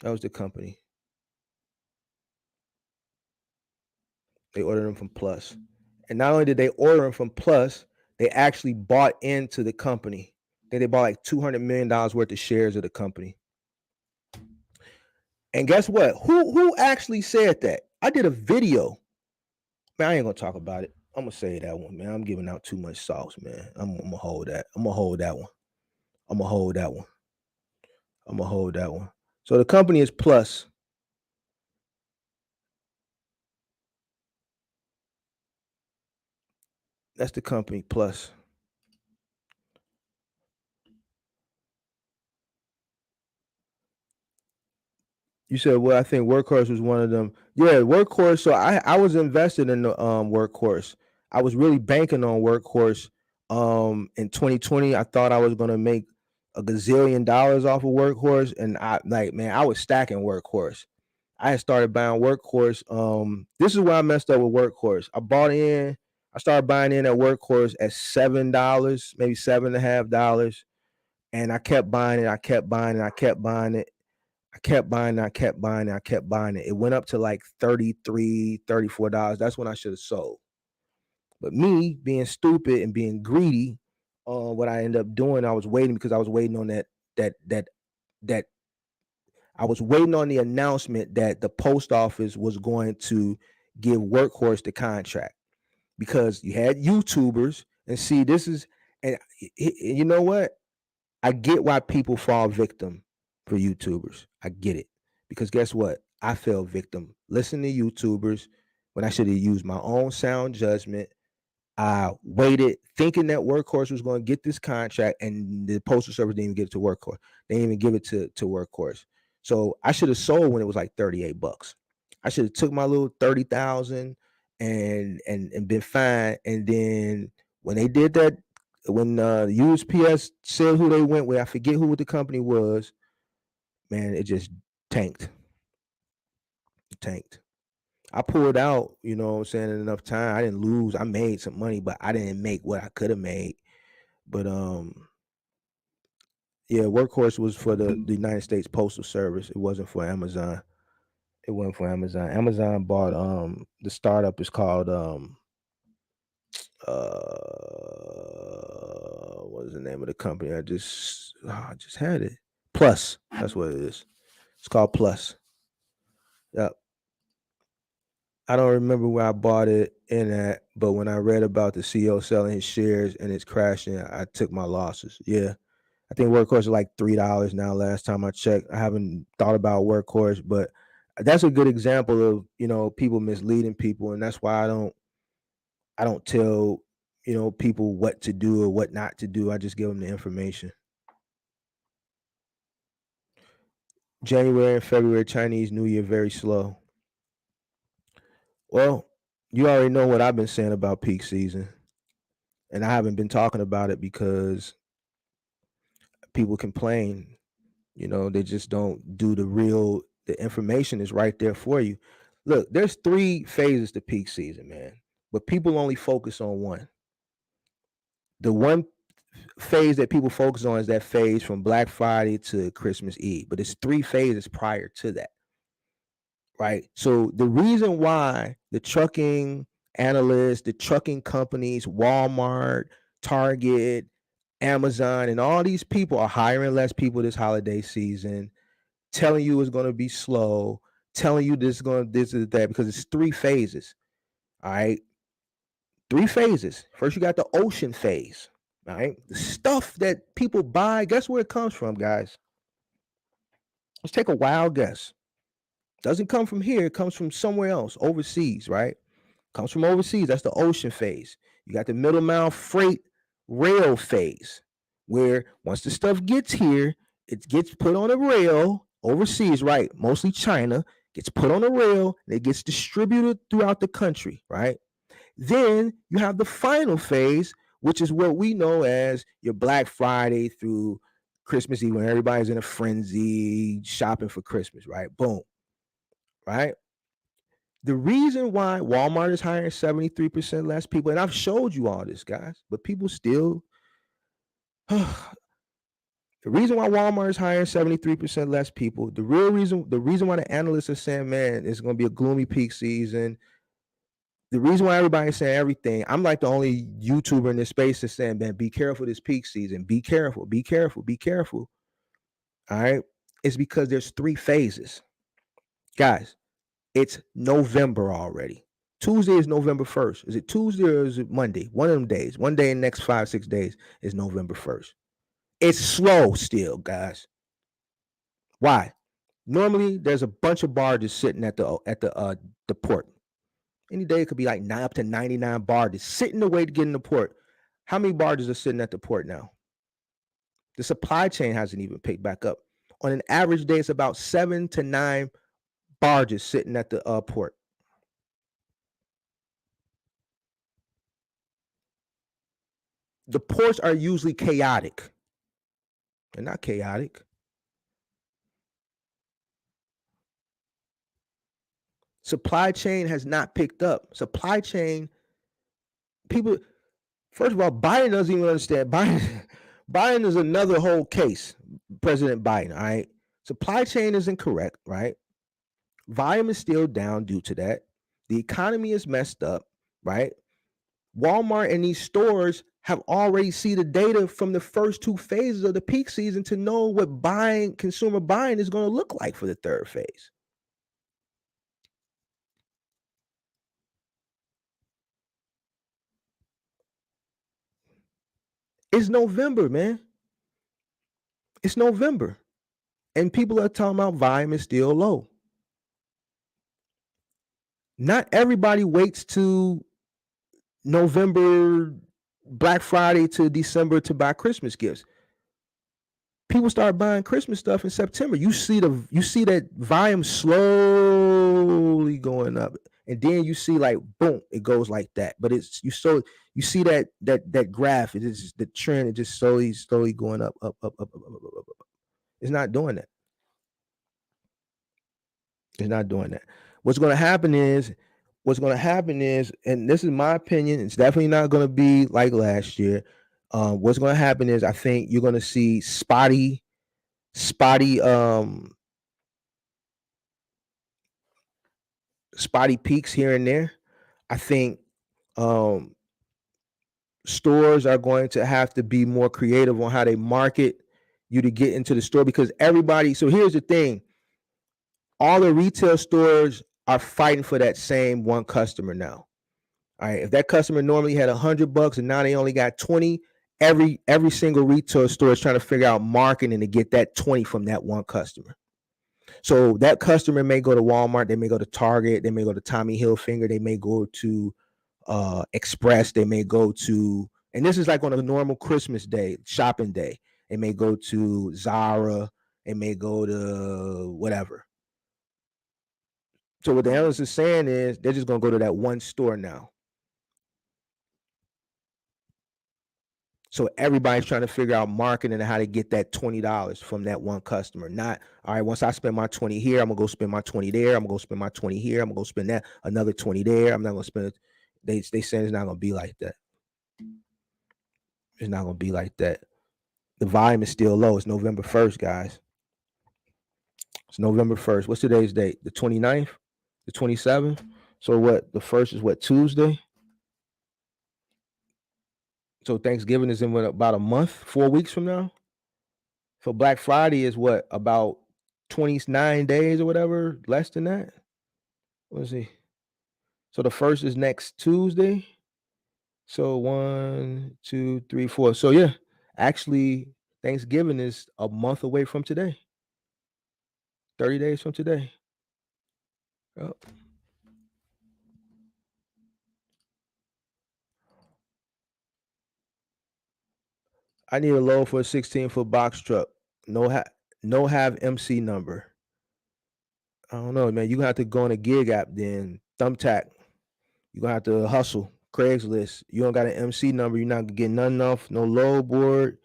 That was the company. They ordered them from Plus. And not only did they order them from Plus, they actually bought into the company. I think they bought like $200 million worth of shares of the company. And guess what? Who actually said that? I did a video. Man, I ain't gonna talk about it. I'm gonna say that one, man. I'm giving out too much sauce, man. I'm gonna hold that. I'm gonna hold that one. I'm gonna hold that one. I'm gonna hold that one. So the company is Plus. That's the company Plus. You said, well, I think Workhorse was one of them. Yeah, Workhorse. So I was invested in the Workhorse. I was really banking on Workhorse. In 2020, I thought I was gonna make a gazillion dollars off of Workhorse, and I was stacking Workhorse. I had started buying Workhorse. This is where I messed up with Workhorse. I started buying in at Workhorse at $7, maybe $7.50, and I kept buying it. I kept buying it. I kept buying it. I kept buying it. I kept buying it. I kept buying it. It went up to like $33, $34. That's when I should have sold. But me being stupid and being greedy, what I ended up doing, I was waiting because I was waiting on that I was waiting on the announcement that the post office was going to give Workhorse the contract because you had YouTubers and see this is and you know what? I get why people fall victim for YouTubers. I get it. Because guess what? I fell victim. Listen to YouTubers when I should have used my own sound judgment. I waited thinking that Workhorse was going to get this contract, and the Postal Service didn't even give it to Workhorse. They didn't even give it to Workhorse. So I should have sold when it was like $38. I should have took my little 30,000 and been fine. And then when they did that, when USPS said who they went with, I forget who the company was. Man, it just tanked. It tanked. I pulled out, you know what I'm saying, in enough time. I didn't lose. I made some money, but I didn't make what I could have made. But yeah, Workhorse was for the United States Postal Service. It wasn't for Amazon. It wasn't for Amazon. Amazon bought the startup is called what is the name of the company? I just had it. Plus, that's what it is. It's called Plus. Yep. I don't remember where I bought it in at, but when I read about the CEO selling his shares and it's crashing, I took my losses. Yeah. I think Workhorse is like $3 now. Last time I checked, I haven't thought about Workhorse, but that's a good example of people misleading people, and that's why I don't tell people what to do or what not to do. I just give them the information. January and February Chinese New Year very slow. Well, you already know what I've been saying about peak season, and I haven't been talking about it because people complain. They just don't do the information is right there for you. Look, there's 3 phases to peak season, man, but people only focus on one. The one phase that people focus on is that phase from Black Friday to Christmas Eve, but it's 3 phases prior to that, right? So the reason why the trucking analysts, the trucking companies, Walmart, Target, Amazon, and all these people are hiring less people this holiday season, telling you it's going to be slow, telling you this is that, because it's 3 phases. All right. 3 phases. First, you got the ocean phase. All right. The stuff that people buy, guess where it comes from, guys? Let's take a wild guess. Doesn't come from here, it comes from somewhere else, overseas, right? Comes from overseas. That's the ocean phase. You got the middle mile freight rail phase, where once the stuff gets here, it gets put on a rail overseas, right? Mostly China, gets put on a rail and it gets distributed throughout the country, right? Then you have the final phase, which is what we know as your Black Friday through Christmas Eve, when everybody's in a frenzy shopping for Christmas, right? Boom, right? The reason why Walmart is hiring 73% less people, and I've showed you all this, guys, but people still the reason why Walmart is hiring 73% less people, the reason why the analysts are saying, man, it's going to be a gloomy peak season. The reason why everybody's saying everything, I'm like the only YouTuber in this space that's saying, man, be careful this peak season. Be careful, be careful, be careful. All right. It's because there's 3 phases. Guys, it's November already. Tuesday is November 1st. Is it Tuesday or is it Monday? One of them days. One day in the next 5-6 days is November 1st. It's slow still, guys. Why? Normally, there's a bunch of barges sitting at the port. Any day it could be like up to 99 barges sitting the way to get in the port. How many barges are sitting at the port now? The supply chain hasn't even picked back up. On an average day, it's about 7 to 9 barges sitting at the port. The ports are usually chaotic. They're not chaotic. Supply chain has not picked up. Supply chain, people, first of all, Biden doesn't even understand. Biden is another whole case. President Biden, all right? Supply chain is incorrect, right? Volume is still down due to that. The economy is messed up, right? Walmart and these stores have already seen the data from the first 2 phases of the peak season to know what consumer buying is going to look like for the 3rd phase. It's November, man. It's November. And people are talking about volume is still low. Not everybody waits to November, Black Friday to December to buy Christmas gifts. People start buying Christmas stuff in September. You see that volume slowly going up, and then you see like boom, it goes like that. But you see that graph. It is the trend. It just slowly going up. It's not doing that. It's not doing that. What's going to happen is, and this is my opinion, it's definitely not going to be like last year. What's going to happen is, I think you're going to see spotty peaks here and there. I think stores are going to have to be more creative on how they market you to get into the store, because everybody. So here's the thing: all the retail stores are fighting for that same one customer now. All right, if that customer normally had $100 and now they only got 20, every single retail store is trying to figure out marketing to get that 20 from that one customer. So that customer may go to Walmart, they may go to Target, they may go to Tommy Hilfiger, they may go to Express, they may go to, and this is like on a normal Christmas day, shopping day. They may go to Zara, they may go to whatever. So what the analyst is saying is they're just gonna go to that one store now. So everybody's trying to figure out marketing and how to get that $20 from that one customer. Not, all right, once I spend my 20 here, I'm gonna go spend my 20 there. I'm gonna go spend my 20 here. I'm gonna go spend that another 20 there. I'm not gonna spend it. They say it's not gonna be like that. It's not gonna be like that. The volume is still low. It's November 1st, guys. It's November 1st. What's today's date? The 29th? The 27th? So what? The first is what, Tuesday? So Thanksgiving is in what, about a month, 4 weeks from now? So Black Friday is what, about 29 days or whatever, less than that? Let's see. So the first is next Tuesday. So 1, 2, 3, 4. So yeah, actually Thanksgiving is a month away from today. 30 days from today. Yep. I need a load for a 16-foot box truck. No have MC number. I don't know, man. You're gonna have to go on a gig app then. Thumbtack. You're gonna have to hustle. Craigslist. You don't got an MC number. You're not gonna get nothing off. No load board.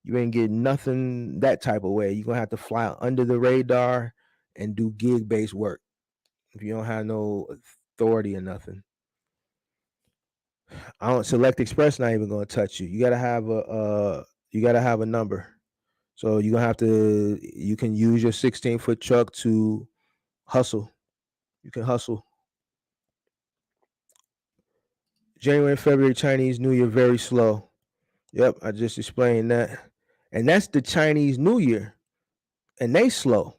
You ain't get nothing that type of way. You're gonna have to fly under the radar and do gig-based work. If you don't have no authority or nothing. I don't Select Express not even gonna touch you. You gotta have a number. So you're gonna have to, you can use your 16-foot truck to hustle. You can hustle. January and February Chinese New Year very slow. Yep, I just explained that. And that's the Chinese New Year. And they slow.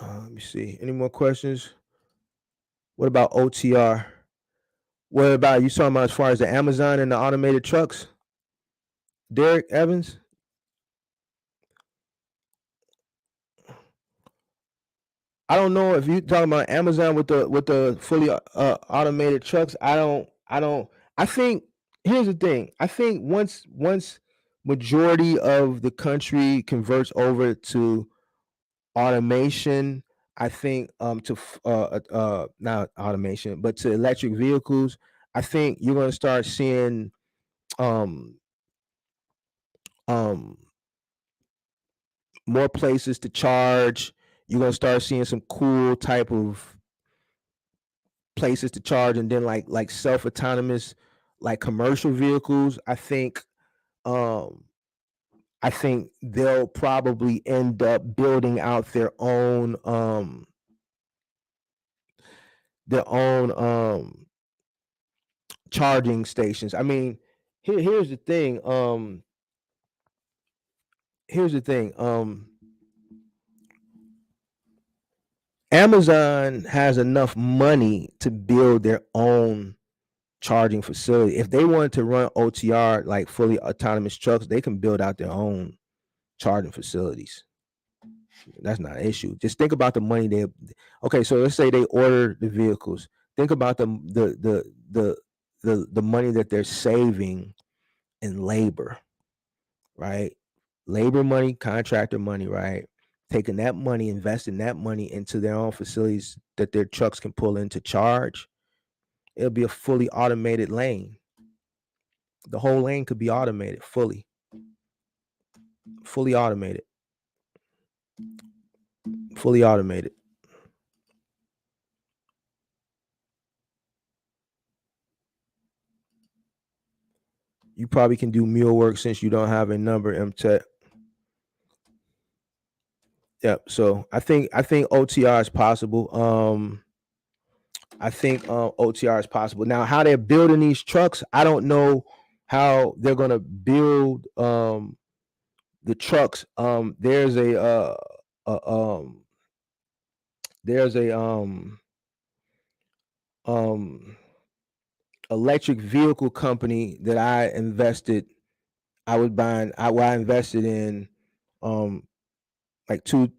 Let me see. Any more questions? What about OTR? What about you talking about as far as the Amazon and the automated trucks? Derek Evans? I don't know if you talking about Amazon with the fully automated trucks. I think here's the thing. I think once majority of the country converts over to automation, I think not automation, but to electric vehicles, I think you're going to start seeing um um more places to charge. You're going to start seeing some cool type of places to charge, and then like self-autonomous, like commercial vehicles. Um I think they'll probably end up building out their own charging stations. I mean, here's the thing. Here's the thing. Amazon has enough money to build their own charging facility. If they wanted to run OTR, like fully autonomous trucks, they can build out their own charging facilities. That's not an issue. Just think about the money they. Okay, so let's say they order the vehicles. Think about the money that they're saving in labor, right? Labor money, contractor money, right? Taking that money, investing that money into their own facilities that their trucks can pull in to charge. It'll be a fully automated lane. The whole lane could be automated, fully automated, fully automated. You probably can do mule work since you don't have a number, MTech. Yep. So I think OTR is possible. I think OTR is possible. Now, how they're building these trucks, I don't know how they're gonna build the trucks. There's a a there's a um electric vehicle company that I invested in um like two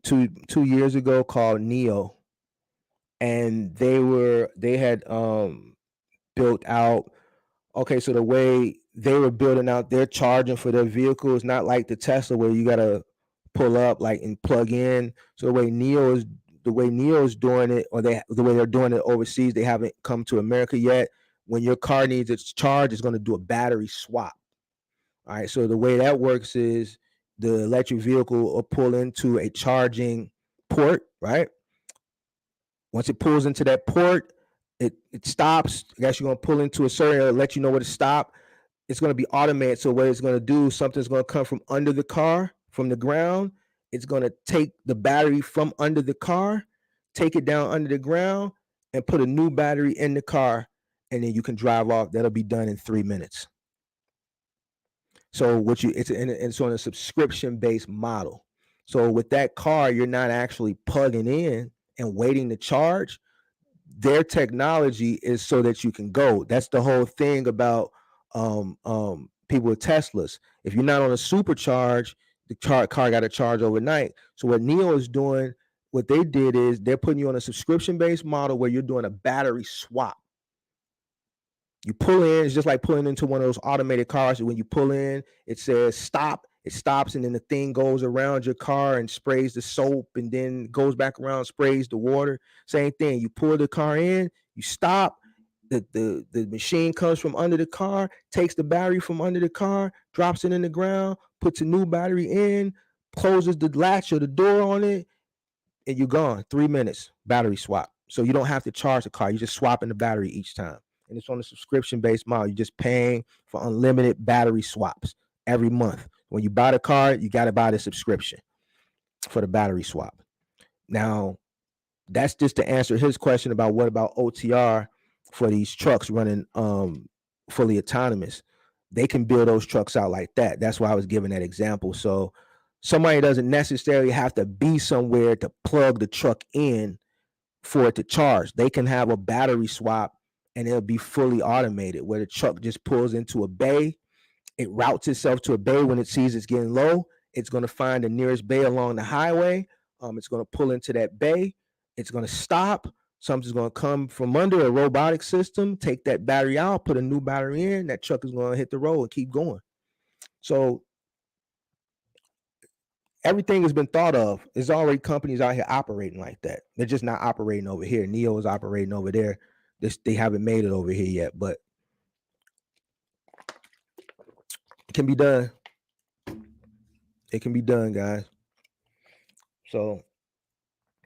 years ago, called Neo. And they had built out, okay, so the way they were building out their charging for their vehicles, not like the Tesla where you gotta pull up like and plug in. So the way Neo is doing it, or the way they're doing it overseas, they haven't come to America yet. When your car needs its charge, it's going to do a battery swap. All right. So the way that works is the electric vehicle will pull into a charging port, right? Once it pulls into that port, it stops. I guess you're gonna pull into a certain area, let you know where to stop. It's gonna be automated. So what it's gonna do, something's gonna come from under the car, from the ground. It's gonna take the battery from under the car, take it down under the ground, and put a new battery in the car, and then you can drive off. That'll be done in 3 minutes. So it's on a subscription based model. So with that car, you're not actually plugging in and waiting to charge. Their technology is so that you can go. That's the whole thing about people with Teslas. If you're not on a supercharge, the car got to charge overnight. So what Neo is doing, what they did is they're putting you on a subscription based model where you're doing a battery swap. You pull in, it's just like pulling into one of those automated cars. When you pull in, it says stop, it stops, and then the thing goes around your car and sprays the soap, and then goes back around, sprays the water. Same thing. You pull the car in, you stop, the machine comes from under the car, takes the battery from under the car, drops it in the ground, puts a new battery in, closes the latch or the door on it, and you're gone. 3 minutes, battery swap. So you don't have to charge the car. You're just swapping the battery each time. And it's on a subscription-based model. You're just paying for unlimited battery swaps every month. When you buy the car, you got to buy the subscription for the battery swap. Now, that's just to answer his question about what about OTR for these trucks running fully autonomous. They can build those trucks out like that. That's why I was giving that example. So somebody doesn't necessarily have to be somewhere to plug the truck in for it to charge. They can have a battery swap and it'll be fully automated, where the truck just pulls into a bay. It routes itself to a bay. When it sees it's getting low, it's going to find the nearest bay along the highway. It's going to pull into that bay. It's going to stop. Something's going to come from under, a robotic system, take that battery out, put a new battery in. That truck is going to hit the road and keep going. So everything has been thought of. There's already companies out here operating like that. They're just not operating over here. Neo is operating over there. They haven't made it over here yet, but it can be done. It can be done, guys. So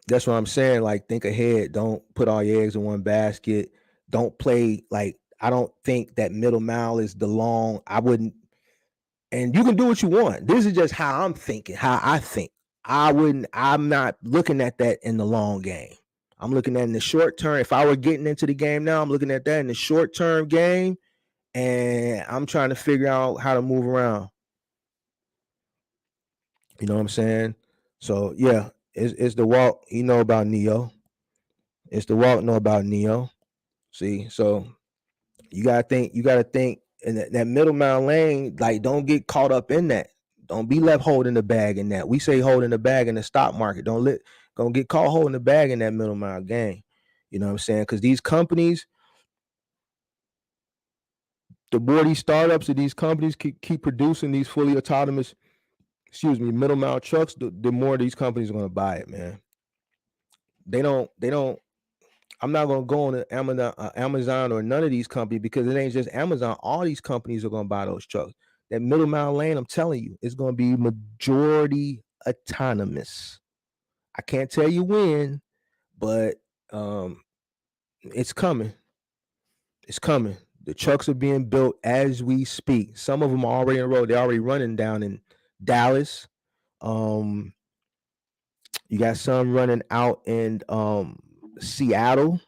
that's what I'm saying. Like, think ahead. Don't put all your eggs in one basket. Don't play like, I don't think that middle mile is the long. I wouldn't. And you can do what you want. This is just how I'm thinking, how I think. I'm not looking at that in the long game. I'm looking at in the short term. If I were getting into the game now, I'm looking at that in the short term game, and I'm trying to figure out how to move around. You know what I'm saying? So yeah, it's the walk. You know about Neo. It's the walk. Know about Neo. See, so you gotta think. You gotta think in that middle mile lane. Like, don't get caught up in that. Don't be left holding the bag in that. We say holding the bag in the stock market. Don't get caught holding the bag in that middle mile game. You know what I'm saying? Because these companies, the more these startups or these companies keep producing these fully autonomous, middle mile trucks, the more these companies are going to buy it, man. They don't. I'm not going to go on Amazon or none of these companies, because it ain't just Amazon. All these companies are going to buy those trucks. That middle mile lane, I'm telling you, it's going to be majority autonomous. I can't tell you when, but it's coming. It's coming. The trucks are being built as we speak. Some of them are already on the road. They're already running down in Dallas. You got some running out in Seattle.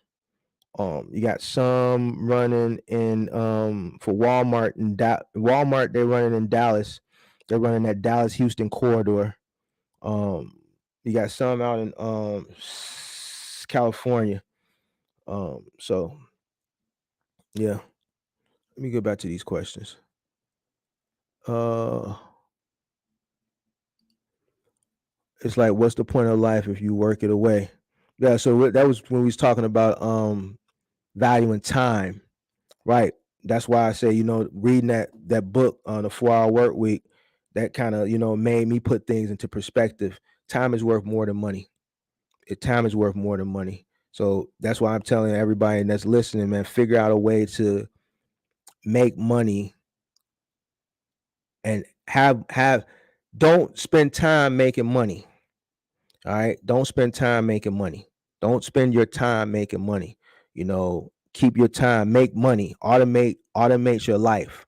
You got some running in for Walmart and Walmart. They're running in Dallas. They're running that Dallas Houston corridor. You got some out in California. So yeah. Let me get back to these questions. Uh it's like, what's the point of life if you work it away? Yeah, so that was when we was talking about valuing time, right? That's why I say, reading that book on the 4 Hour Work Week, that kind of, made me put things into perspective. Time is worth more than money. Time is worth more than money. So that's why I'm telling everybody that's listening, man, figure out a way to make money and don't spend time making money. All right. Don't spend time making money. Don't spend your time making money. Keep your time, make money, automate your life.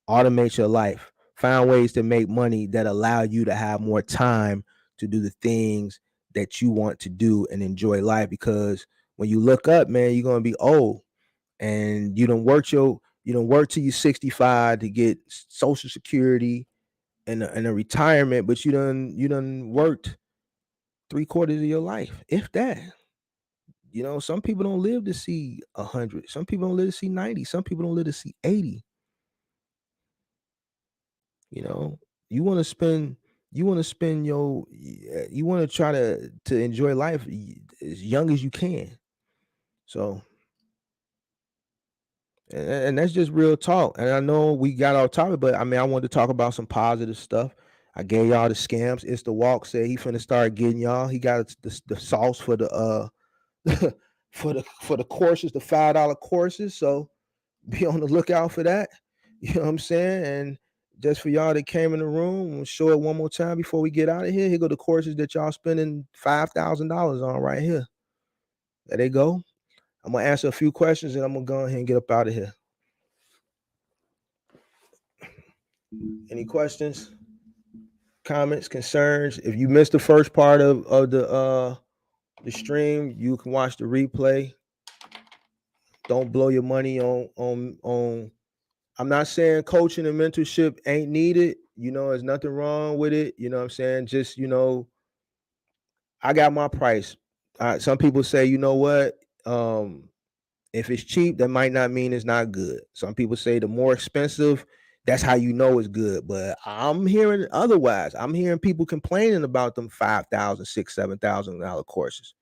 Automate your life. Find ways to make money that allow you to have more time to do the things that you want to do and enjoy life. Because when you look up, man, you're gonna be old, and you don't work till you're 65 to get Social Security and a retirement, but you done worked 3/4 of your life, if that. Some people don't live to see 100. Some people don't live to see 90. Some people don't live to see 80. You know, you want to spend you want to try to enjoy life as young as you can. So, and that's just real talk. And I know we got off topic, but I mean, I wanted to talk about some positive stuff. I gave y'all the scams. It's the walk said he finna start getting y'all. He got the sauce for the for the courses, the $5 courses. So be on the lookout for that. You know what I'm saying? And just for y'all that came in the room, we'll show it one more time before we get out of here. Here go the courses that y'all spending $5,000 on right here. There they go. I'm gonna answer a few questions and I'm gonna go ahead and get up out of here. Any questions, comments, concerns? If you missed the first part of the stream, you can watch the replay. Don't blow your money on. I'm not saying coaching and mentorship ain't needed. There's nothing wrong with it. You know what I'm saying? Just, I got my price. Some people say, you know what? If it's cheap, that might not mean it's not good. Some people say the more expensive, that's how you know it's good. But I'm hearing otherwise. I'm hearing people complaining about them $5,000, $6,000, $7,000 courses.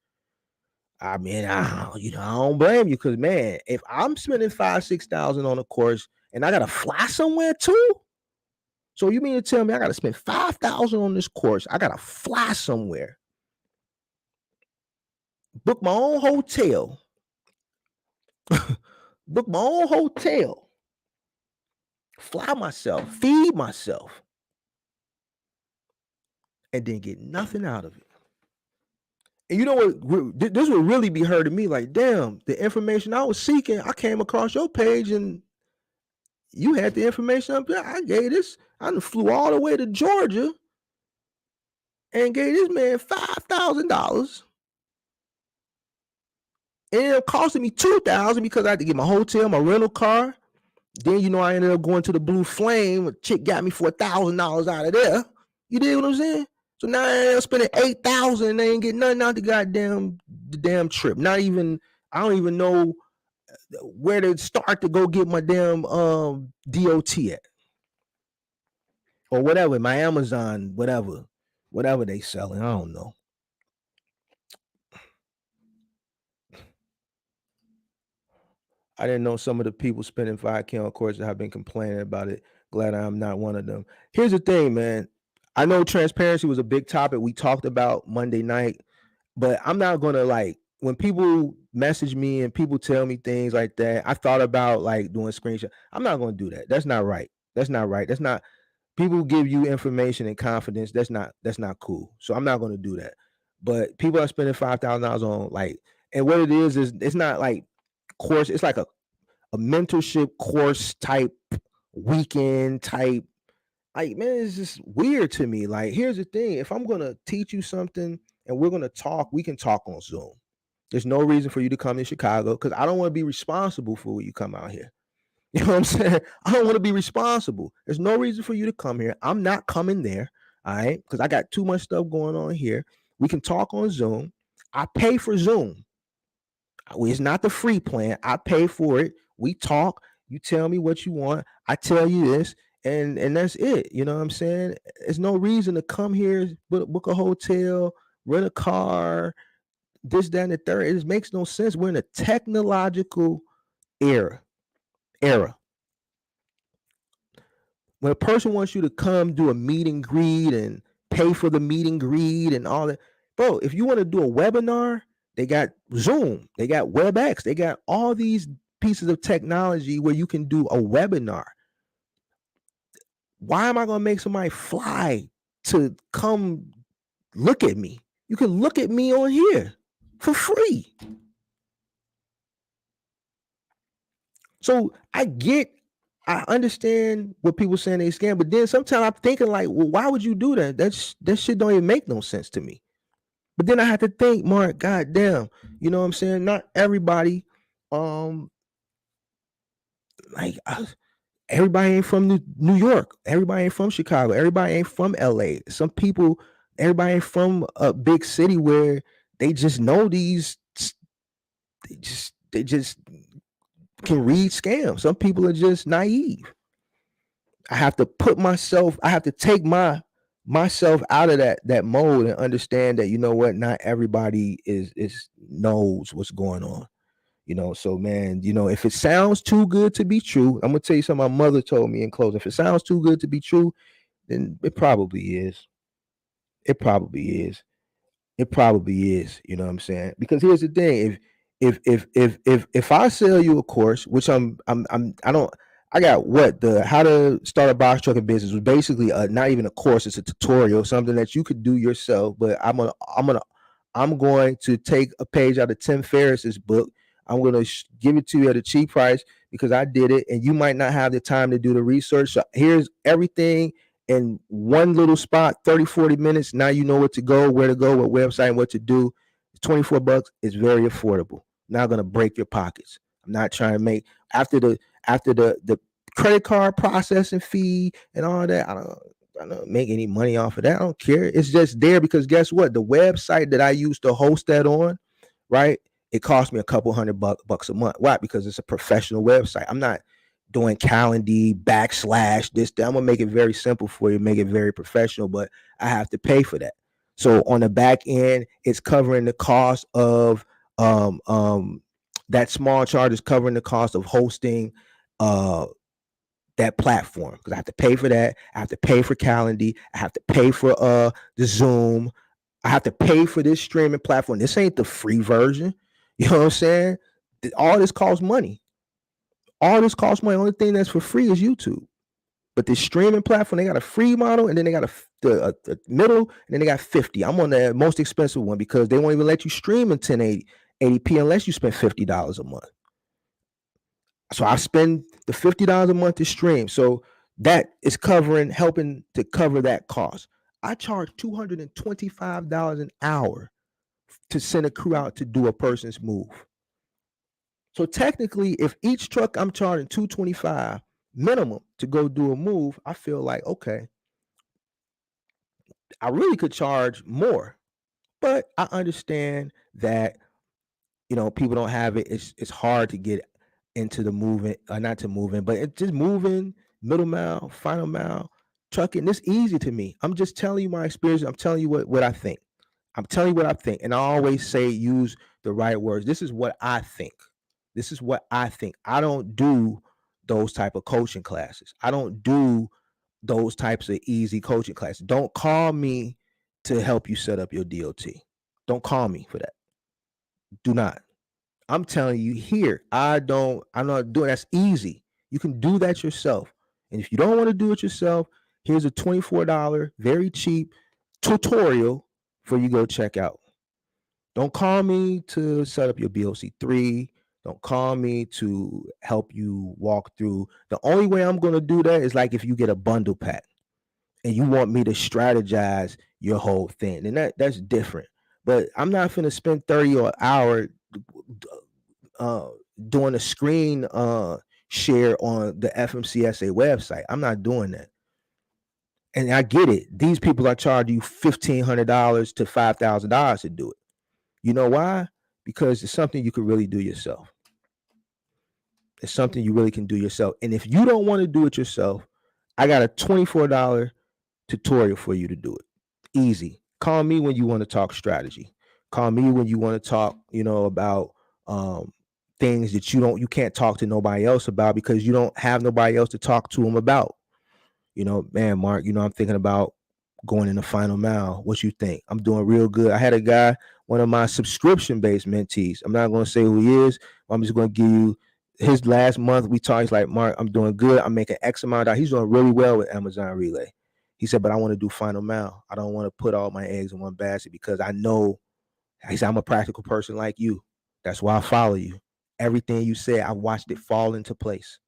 I mean, I don't blame you, because man, if I'm spending $5,000, $6,000 on a course and I gotta fly somewhere too. So you mean to tell me I gotta spend $5,000 on this course? I gotta fly somewhere, book my own hotel, book my own hotel, fly myself, feed myself, and then get nothing out of it. And you know what? This would really be hurting me. Like, damn, the information I was seeking, I came across your page and you had the information up there. I gave this. I done flew all the way to Georgia and gave this man $5,000. And it ended up costing me $2,000 because I had to get my hotel, my rental car. Then I ended up going to the Blue Flame. A chick got me for $1,000 out of there. You dig what I'm saying? So now I end up spending $8,000 and they ain't getting nothing out the damn trip. Not even, I don't even know where to start to go get my damn DOT at. Or whatever, my Amazon, whatever they selling. I don't know. I didn't know some of the people spending $5K on courses have been complaining about it. Glad I'm not one of them. Here's the thing, man. I know transparency was a big topic we talked about Monday night, but I'm not gonna, like, when people message me and people tell me things like that, I thought about like doing screenshot. I'm not gonna do that. That's not right. That's not right. That's not, people give you information and confidence. That's not cool. So I'm not gonna do that. But people are spending $5,000 on, like, and what it is it's not like course, it's like a mentorship course type weekend type. Like, man, it's just weird to me. Like, here's the thing: if I'm gonna teach you something and we're gonna talk, we can talk on Zoom. There's no reason for you to come to Chicago, because I don't want to be responsible for when you come out here. You know what I'm saying? I don't want to be responsible. There's no reason for you to come here. I'm not coming there. All right, because I got too much stuff going on here. We can talk on Zoom. I pay for Zoom. It's not the free plan. I pay for it. We talk. You tell me what you want. I tell you this, and that's it. You know what I'm saying? There's no reason to come here, book a hotel, rent a car, this, that, and the third. It just makes no sense. We're in a technological era. Era. When a person wants you to come do a meet and greet and pay for the meet and greet and all that, bro, if you want to do a webinar, they got Zoom, they got WebEx, they got all these pieces of technology where you can do a webinar. Why am I going to make somebody fly to come look at me? You can look at me on here for free. So I understand what people saying they scam, but then sometimes I'm thinking like, well, why would you do that? That shit don't even make no sense to me. But then I have to think, Mark, goddamn, you know what I'm saying? Not everybody, like everybody ain't from New York. Everybody ain't from Chicago. Everybody ain't from LA. Some people, everybody ain't from a big city where they just know these. They just can read scams. Some people are just naive. I have to take myself out of that mode and understand that, you know what, not everybody is knows what's going on. You know, so man, you know, if it sounds too good to be true, I'm gonna tell you something my mother told me in closing. If it sounds too good to be true, then it probably is. It probably is. It probably is, you know what I'm saying? Because here's the thing: if I sell you a course, which I got what the how to start a box trucking business was basically not even a course; it's a tutorial, something that you could do yourself. But I'm going to take a page out of Tim Ferriss's book. I'm going to give it to you at a cheap price because I did it, and you might not have the time to do the research. So here's everything in one little spot, 30, 40 minutes. Now you know where to go, what website, and what to do. $24 is very affordable. Not gonna break your pockets. I'm not trying to make after the credit card processing fee and all that. I don't make any money off of that. I don't care. It's just there because guess what? The website that I used to host that on, right? It cost me a couple $100 a month. Why? Because it's a professional website. I'm not doing Calendly / this, that. I'm gonna make it very simple for you, make it very professional, but I have to pay for that. So on the back end, it's covering the cost of that small charge is covering the cost of hosting that platform because I have to pay for that. I have to pay for Calendly. I have to pay for the Zoom. I have to pay for this streaming platform. This ain't the free version. You know what I'm saying? All this costs money. All this costs money. The only thing that's for free is YouTube. But this streaming platform, they got a free model, and then they got a middle, and then they got 50. I'm on the most expensive one because they won't even let you stream in 1080p unless you spend $50 a month. So I spend the $50 a month to stream. So that is helping to cover that cost. I charge $225 an hour to send a crew out to do a person's move. So technically, if each truck I'm charging $225 minimum to go do a move, I feel like, okay, I really could charge more. But I understand that, you know, people don't have it. It's hard to get into the moving, not to moving, but it's just moving, middle mile, final mile, trucking. It's easy to me. I'm just telling you my experience. I'm telling you what I think. I'm telling you what I think. And I always say use the right words. This is what I think. This is what I think. I don't do those type of coaching classes. I don't do those types of easy coaching classes. Don't call me to help you set up your DOT. Don't call me for that. Do not. I'm telling you here, I'm not doing that's easy. You can do that yourself. And if you don't want to do it yourself, here's a $24, very cheap tutorial for you to go check out. Don't call me to set up your BOC3. Don't call me to help you walk through. The only way I'm going to do that is like if you get a bundle pack and you want me to strategize your whole thing. And that's different. But I'm not going to spend 30 or an hour doing a screen share on the FMCSA website. I'm not doing that. And I get it. These people are charging you $1,500 to $5,000 to do it. You know why? Because it's something you could really do yourself. It's something you really can do yourself. And if you don't want to do it yourself, I got a $24 tutorial for you to do it. Easy. Call me when you want to talk strategy. Call me when you want to talk, about things that you can't talk to nobody else about because you don't have nobody else to talk to them about. Man, Mark, I'm thinking about going in the final mile. What you think? I'm doing real good. I had a guy, one of my subscription-based mentees. I'm not going to say who he is. I'm just going to give you his last month. We talked. He's like, Mark, I'm doing good. I'm making X amount. He's doing really well with Amazon Relay. He said, but I want to do final mile. I don't want to put all my eggs in one basket because I know, he said, I'm a practical person like you. That's why I follow you. Everything you said, I watched it fall into place.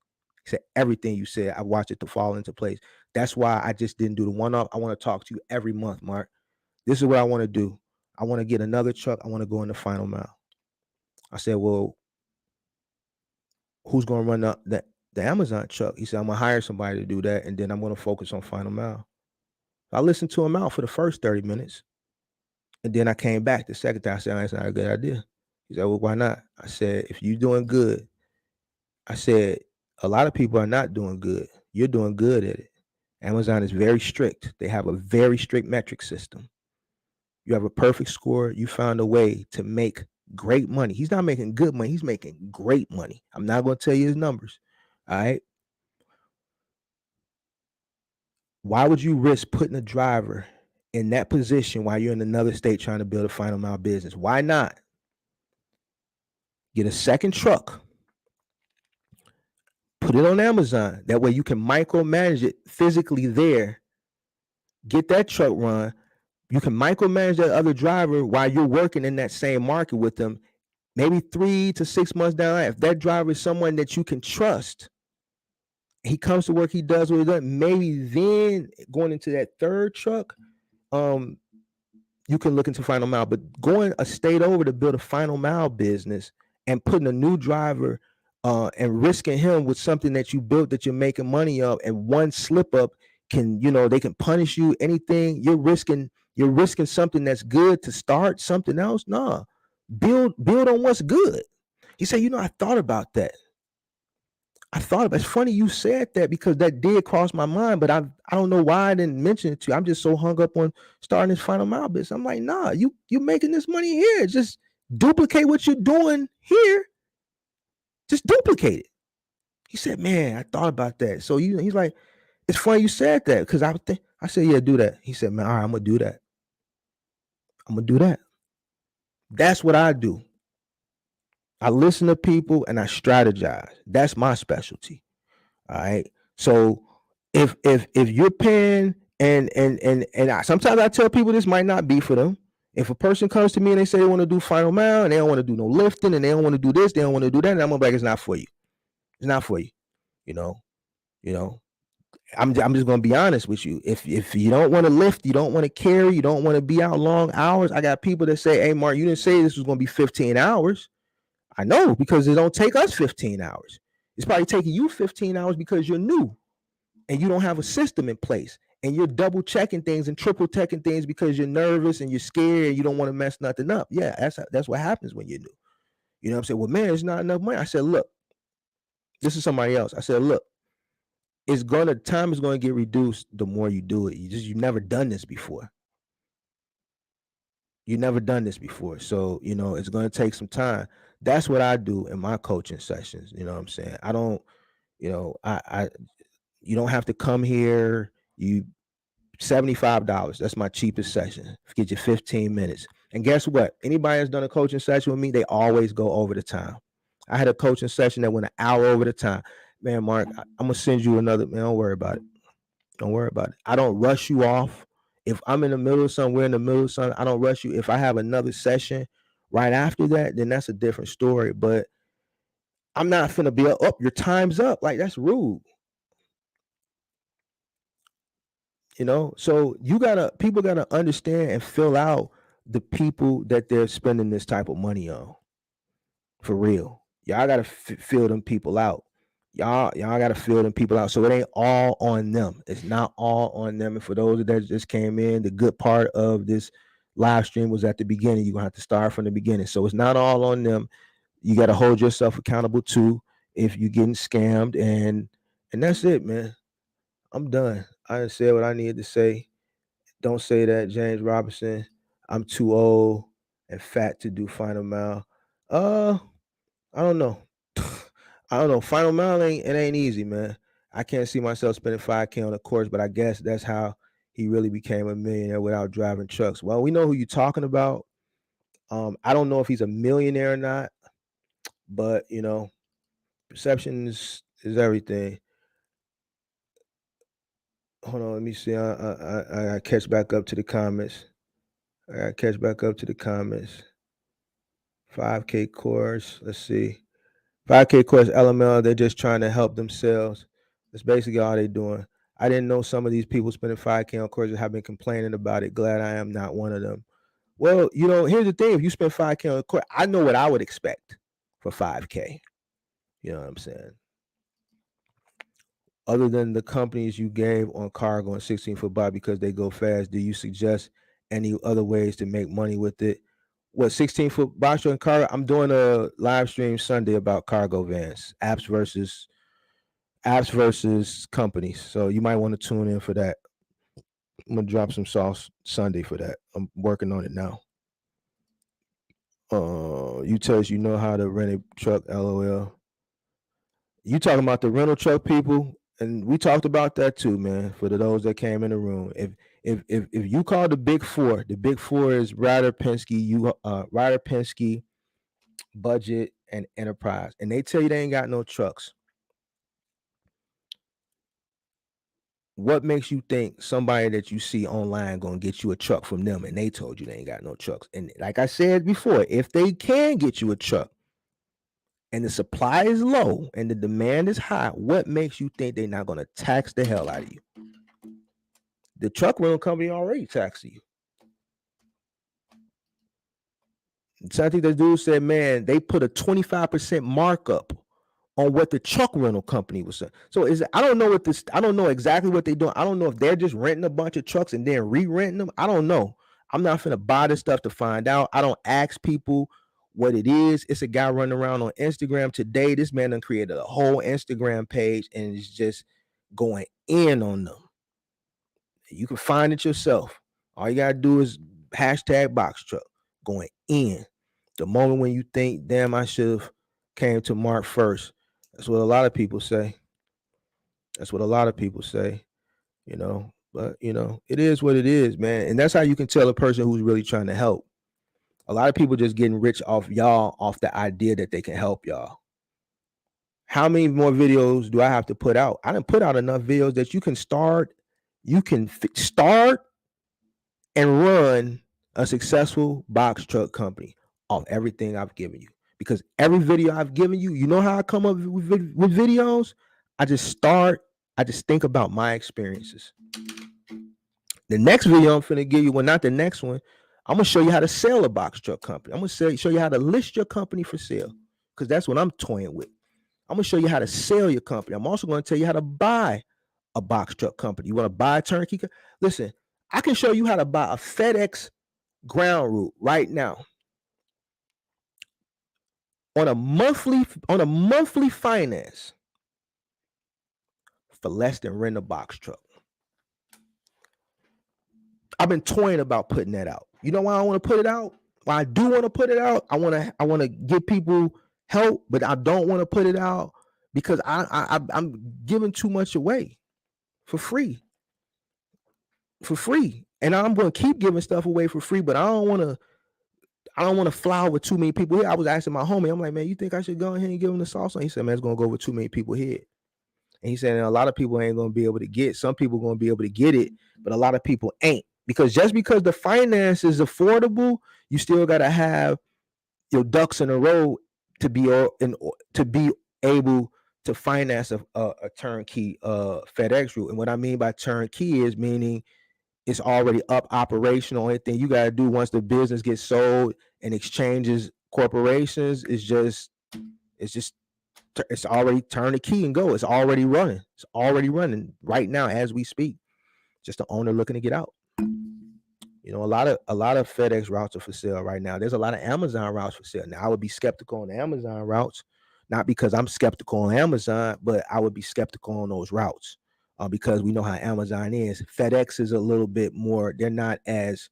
He said, everything you said, I watched it to fall into place. That's why I just didn't do the one-off. I want to talk to you every month, Mark. This is what I want to do. I want to get another truck. I want to go in the final mile. I said, well, who's going to run the Amazon truck? He said, I'm going to hire somebody to do that, and then I'm going to focus on final mile. I listened to him out for the first 30 minutes, and then I came back the second time. I said, that's not a good idea. He said, well, why not? I said, if you're doing good, I said, a lot of people are not doing good. You're doing good at it. Amazon is very strict. They have a very strict metric system. You have a perfect score. You found a way to make great money. He's not making good money. He's making great money. I'm not going to tell you his numbers. All right. Why would you risk putting a driver in that position while you're in another state trying to build a final mile business? Why not get a second truck? Put it on Amazon. That way you can micromanage it physically there. Get that truck run. You can micromanage that other driver while you're working in that same market with them. Maybe 3 to 6 months down the line, if that driver is someone that you can trust, he comes to work, he does what he does, maybe then going into that third truck, you can look into final mile. But going a state over to build a final mile business and putting a new driver and risking him with something that you built that you're making money of, and one slip up can, they can punish you, anything. You're risking something that's good to start something else. Nah, build on what's good. He said, I thought about that. It's funny you said that because that did cross my mind, but I don't know why I didn't mention it to you. I'm just so hung up on starting this final mile business. I'm like, nah, you making this money here. Just duplicate what you're doing here. Just duplicate it. He said, man, I thought about that. So he's like, it's funny you said that because I said, yeah, do that. He said, man, all right, I'm gonna do that. That's what I do. I listen to people and I strategize. That's my specialty. All right. So if you're paying and sometimes I tell people this might not be for them. If a person comes to me and they say they want to do final mile and they don't want to do no lifting and they don't want to do this, they don't want to do that, and I'm gonna be like, it's not for you. It's not for you. I'm just gonna be honest with you. If you don't want to lift, you don't want to carry, you don't want to be out long hours. I got people that say, hey Mark, you didn't say this was gonna be 15 hours. I know, because it don't take us 15 hours. It's probably taking you 15 hours because you're new and you don't have a system in place, and you're double checking things and triple checking things because you're nervous and you're scared and you don't want to mess nothing up. Yeah, that's what happens when you're new. You know what I'm saying? Well, man, it's not enough money. I said, look, this is somebody else. I said, look, time is gonna get reduced the more you do it. You've never done this before. So it's gonna take some time. That's what I do in my coaching sessions. You know what I'm saying? I don't, I you don't have to come here. You $75. That's my cheapest session. Get you 15 minutes. And guess what? Anybody that's done a coaching session with me, they always go over the time. I had a coaching session that went an hour over the time. Man, Mark, I'm gonna send you another. Man, don't worry about it. I don't rush you off. If I'm in the middle of something, we're in the middle of something, I don't rush you. If I have another session right after that, then that's a different story. But I'm not finna be up. Your time's up. Like, that's rude. So people gotta understand and fill out the people that they're spending this type of money on. For real. Y'all gotta fill them people out. y'all gotta fill them people out. So it ain't all on them. It's not all on them. And for those that just came in, the good part of this live stream was at the beginning. You're gonna have to start from the beginning. So it's not all on them. You gotta hold yourself accountable too if you're getting scammed, and that's it, man. I'm done. I done said what I needed to say. Don't say that, James Robinson. I'm too old and fat to do final mile. Uh, I don't know. I don't know. Final mile ain't easy, man. I can't see myself spending 5K on a course, but I guess that's how he really became a millionaire without driving trucks. Well, we know who you're talking about. I don't know if he's a millionaire or not, but perception is everything. Hold on, let me see. I catch back up to the comments. 5K course. Let's see. 5K course LML. They're just trying to help themselves. That's basically all they're doing. I didn't know some of these people spending 5K on courses have been complaining about it. Glad I am not one of them. Well, here's the thing. If you spend 5K on a course, I know what I would expect for 5K. You know what I'm saying? Other than the companies you gave on cargo and 16-foot box because they go fast, do you suggest any other ways to make money with it? What 16-foot box truck and cargo? I'm doing a live stream Sunday about cargo vans, apps versus companies. So you might want to tune in for that. I'm gonna drop some sauce Sunday for that. I'm working on it now. You tell us you know how to rent a truck, LOL. You talking about the rental truck people, and we talked about that too, man. For those that came in the room, if you call the big four is Ryder, Penske, Budget, and Enterprise, and they tell you they ain't got no trucks. What makes you think somebody that you see online gonna get you a truck from them, and they told you they ain't got no trucks? And like I said before, if they can get you a truck, and the supply is low and the demand is high, what makes you think they're not going to tax the hell out of you? The truck rental company already taxing you. So I think the dude said, man, they put a 25% markup on what the truck rental company was saying. So I don't know exactly what they're doing. I don't know if they're just renting a bunch of trucks and then re-renting them. I don't know. I'm not finna buy this stuff to find out. I don't ask people what it is. It's a guy running around on Instagram today. This man done created a whole Instagram page and is just going in on them. You can find it yourself. All you gotta do is hashtag box truck, going in. The moment when you think, damn, I should have came to Mark first. That's what a lot of people say. But it is what it is, man. And that's how you can tell a person who's really trying to help. A lot of people just getting rich off the idea that they can help y'all. How many more videos do I have to put out? I didn't put out enough videos that you can start and run a successful box truck company off everything I've given you. Because every video I've given you, you know how I come up with videos? I just think about my experiences. The next video I'm finna give you, well, not the next one, I'm gonna show you how to sell a box truck company. I'm gonna show you how to list your company for sale, because that's what I'm toying with. I'm gonna show you how to sell your company. I'm also gonna tell you how to buy a box truck company. You want to buy a turnkey? Listen, I can show you how to buy a FedEx ground route right now on a monthly finance for less than rent a box truck. I've been toying about putting that out. You know why I want to put it out? Why I do want to put it out? I want to give people help, but I don't want to put it out because I'm giving too much away for free. And I'm going to keep giving stuff away for free, but I don't want to fly with too many people here. I was asking my homie, I'm like, man, you think I should go ahead and give him the sauce? And he said, man, it's going to go with too many people here. And he said, and a lot of people ain't going to be able to get. Some people are going to be able to get it, but a lot of people ain't. Because just because the finance is affordable, you still got to have your ducks in a row to be able to finance a turnkey FedEx route. And what I mean by turnkey is meaning it's already up operational. Anything you got to do once the business gets sold and exchanges corporations is just It's already turn the key and go. It's already running. It's already running right now as we speak. Just the owner looking to get out. You know, a lot of FedEx routes are for sale right now. There's a lot of Amazon routes for sale. Now, I would be skeptical on Amazon routes, not because I'm skeptical on Amazon, but I would be skeptical on those routes because we know how Amazon is. FedEx is a little bit more. They're not as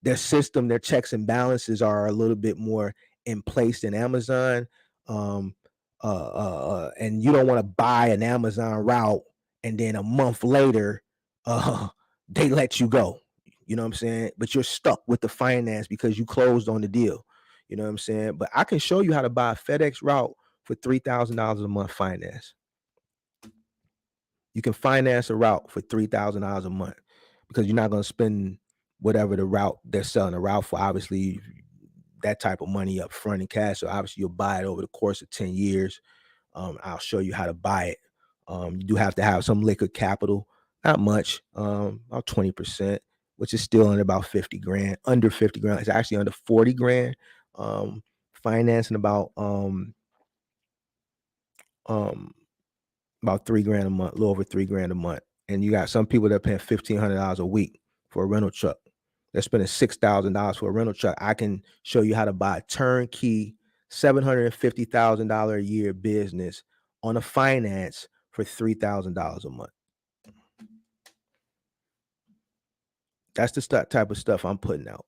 their system, their checks and balances are a little bit more in place than Amazon. Um, and you don't want to buy an Amazon route and then a month later, they let you go. You know what I'm saying? But you're stuck with the finance because you closed on the deal. You know what I'm saying? But I can show you how to buy a FedEx route for $3,000 a month finance. You can finance a route for $3,000 a month because you're not going to spend whatever the route they're selling a route for. Obviously, that type of money up front in cash. So obviously, you'll buy it over the course of 10 years. I'll show you how to buy it. You do have to have some liquid capital, not much, about 20%, which is still under about 50 grand, under 50 grand. It's actually under 40 grand. Financing about 3 grand a month, a little over 3 grand a month. And you got some people that are paying $1,500 a week for a rental truck. They're spending $6,000 for a rental truck. I can show you how to buy a turnkey $750,000 a year business on a finance for $3,000 a month. That's the type of stuff I'm putting out.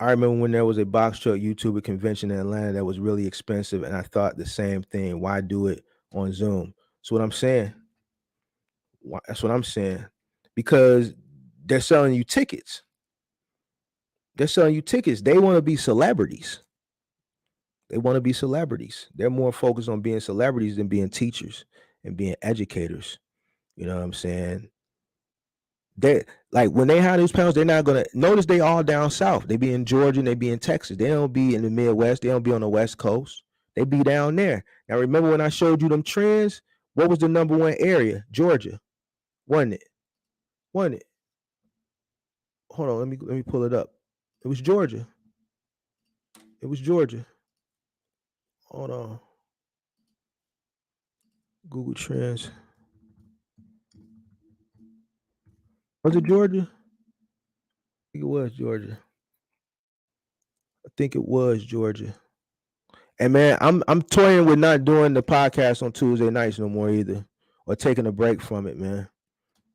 I remember when there was a box truck YouTuber convention in Atlanta that was really expensive, and I thought the same thing. Why do it on Zoom? That's what I'm saying. That's what I'm saying. Because they're selling you tickets. They're selling you tickets. They want to be celebrities. They want to be celebrities. They're more focused on being celebrities than being teachers and being educators. You know what I'm saying? They like when they have these panels, they're not gonna notice they all down south. They be in Georgia and they be in Texas. They don't be in the Midwest. They don't be on the West Coast. They be down there. Now remember when I showed you them trends? What was the number one area? Georgia, wasn't it? Wasn't it? Hold on, let me pull it up. It was Georgia. It was Georgia. Hold on. Google Trends. Was it Georgia? I think it was Georgia. I think it was Georgia. And man, I'm toying with not doing the podcast on Tuesday nights no more either, or taking a break from it, man.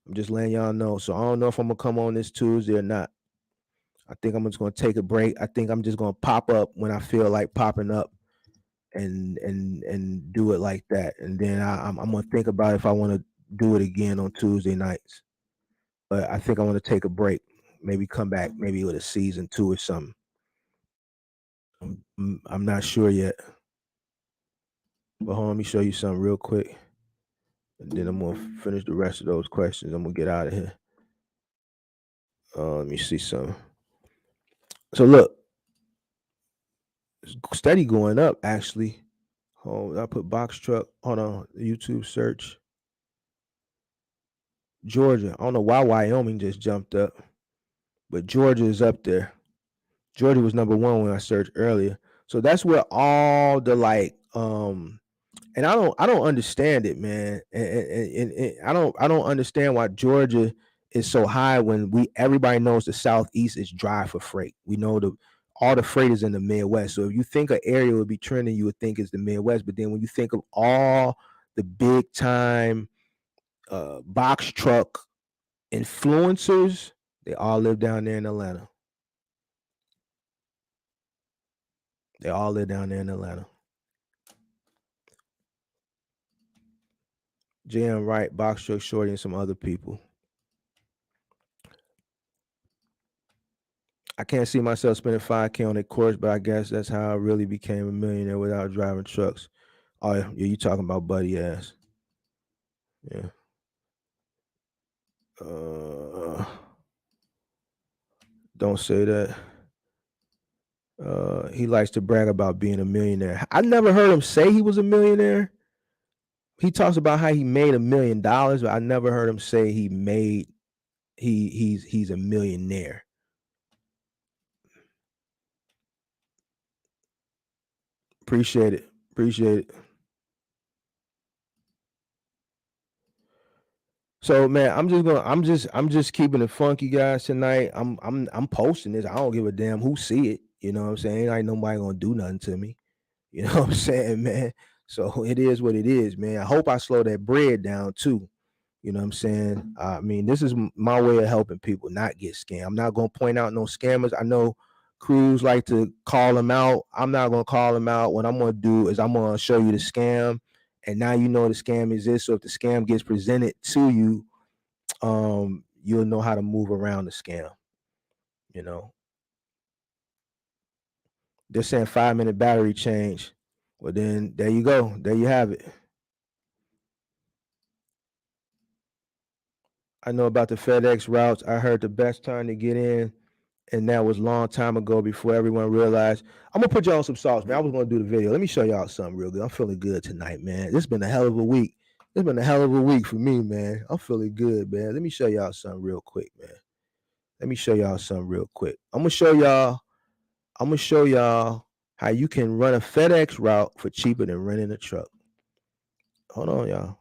I'm just letting y'all know. So I don't know if I'm gonna come on this Tuesday or not. I think I'm just gonna take a break. I think I'm just gonna pop up when I feel like popping up, and do it like that. And then I'm gonna think about if I want to do it again on Tuesday nights. But I think I want to take a break. Maybe come back, maybe with a season 2 or something. I'm not sure yet. But hold on, let me show you something real quick. And then I'm gonna finish the rest of those questions. I'm gonna get out of here. Let me see something. So look, it's steady going up actually. Hold, I put box truck. Hold on, YouTube search. Georgia. I don't know why Wyoming just jumped up, but Georgia is up there. Georgia was number 1 when I searched earlier. So that's where all the and I don't understand it, man. And I don't understand why Georgia is so high when everybody knows the Southeast is dry for freight. We know all the freight is in the Midwest. So if you think an area would be trending, you would think it's the Midwest. But then when you think of all the big time box truck influencers, they all live down there in Atlanta. They all live down there in Atlanta. JM Wright, Box Truck Shorty, and some other people. I can't see myself spending $5K on a course, but I guess that's how I really became a millionaire without driving trucks. Oh yeah, you talking about buddy ass? Yeah. Don't say that. He likes to brag about being a millionaire. I never heard him say he was a millionaire. He talks about how he made $1 million, but I never heard him say he's a millionaire. Appreciate it. Appreciate it. So man, I'm just keeping it funky, guys, tonight. I'm posting this. I don't give a damn who see it. You know what I'm saying? Ain't nobody gonna do nothing to me. You know what I'm saying, man? So it is what it is, man. I hope I slow that bread down too. You know what I'm saying? I mean, this is my way of helping people not get scammed. I'm not gonna point out no scammers. I know crews like to call them out. I'm not gonna call them out. What I'm gonna do is I'm gonna show you the scam, and now you know the scam exists. So if the scam gets presented to you, you'll know how to move around the scam. You know, they're saying 5-minute battery change. Well, then there you go. There you have it. I know about the FedEx routes. I heard the best time to get in, and that was a long time ago before everyone realized. I'm gonna put y'all on some sauce, man. I was gonna do the video. Let me show y'all something real good. I'm feeling good tonight, man. This has been a hell of a week. It's been a hell of a week for me, man. I'm feeling good, man. Let me show y'all something real quick, man. Let me show y'all something real quick. I'm gonna show y'all how you can run a FedEx route for cheaper than renting a truck. Hold on, y'all.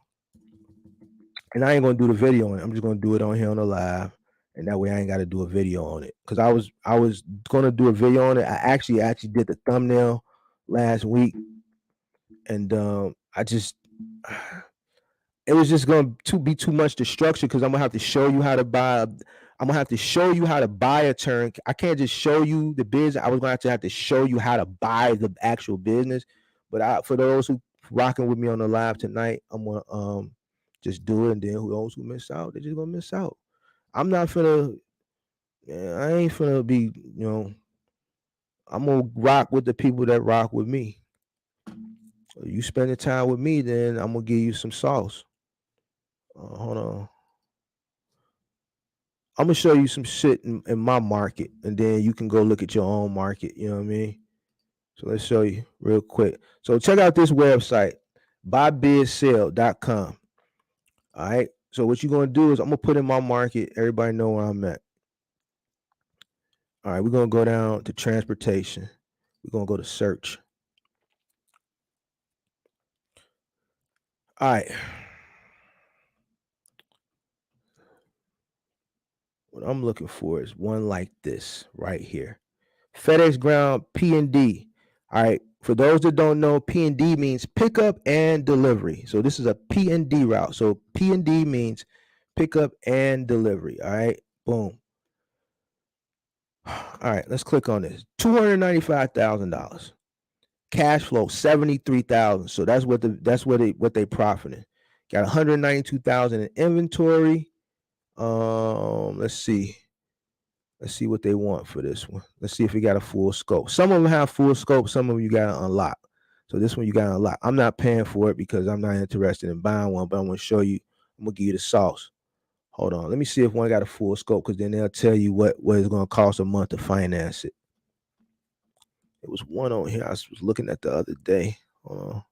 And I ain't gonna do the video on it. I'm just gonna do it on here on the live, and that way I ain't got to do a video on it. Cause I was gonna do a video on it. I actually did the thumbnail last week, and I just it was just going to be too much destruction because I'm gonna have to show you how to buy. I'm gonna have to show you how to buy a turn. I can't just show you the business. I was gonna have to show you how to buy the actual business. But for those who rocking with me on the live tonight, I'm gonna just do it, and then those who miss out, they're just gonna miss out. I'm not finna. I ain't finna be. I'm gonna rock with the people that rock with me. You spending time with me, then I'm gonna give you some sauce. Hold on. I'm gonna show you some shit in my market, and then you can go look at your own market. You know what I mean? So let's show you real quick. So check out this website, buybidSell.com. All right. So what you're gonna do is I'm gonna put in my market. Everybody know where I'm at. All right. We're gonna go down to transportation. We're gonna go to search. All right. What I'm looking for is one like this right here. FedEx Ground P&D. All right. For those that don't know, P&D means pickup and delivery. So this is a P&D route. So P&D means pickup and delivery. All right. Boom. All right. Let's click on this. $295,000. Cash flow $73,000. So that's what they profiting. Got $192,000 in inventory. Let's see. Let's see what they want for this one. Let's see if we got a full scope. Some of them have full scope. Some of them you got to unlock. So this one you got to unlock. I'm not paying for it because I'm not interested in buying one, but I'm going to show you. I'm going to give you the sauce. Hold on. Let me see if one got a full scope because then they'll tell you what it's going to cost a month to finance it. It was one on here I was looking at the other day. Hold on.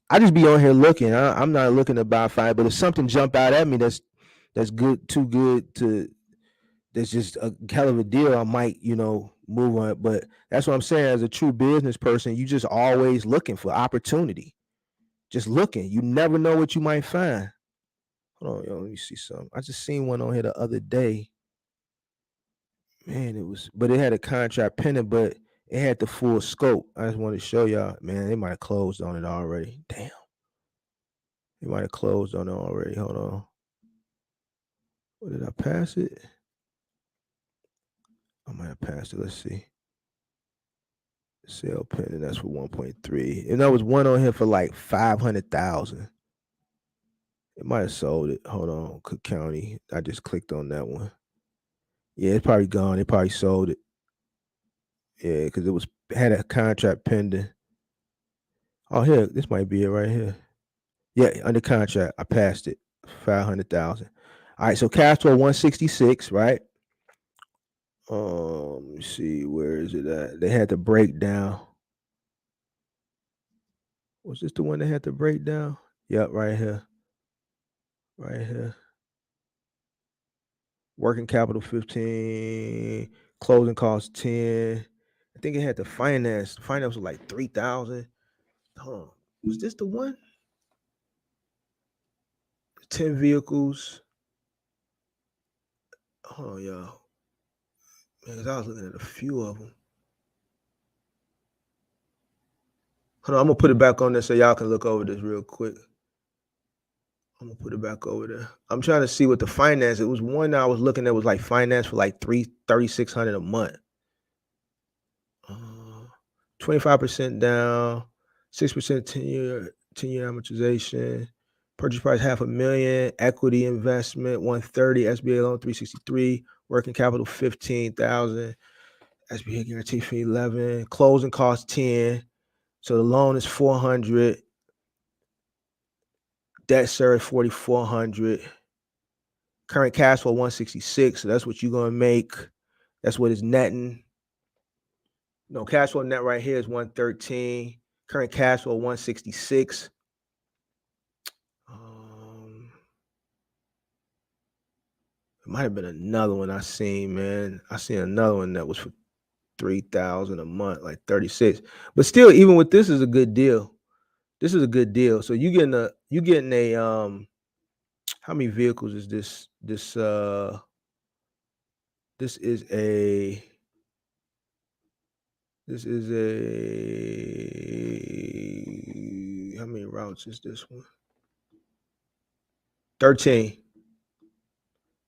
I just be on here looking. I'm not looking to buy fine, but if something jump out at me that's good, too good to that's just a hell of a deal, I might, move on it. But that's what I'm saying. As a true business person, you just always looking for opportunity. Just looking. You never know what you might find. Hold on, yo, let me see something. I just seen one on here the other day. Man, but it had a contract pending, but it had the full scope. I just wanted to show y'all. Man, they might have closed on it already. Damn. They might have closed on it already. Hold on. What, did I pass it? I might have passed it. Let's see. Sale pending, that's for 1.3. And there was one on here for like 500,000. It might have sold it. Hold on, Cook County. I just clicked on that one. Yeah, it's probably gone. They probably sold it. Yeah, because had a contract pending. Oh, here, this might be it right here. Yeah, under contract. I passed it. 500,000. All right, so cash flow 166, right? Let me see, where is it at? They had the breakdown. Was this the one that had the breakdown? Yep, right here. Right here. Working capital 15, closing costs 10. I think it had the finance. Finance was like 3,000. Hold on. Was this the one? 10 vehicles. Hold on, y'all. Man, I was looking at a few of them. Hold on, I'm gonna put it back on there so y'all can look over this real quick. I'm gonna put it back over there. I'm trying to see what the finance. It was one that I was looking at was like finance for like $3,600 a month. 25% down, 6% 10-year amortization, purchase price $500,000, equity investment 130, SBA loan 363, working capital 15,000, SBA guarantee fee 11, closing cost 10. So the loan is 400, debt service 4,400, current cash flow 166. So that's what you're gonna make. That's what it's netting. No, cash flow net right here is 113. Current cash flow 166. It might have been another one I seen, man. I seen another one that was for 3,000 a month, like 36. But still, even with this is a good deal. This is a good deal. So you getting a how many vehicles is this? This is a how many routes is this one? 13.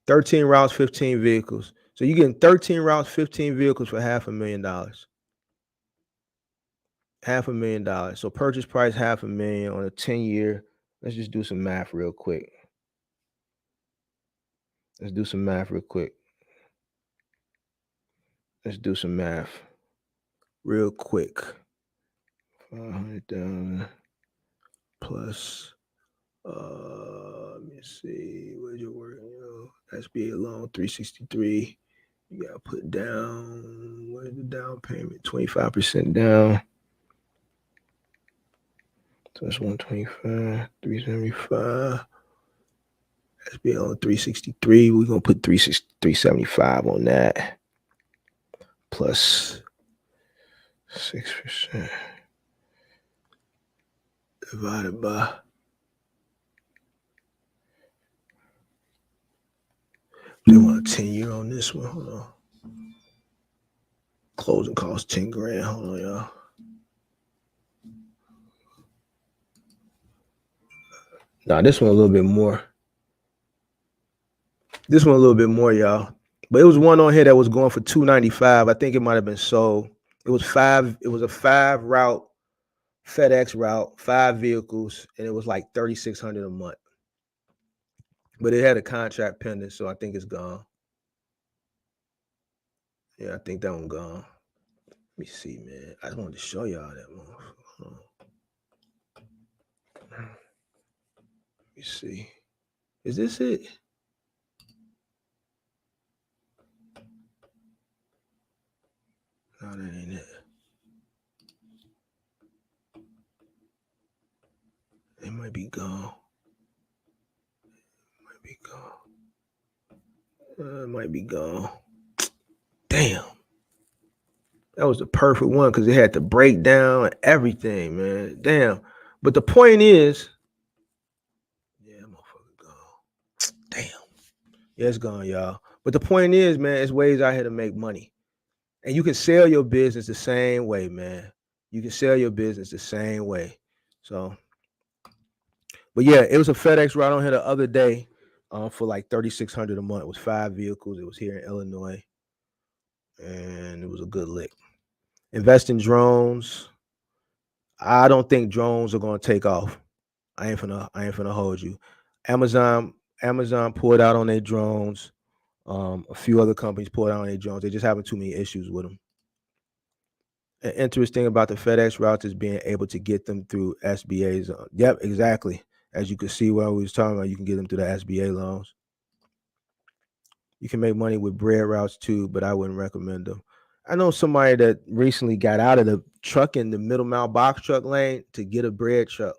13 routes, 15 vehicles. So you're getting 13 routes, 15 vehicles for $500,000. $500,000. So purchase price $500,000 on a 10-year. Let's just do some math real quick. Let's do some math real quick. Let's do some math real quick. 500,000 plus. Let me see. Where's your work? SBA loan 363. You gotta put down. Where's the down payment? 25% down. So that's 125, 375. SBA loan 363. We're gonna put 375 on that. Plus 6% divided by. They want a 10-year on this one. Hold on. Closing cost 10 grand. Hold on, y'all. Nah, this one a little bit more. This one a little bit more, y'all. But it was one on here that was going for $295. I think it might have been sold. It was a 5-route FedEx route, 5 vehicles, and it was like $3,600 a month. But it had a contract pending, so I think it's gone. Yeah, I think that one gone. Let me see, man. I just wanted to show y'all that one. Let me see. Is this it? No, that ain't it. It might be gone. It might be gone. Damn. That was the perfect one because it had the breakdown and everything, man. Damn. But the point is, yeah, motherfucker gone. Damn. Yeah, it's gone, y'all. But the point is, man, it's ways out here to make money. And you can sell your business the same way, man. You can sell your business the same way. So, but yeah, it was a FedEx route on here the other day for like $3,600 a month. It was 5 vehicles. It was here in Illinois. And it was a good lick. Invest in drones. I don't think drones are gonna take off. I ain't finna hold you. Amazon pulled out on their drones. A few other companies pulled out on their drones. They just having too many issues with them. An interesting about the FedEx routes is being able to get them through SBA's. Yep, exactly. As you can see while we was talking about, you can get them through the SBA loans. You can make money with bread routes too, but I wouldn't recommend them. I know somebody that recently got out of the truck in the middle mile box truck lane to get a bread truck.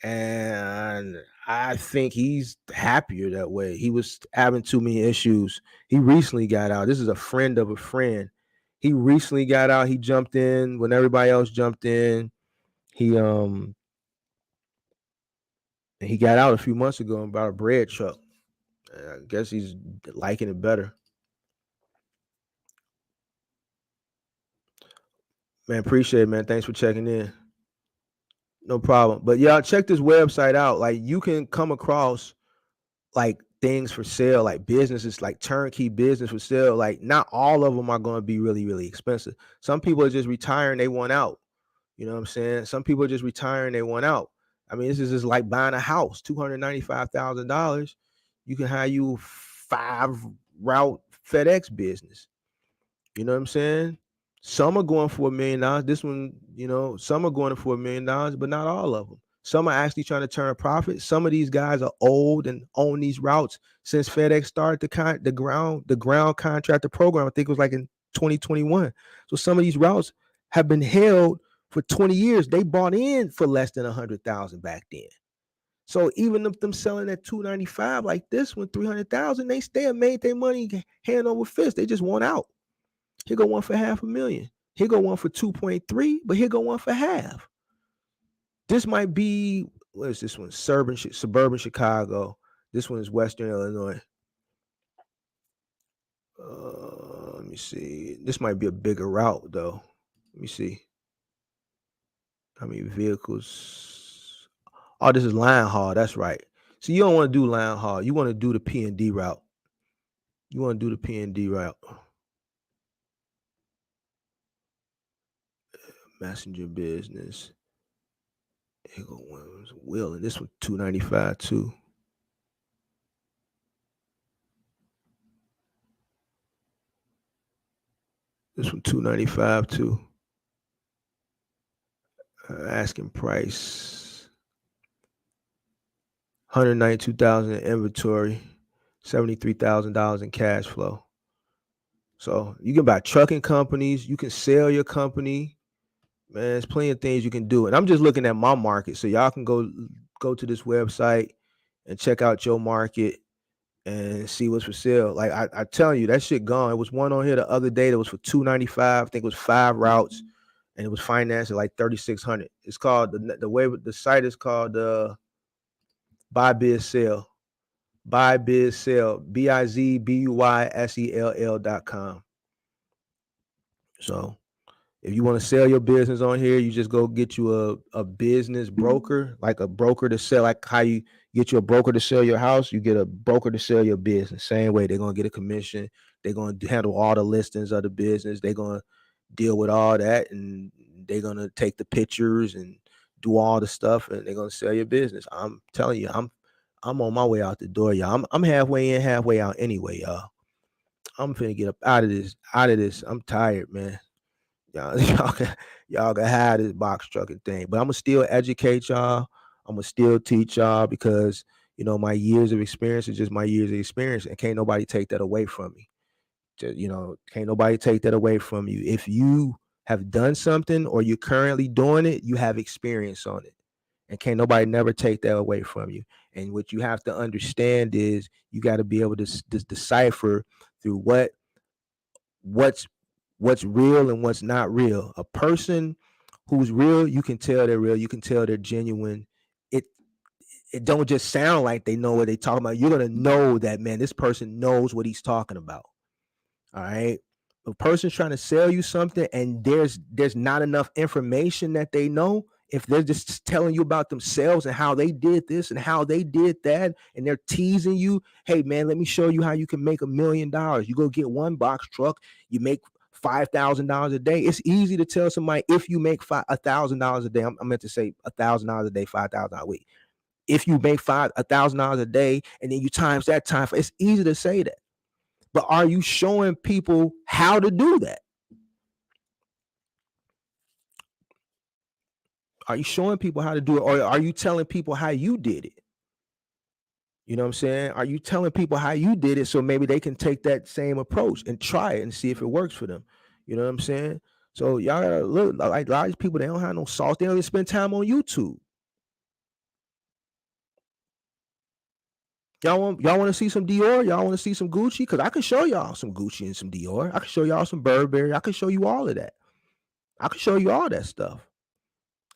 And I think he's happier that way. He was having too many issues. He recently got out. This is a friend of a friend. He recently got out. He jumped in when everybody else jumped in. He got out a few months ago and bought a bread truck. I guess he's liking it better. Man, appreciate it, man. Thanks for checking in. No problem. But y'all check this website out. Like, you can come across like things for sale, like businesses, like turnkey business for sale. Like, not all of them are going to be really, really expensive. Some people are just retiring, they want out. You know what I'm saying? Some people are just retiring, they want out. I mean, this is just like buying a house, $295,000. You can hire you 5-route FedEx business. You know what I'm saying? Some are going for $1 million. This one, some are going for $1 million, but not all of them. Some are actually trying to turn a profit. Some of these guys are old and own these routes since FedEx started the ground contractor program. I think it was like in 2021. So some of these routes have been held for 20 years. They bought in for less than 100,000 back then. So even if them selling at 295 like this one, 300,000, they still made their money hand over fist. They just want out. Here go one for $500,000. Here go one for 2.3, but here go one for half. This might be, what is this one? Suburban Chicago. This one is Western Illinois. Let me see. This might be a bigger route though. Let me see. How many vehicles? Oh, this is line haul. That's right. So you don't want to do line haul. You want to do the P&D route. Messenger business. Here go one. Will, and this one $295 too. This one $295 too. Asking price $192,000 in inventory, $73,000 in cash flow. So you can buy trucking companies. You can sell your company. Man, there's plenty of things you can do. And I'm just looking at my market, so y'all can go to this website and check out your market and see what's for sale. Like I tell you, that shit gone. It was one on here the other day that was for $295. I think it was 5 routes, and it was financed at like $3,600. It's called the site is called Buy Biz Sell. Buy Biz Sell. BIZBUYSELL.com. So if you want to sell your business on here, you just go get you a business broker, like a broker to sell, like how you get you a broker to sell your house, you get a broker to sell your business. Same way, they're going to get a commission. They're going to handle all the listings of the business. They're going to deal with all that, and they're going to take the pictures and do all the stuff, and they're going to sell your business. I'm telling you, I'm on my way out the door, y'all. I'm halfway in, halfway out anyway, y'all. I'm finna get up out of this. I'm tired, man. Y'all can have this box trucking thing, but I'm gonna still educate y'all. I'm gonna still teach y'all because my years of experience is just my years of experience, and can't nobody take that away from me. Can't nobody take that away from you. If you have done something or you're currently doing it, you have experience on it, and can't nobody never take that away from you. And what you have to understand is you got to be able to decipher through what's real and what's not real. A person who's real, you can tell they're real. You can tell they're genuine. It don't just sound like they know what they talking about. You're gonna know that, man, this person knows what he's talking about. All right. A person's trying to sell you something and there's not enough information that they know. If they're just telling you about themselves and how they did this and how they did that, and they're teasing you, hey man, let me show you how you can make $1 million. You go get one box truck, you make $5,000 a day. It's easy to tell somebody if you make $1,000 a day. I meant to say $1,000 a day, 5,000 a week. If you make $1,000 a day and then you times that time, it's easy to say that. But are you showing people how to do that? Are you showing people how to do it, or are you telling people how you did it? You know what I'm saying? Are you telling people how you did it so maybe they can take that same approach and try it and see if it works for them? You know what I'm saying? So y'all gotta look, like a lot of people, they don't have no sauce. They don't even spend time on YouTube. Y'all want to see some Dior? Y'all want to see some Gucci? Because I can show y'all some Gucci and some Dior. I can show y'all some Burberry. I can show you all of that. I can show you all that stuff.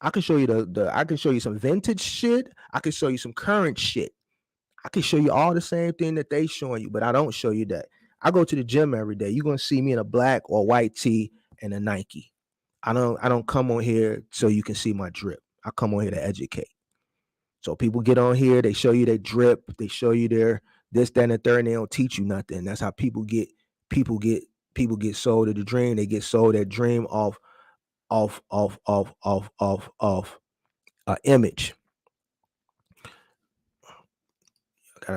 I can show you I can show you some vintage shit. I can show you some current shit. I can show you all the same thing that they showing you, but I don't show you that. I go to the gym every day. You're gonna see me in a black or white tee and a Nike. I don't come on here so you can see my drip. I come on here to educate. So people get on here, they show you their drip, they show you their this, that, and the third, and they don't teach you nothing. That's how people get sold to the dream. They get sold that dream off image.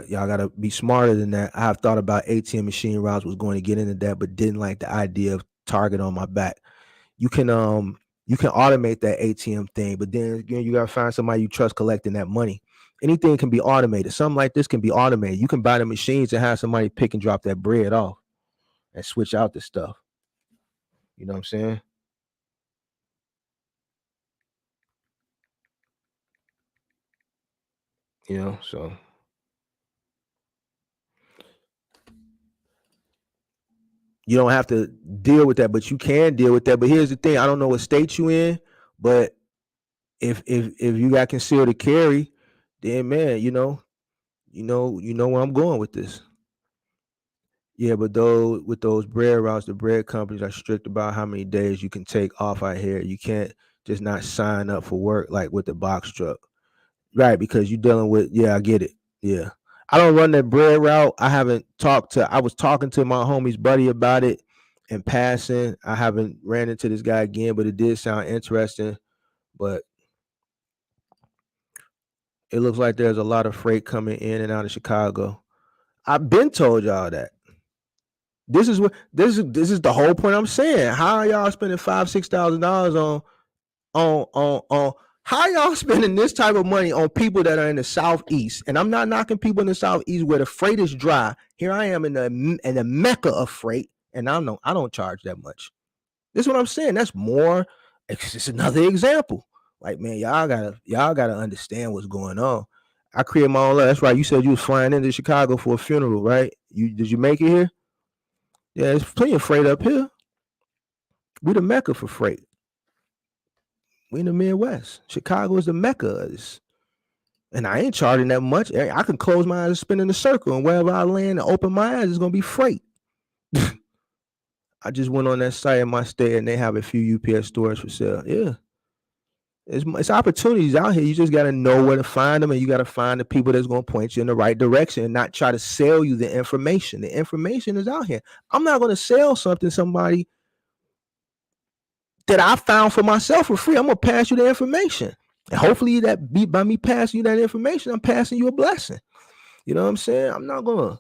Y'all gotta be smarter than that. I have thought about ATM machine routes, was going to get into that, but didn't like the idea of target on my back. You can automate that ATM thing, but then again, you gotta find somebody you trust collecting that money. Anything can be automated. Something like this can be automated. You can buy the machines and have somebody pick and drop that bread off and switch out the stuff. You know what I'm saying? You know, so you don't have to deal with that, but you can deal with that. But here's the thing: I don't know what state you in, but if you got concealed carry, then man, you know where I'm going with this. Yeah, but with those bread routes, the bread companies are strict about how many days you can take off out here. You can't just not sign up for work like with the box truck, right? Because you're dealing with, yeah, I get it. Yeah, I don't run that bread route. I was talking to my homie's buddy about it in passing. I haven't ran into this guy again, but it did sound interesting. But it looks like there's a lot of freight coming in and out of Chicago. I've been told y'all that. This is the whole point I'm saying. How are y'all spending $5,000-$6,000 on how y'all spending this type of money on people that are in the Southeast? And I'm not knocking people in the Southeast where the freight is dry. Here I am in the mecca of freight, and I don't charge that much. This is what I'm saying. That's more. It's just another example. Like, man, y'all gotta understand what's going on. I create my own life. That's right. You said you was flying into Chicago for a funeral, right? Did you make it here? Yeah, there's plenty of freight up here. We the mecca for freight. We in the Midwest. Chicago is the mecca. And I ain't charging that much. I can close my eyes and spin in a circle, and wherever I land and open my eyes, it's gonna be freight. I just went on that site in my state, and they have a few UPS stores for sale. Yeah, it's opportunities out here. You just got to know where to find them, and you got to find the people that's going to point you in the right direction and not try to sell you the information. The information is out here. I'm not going to sell somebody that I found for myself for free. I'm going to pass you the information. And hopefully by me passing you that information, I'm passing you a blessing. You know what I'm saying? I'm not going to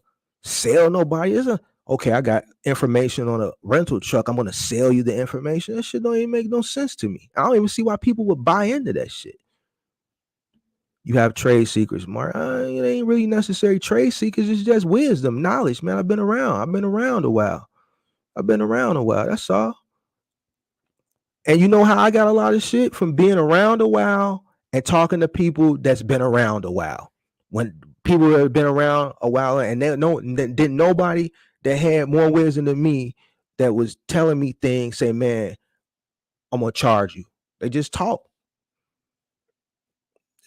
sell nobody. Okay, I got information on a rental truck. I'm going to sell you the information. That shit don't even make no sense to me. I don't even see why people would buy into that shit. You have trade secrets, Mark. It ain't really necessary trade secrets. It's just wisdom, knowledge, man. I've been around a while. That's all. And you know how I got a lot of shit? From being around a while and talking to people that's been around a while. When people that have been around a while and didn't nobody that had more wisdom than me that was telling me things, say, man, I'm gonna charge you. They just talk.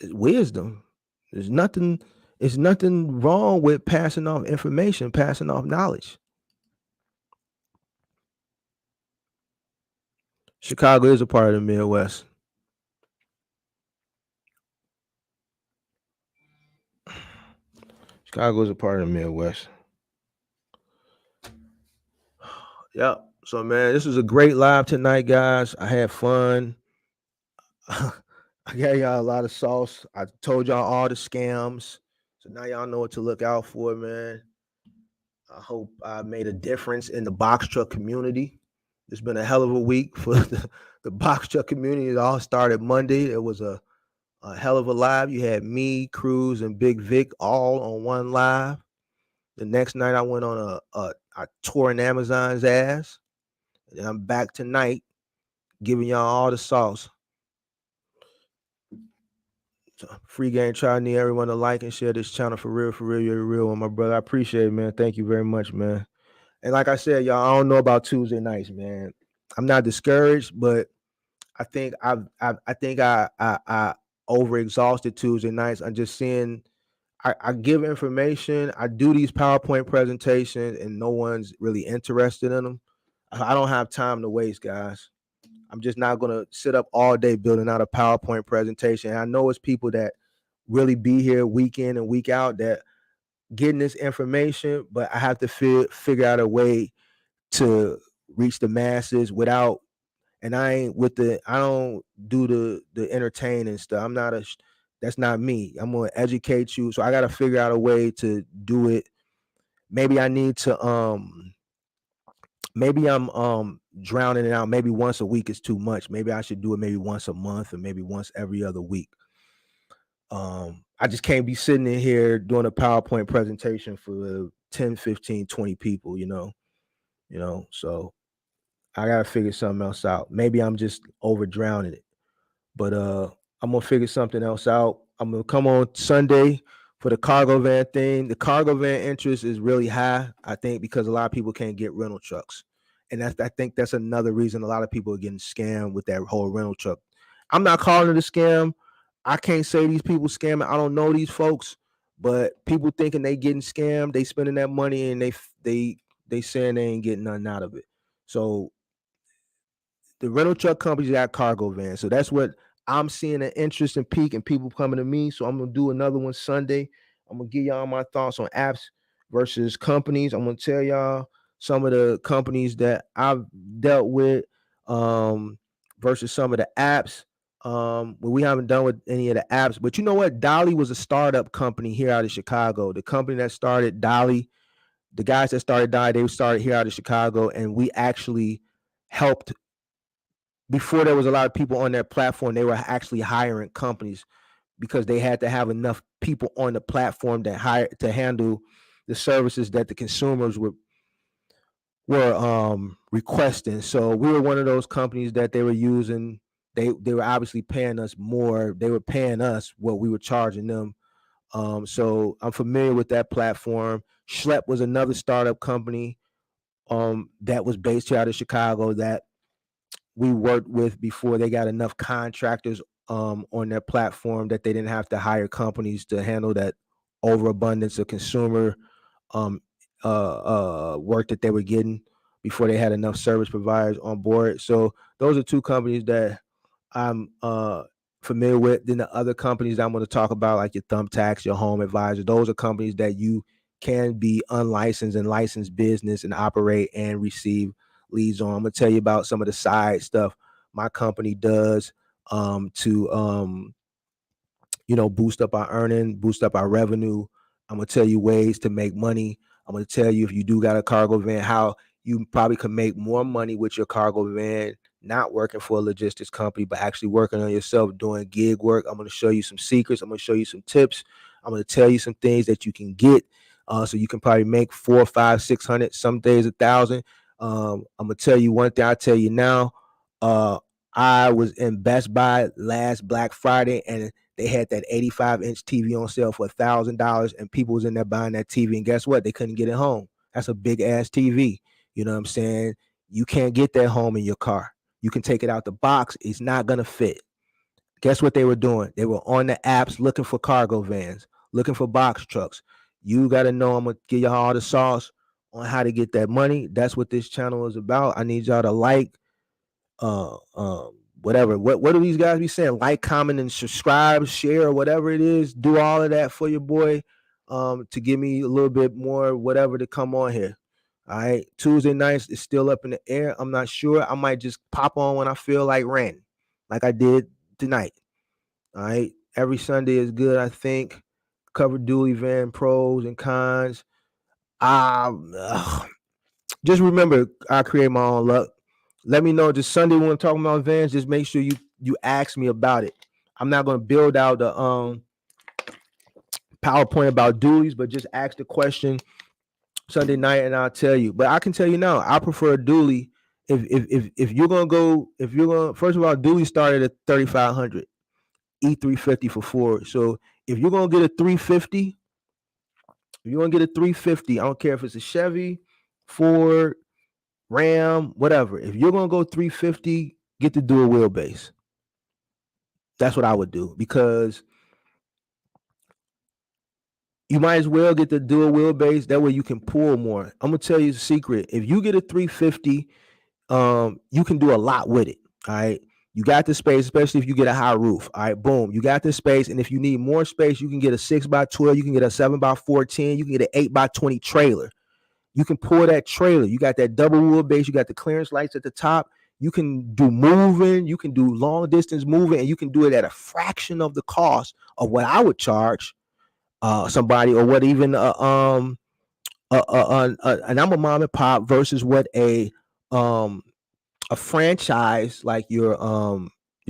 It's wisdom. There's nothing wrong with passing off information, passing off knowledge. Chicago is a part of the Midwest. Chicago is a part of the Midwest. Yep. So, man, this was a great live tonight, guys. I had fun. I gave y'all a lot of sauce. I told y'all all the scams. So now y'all know what to look out for, man. I hope I made a difference in the box truck community. It's been a hell of a week for the box truck community. It all started Monday. It was a hell of a live. You had me, Cruz, and Big Vic all on one live. The next night I went on I tore an Amazon's ass. And I'm back tonight giving y'all all the sauce. So, free game try. Need everyone to like and share this channel for real, you're real one, my brother. I appreciate it, man. Thank you very much, man. And like I said, y'all, I don't know about Tuesday nights, man. I'm not discouraged, but I think I overexhausted Tuesday nights. I'm just seeing I give information, I do these PowerPoint presentations, and no one's really interested in them. I don't have time to waste, guys. I'm just not gonna sit up all day building out a PowerPoint presentation. And I know it's people that really be here week in and week out that getting this information, but I have to figure out a way to reach the masses without. And I don't do the entertaining stuff. I'm not a that's not me. I'm gonna educate you. So I gotta figure out a way to do it. Maybe I need to maybe I'm drowning it out. Maybe once a week is too much. Maybe I should do it maybe once a month or maybe once every other week. I just can't be sitting in here doing a PowerPoint presentation for 10, 15, 20 people, So I gotta figure something else out. Maybe I'm just over drowning it. But I'm gonna figure something else out. I'm gonna come on Sunday for the cargo van thing. The cargo van interest is really high, I think, because a lot of people can't get rental trucks. And I think that's another reason a lot of people are getting scammed with that whole rental truck. I'm not calling it a scam. I can't say these people scamming. I don't know these folks, but people thinking they getting scammed, they spending that money and they saying they ain't getting nothing out of it. So the rental truck companies got cargo vans. So that's what I'm seeing an interest and peak and people coming to me. So I'm gonna do another one Sunday. I'm gonna give y'all my thoughts on apps versus companies. I'm gonna tell y'all some of the companies that I've dealt with versus some of the apps. But we haven't done with any of the apps. But you know what? Dolly was a startup company here out of Chicago. The company that started Dolly, the guys that started Dolly, they started here out of Chicago, and we actually helped before there was a lot of people on their platform. They were actually hiring companies because they had to have enough people on the platform to handle the services that the consumers were requesting. So we were one of those companies that they were using. They were obviously paying us more. They were paying us what we were charging them. So I'm familiar with that platform. Schlep was another startup company that was based here out of Chicago that we worked with before they got enough contractors on their platform that they didn't have to hire companies to handle that overabundance of consumer um, work that they were getting before they had enough service providers on board. So those are two companies that I'm familiar with. Then the other companies that I'm going to talk about, like your Thumbtacks, your Home Advisor, those are companies that you can be unlicensed and licensed business and operate and receive leads on. I'm going to tell you about some of the side stuff my company does to boost up our earning, boost up our revenue. I'm going to tell you ways to make money. I'm going to tell you, if you do got a cargo van, how you probably can make more money with your cargo van, not working for a logistics company, but actually working on yourself, doing gig work. I'm going to show you some secrets. I'm going to show you some tips. I'm going to tell you some things that you can get. So you can probably make 400, 500, 600, some days 1,000. I'm going to tell you one thing. I'll tell you now. I was in Best Buy last Black Friday, and they had that 85-inch TV on sale for $1,000, and people was in there buying that TV. And guess what? They couldn't get it home. That's a big ass TV. You know what I'm saying? You can't get that home in your car. You can take it out the box. It's not gonna fit. Guess what they were doing? They were on the apps looking for cargo vans, looking for box trucks. You got to know. I'm gonna give y'all all the sauce on how to get that money. That's what this channel is about. I need y'all to like, uh, um, whatever. What do these guys be saying? Like, comment, and subscribe, share, or whatever it is. Do all of that for your boy, to give me a little bit more, whatever, to come on here. All right. Tuesday nights is still up in the air. I'm not sure. I might just pop on when I feel like ranting, like I did tonight. All right. Every Sunday is good, I think. Cover dually van pros and cons. Just remember, I create my own luck. Let me know. Just Sunday when I'm talking about vans, just make sure you ask me about it. I'm not going to build out the PowerPoint about dualies, but just ask the question Sunday night and I'll tell you. But I can tell you now, I prefer a dually. If you're gonna go, if you're gonna, first of all, dually started at 3,500, E350 for Ford. So if you're gonna get a 350, if you're gonna get a 350, I don't care if it's a Chevy, Ford, Ram, whatever. If you're gonna go 350, get the dual wheelbase. That's what I would do, because you might as well get the dual wheelbase. That way you can pull more. I'm gonna tell you the secret. If you get a 350, you can do a lot with it. All right. You got the space, especially if you get a high roof. All right, boom. You got the space. And if you need more space, you can get a 6x12, you can get a 7x14, you can get an 8x20 trailer. You can pull that trailer. You got that double wheelbase, you got the clearance lights at the top. You can do moving, you can do long distance moving, and you can do it at a fraction of the cost of what I would charge somebody, or what even and I'm a mom and pop versus what a franchise like your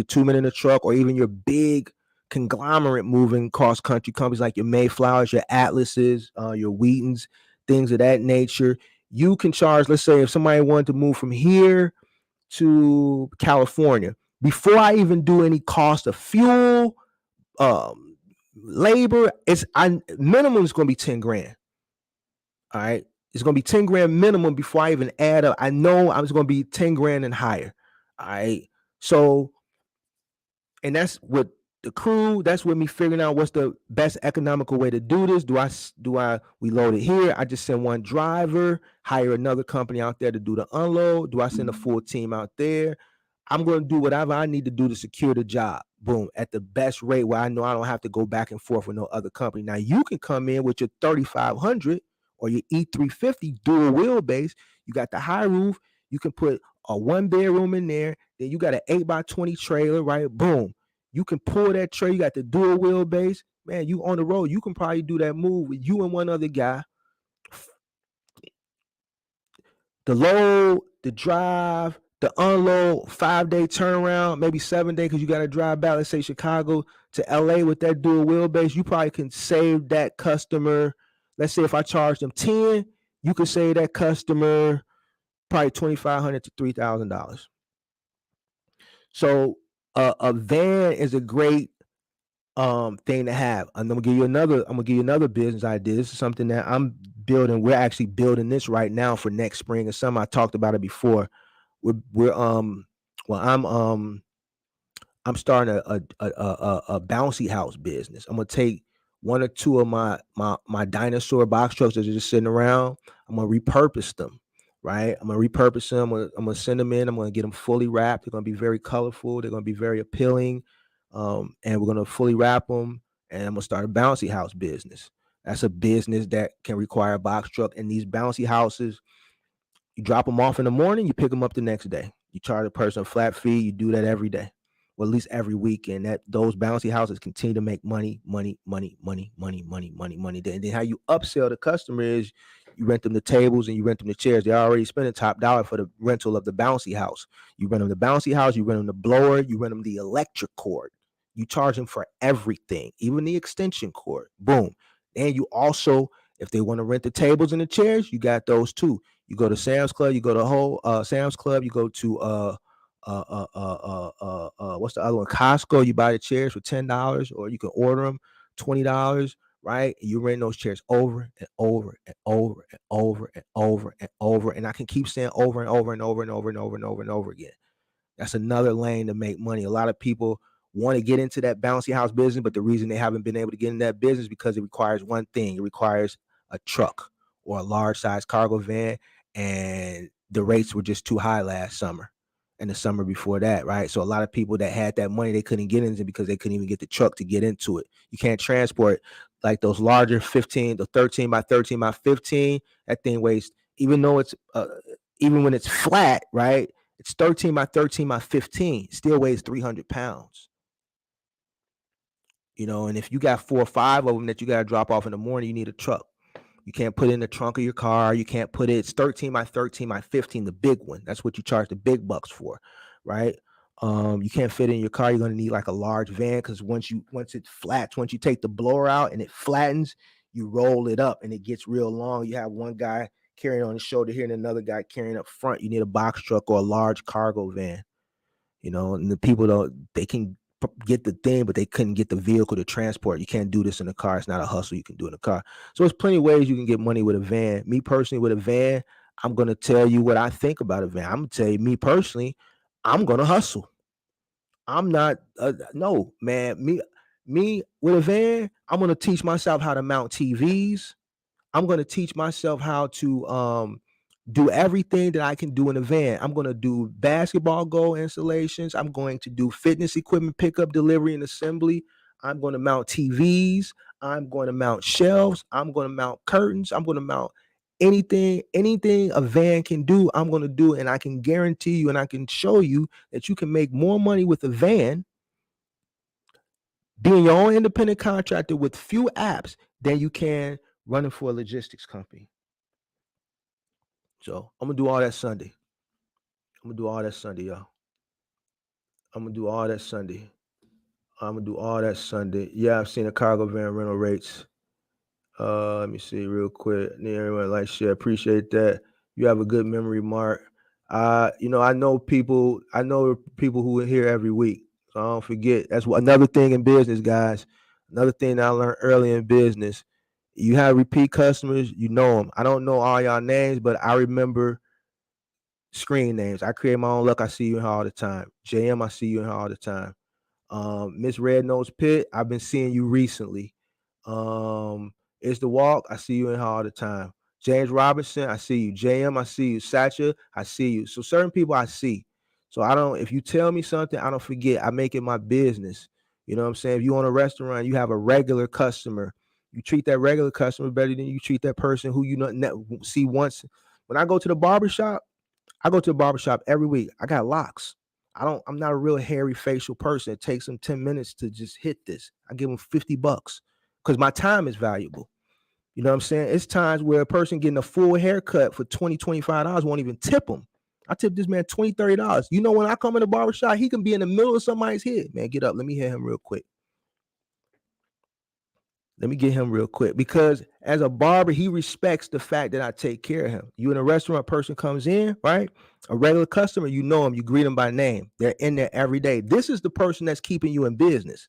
2 Men in a Truck, or even your big conglomerate moving cross country companies like your Mayflowers, your Atlases, your Wheatons, things of that nature. You can charge, let's say if somebody wanted to move from here to California, before I even do any cost of fuel, um, labor, minimum is going to be 10 grand. All right. It's going to be 10 grand minimum before I even add up. I know I was going to be 10 grand and higher. All right. So, and that's what the crew, that's with me figuring out what's the best economical way to do this. We load it here? I just send one driver, hire another company out there to do the unload. Do I send a full team out there? I'm going to do whatever I need to do to secure the job. Boom, at the best rate where I know I don't have to go back and forth with no other company. Now you can come in with your 3500 or your E350 dual wheelbase. You got the high roof. You can put a 1 bedroom in there. Then you got an 8x20 trailer, right? Boom. You can pull that trailer. You got the dual wheelbase. Man, you on the road. You can probably do that move with you and one other guy. The load, the drive, the unload, 5-day turnaround, maybe 7-day, because you got to drive back, let's say Chicago to LA with that dual wheelbase. You probably can save that customer. Let's say if I charge them 10, you could save that customer probably $2,500 to $3,000. So a van is a great thing to have. I'm gonna give you another business idea. This is something that I'm building. We're actually building this right now for next spring and summer. I talked about it before. I'm starting a bouncy house business. I'm gonna take one or two of my dinosaur box trucks that are just sitting around. I'm gonna repurpose them, right? I'm gonna repurpose them. I'm gonna send them in. I'm gonna get them fully wrapped. They're gonna be very colorful. They're gonna be very appealing, and we're gonna fully wrap them. And I'm gonna start a bouncy house business. That's a business that can require a box truck. And these bouncy houses, you drop them off in the morning, you pick them up the next day. You charge a person a flat fee. You do that every day, well, at least every weekend. That those bouncy houses continue to make money. And then how you upsell the customer is you rent them the tables and you rent them the chairs. They're already spending top dollar for the rental of the bouncy house. You rent them the bouncy house, you rent them the blower, you rent them the electric cord. You charge them for everything, even the extension cord. Boom. And you also, if they want to rent the tables and the chairs, you got those too. You go to Sam's Club, you go to Sam's Club, you go to what's the other one? Costco. You buy the chairs for $10, or you can order them $20, right? And you rent those chairs over and over and over and over and over and over. And I can keep saying over and over and over and over and over and over and over again. That's another lane to make money. A lot of people want to get into that bouncy house business, but the reason they haven't been able to get in that business is because it requires one thing. It requires a truck or a large size cargo van, and the rates were just too high last summer and the summer before that, right? So a lot of people that had that money, they couldn't get into it because they couldn't even get the truck to get into it. You can't transport like those larger 15, the 13 by 13 by 15. That thing weighs, even though it's even when it's flat, right? It's 13 by 13 by 15, still weighs 300 pounds. And if you got 4 or 5 of them that you got to drop off in the morning, you need a truck. You can't put it in the trunk of your car. You can't put it, it's 13 by 13 by 15, the big one. That's what you charge the big bucks for, right? You can't fit it in your car. You're going to need like a large van, because once it flats, once you take the blower out and it flattens, you roll it up and it gets real long. You have one guy carrying on his shoulder here and another guy carrying up front. You need a box truck or a large cargo van, and the people they can get the thing, but they couldn't get the vehicle to transport. You can't do this in a car. It's not a hustle you can do in a car. So there's plenty of ways you can get money with a van. Me personally, with a van, I'm going to tell you what I think about a van. I'm going to tell you, me personally, I'm gonna hustle. I'm not no man. Me with a van, I'm gonna teach myself how to mount TVs. I'm going to teach myself how to do everything that I can do in a van. I'm going to do basketball goal installations. I'm going to do fitness equipment pickup, delivery, and assembly. I'm going to mount TVs. I'm going to mount shelves. I'm going to mount curtains. I'm going to mount anything a van can do. I'm going to do, and I can guarantee you, and I can show you that you can make more money with a van being your own independent contractor with few apps than you can running for a logistics company. So I'm gonna do all that Sunday. I'm gonna do all that Sunday, y'all. I'm gonna do all that Sunday. I'm gonna do all that Sunday. Yeah, I've seen the cargo van rental rates. Let me see real quick. Need everyone like share. Appreciate that. You have a good memory, Mark. I know people who are here every week. So I don't forget. That's another thing in business, guys. Another thing that I learned early in business. You have repeat customers, you know them. I don't know all y'all names, but I remember screen names. I create my own luck. I see you in here all the time. JM, I see you in here all the time. Miss Red Nose Pit, I've been seeing you recently. It's the Walk, I see you in here all the time. James Robinson, I see you. JM, I see you. Satcha, I see you. So certain people I see. So if you tell me something, I don't forget. I make it my business. You know what I'm saying? If you own a restaurant, you have a regular customer. You treat that regular customer better than you treat that person who you see once. When I go to the barbershop, I go to the barbershop every week. I got locks. I'm not a real hairy facial person. It takes them 10 minutes to just hit this. I give them $50 because my time is valuable. You know what I'm saying? It's times where a person getting a full haircut for $20, $25 won't even tip them. I tip this man $20, $30. You know, when I come in the barbershop, he can be in the middle of somebody's head. Man, get up. Let me hear him real quick. Let me get him real quick, because as a barber, he respects the fact that I take care of him. You in a restaurant, person comes in, right? A regular customer, you know him, you greet him by name. They're in there every day. This is the person that's keeping you in business.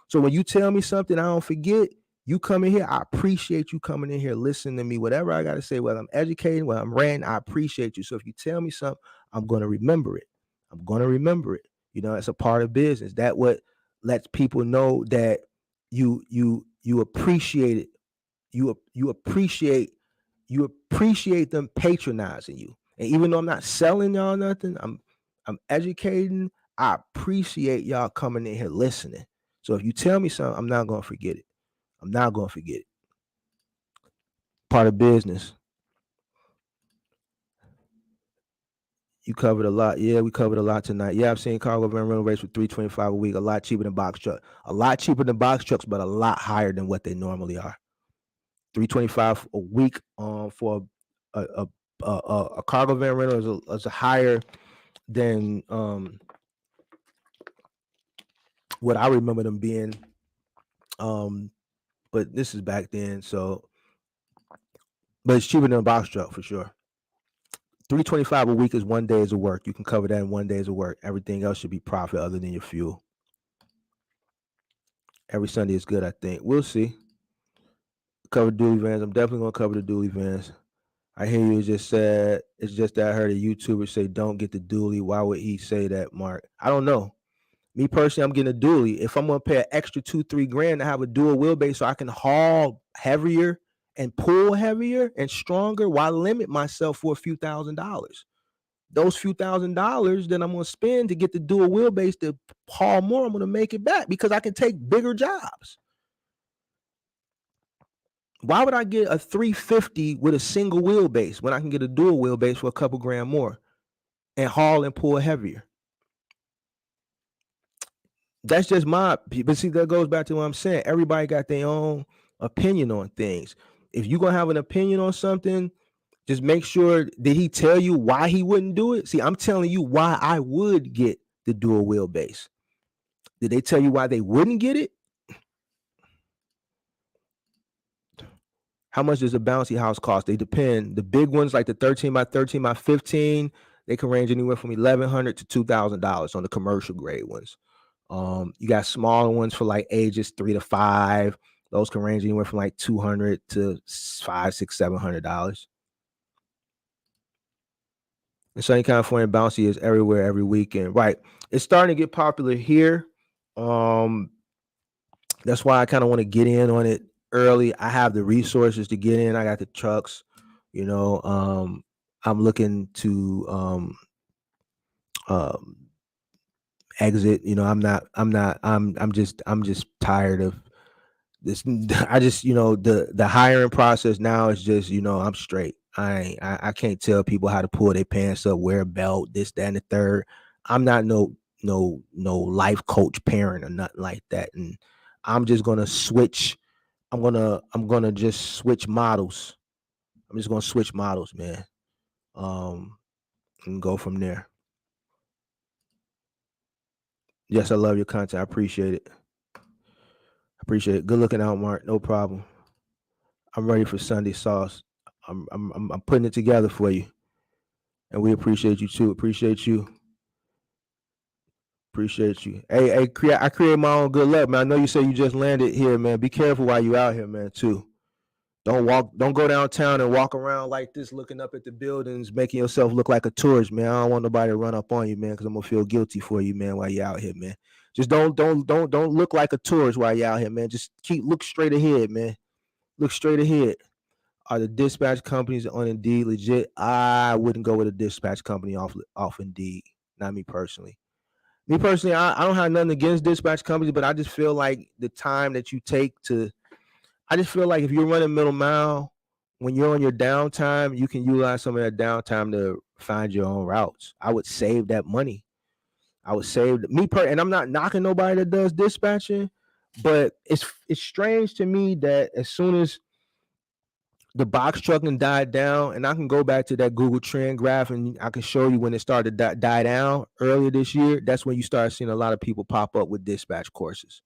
So when you tell me something I don't forget, you come in here, I appreciate you coming in here, listening to me, whatever I got to say, whether I'm educating, whether I'm ranting, I appreciate you. So if you tell me something, I'm going to remember it. I'm going to remember it. You know, it's a part of business. That what lets people know that you appreciate it. You appreciate them patronizing you. And even though I'm not selling y'all nothing, I'm educating. I appreciate y'all coming in here listening. So if you tell me something, I'm not gonna forget it. I'm not gonna forget it. Part of business. You covered a lot. Yeah, we covered a lot tonight. Yeah, I've seen cargo van rental rates for $325 a week, a lot cheaper than box truck. A lot cheaper than box trucks, but a lot higher than what they normally are. $325 a week for a cargo van rental is a higher than what I remember them being. But this is back then, so but it's cheaper than a box truck for sure. $325 a week is 1 day of work. You can cover that in 1 day of work. Everything else should be profit other than your fuel. Every Sunday is good, I think. We'll see. Cover dually vans. I'm definitely gonna cover the dually vans. I hear you just said it's just that I heard a YouTuber say don't get the dually. Why would he say that, Mark? I don't know. Me personally, I'm getting a dually. If I'm gonna pay an extra $2-3 grand to have a dual wheelbase so I can haul heavier and pull heavier and stronger, why limit myself for a few $1,000s? Those few $1,000s that I'm gonna spend to get the dual wheelbase to haul more, I'm gonna make it back because I can take bigger jobs. Why would I get a $350 with a single wheelbase when I can get a dual wheelbase for a couple grand more and haul and pull heavier? That's just but see, that goes back to what I'm saying. Everybody got their own opinion on things. If you're gonna have an opinion on something, just make sure, did he tell you why he wouldn't do it? See, I'm telling you why I would get the dual wheelbase. Did they tell you why they wouldn't get it? How much does a bouncy house cost? They depend. The big ones, like the 13 by 13 by 15, they can range anywhere from $1,100 to $2,000 on the commercial grade ones. You got smaller ones for like ages 3 to 5. Those can range anywhere from like $200 to $500, $600, $700. And Sunny California Bouncy is everywhere every weekend. Right. It's starting to get popular here. That's why I kind of want to get in on it early. I have the resources to get in. I got the trucks, you know. I'm looking to um exit. You know, I'm just tired of this. I just, the hiring process now is just, I'm straight. I can't tell people how to pull their pants up, wear a belt, this, that, and the third. I'm not no life coach parent or nothing like that. And I'm just gonna switch. I'm gonna just switch models. I'm just gonna switch models, man. And go from there. Yes, I love your content. I appreciate it. Good looking out, Mark. No problem. I'm ready for Sunday sauce. I'm putting it together for you, and we appreciate you too. Appreciate you. Hey, I create my own good luck, man. I know you say you just landed here, man. Be careful while you out here, man. Too. Don't go downtown and walk around like this, looking up at the buildings, making yourself look like a tourist, man. I don't want nobody to run up on you, man, because I'm gonna feel guilty for you, man, while you're out here, man. Just don't look like a tourist while you're out here, man. Just look straight ahead, man. Look straight ahead. Are the dispatch companies on Indeed legit? I wouldn't go with a dispatch company off Indeed. Not me personally. Me personally, I don't have nothing against dispatch companies, but I just feel like the time that you take to, I just feel like if you're running middle mile, when you're on your downtime, you can utilize some of that downtime to find your own routes. I would save that money. I would save and I'm not knocking nobody that does dispatching, but it's strange to me that as soon as the box trucking died down, and I can go back to that Google trend graph and I can show you when it started to die down earlier this year. That's when you start seeing a lot of people pop up with dispatch courses.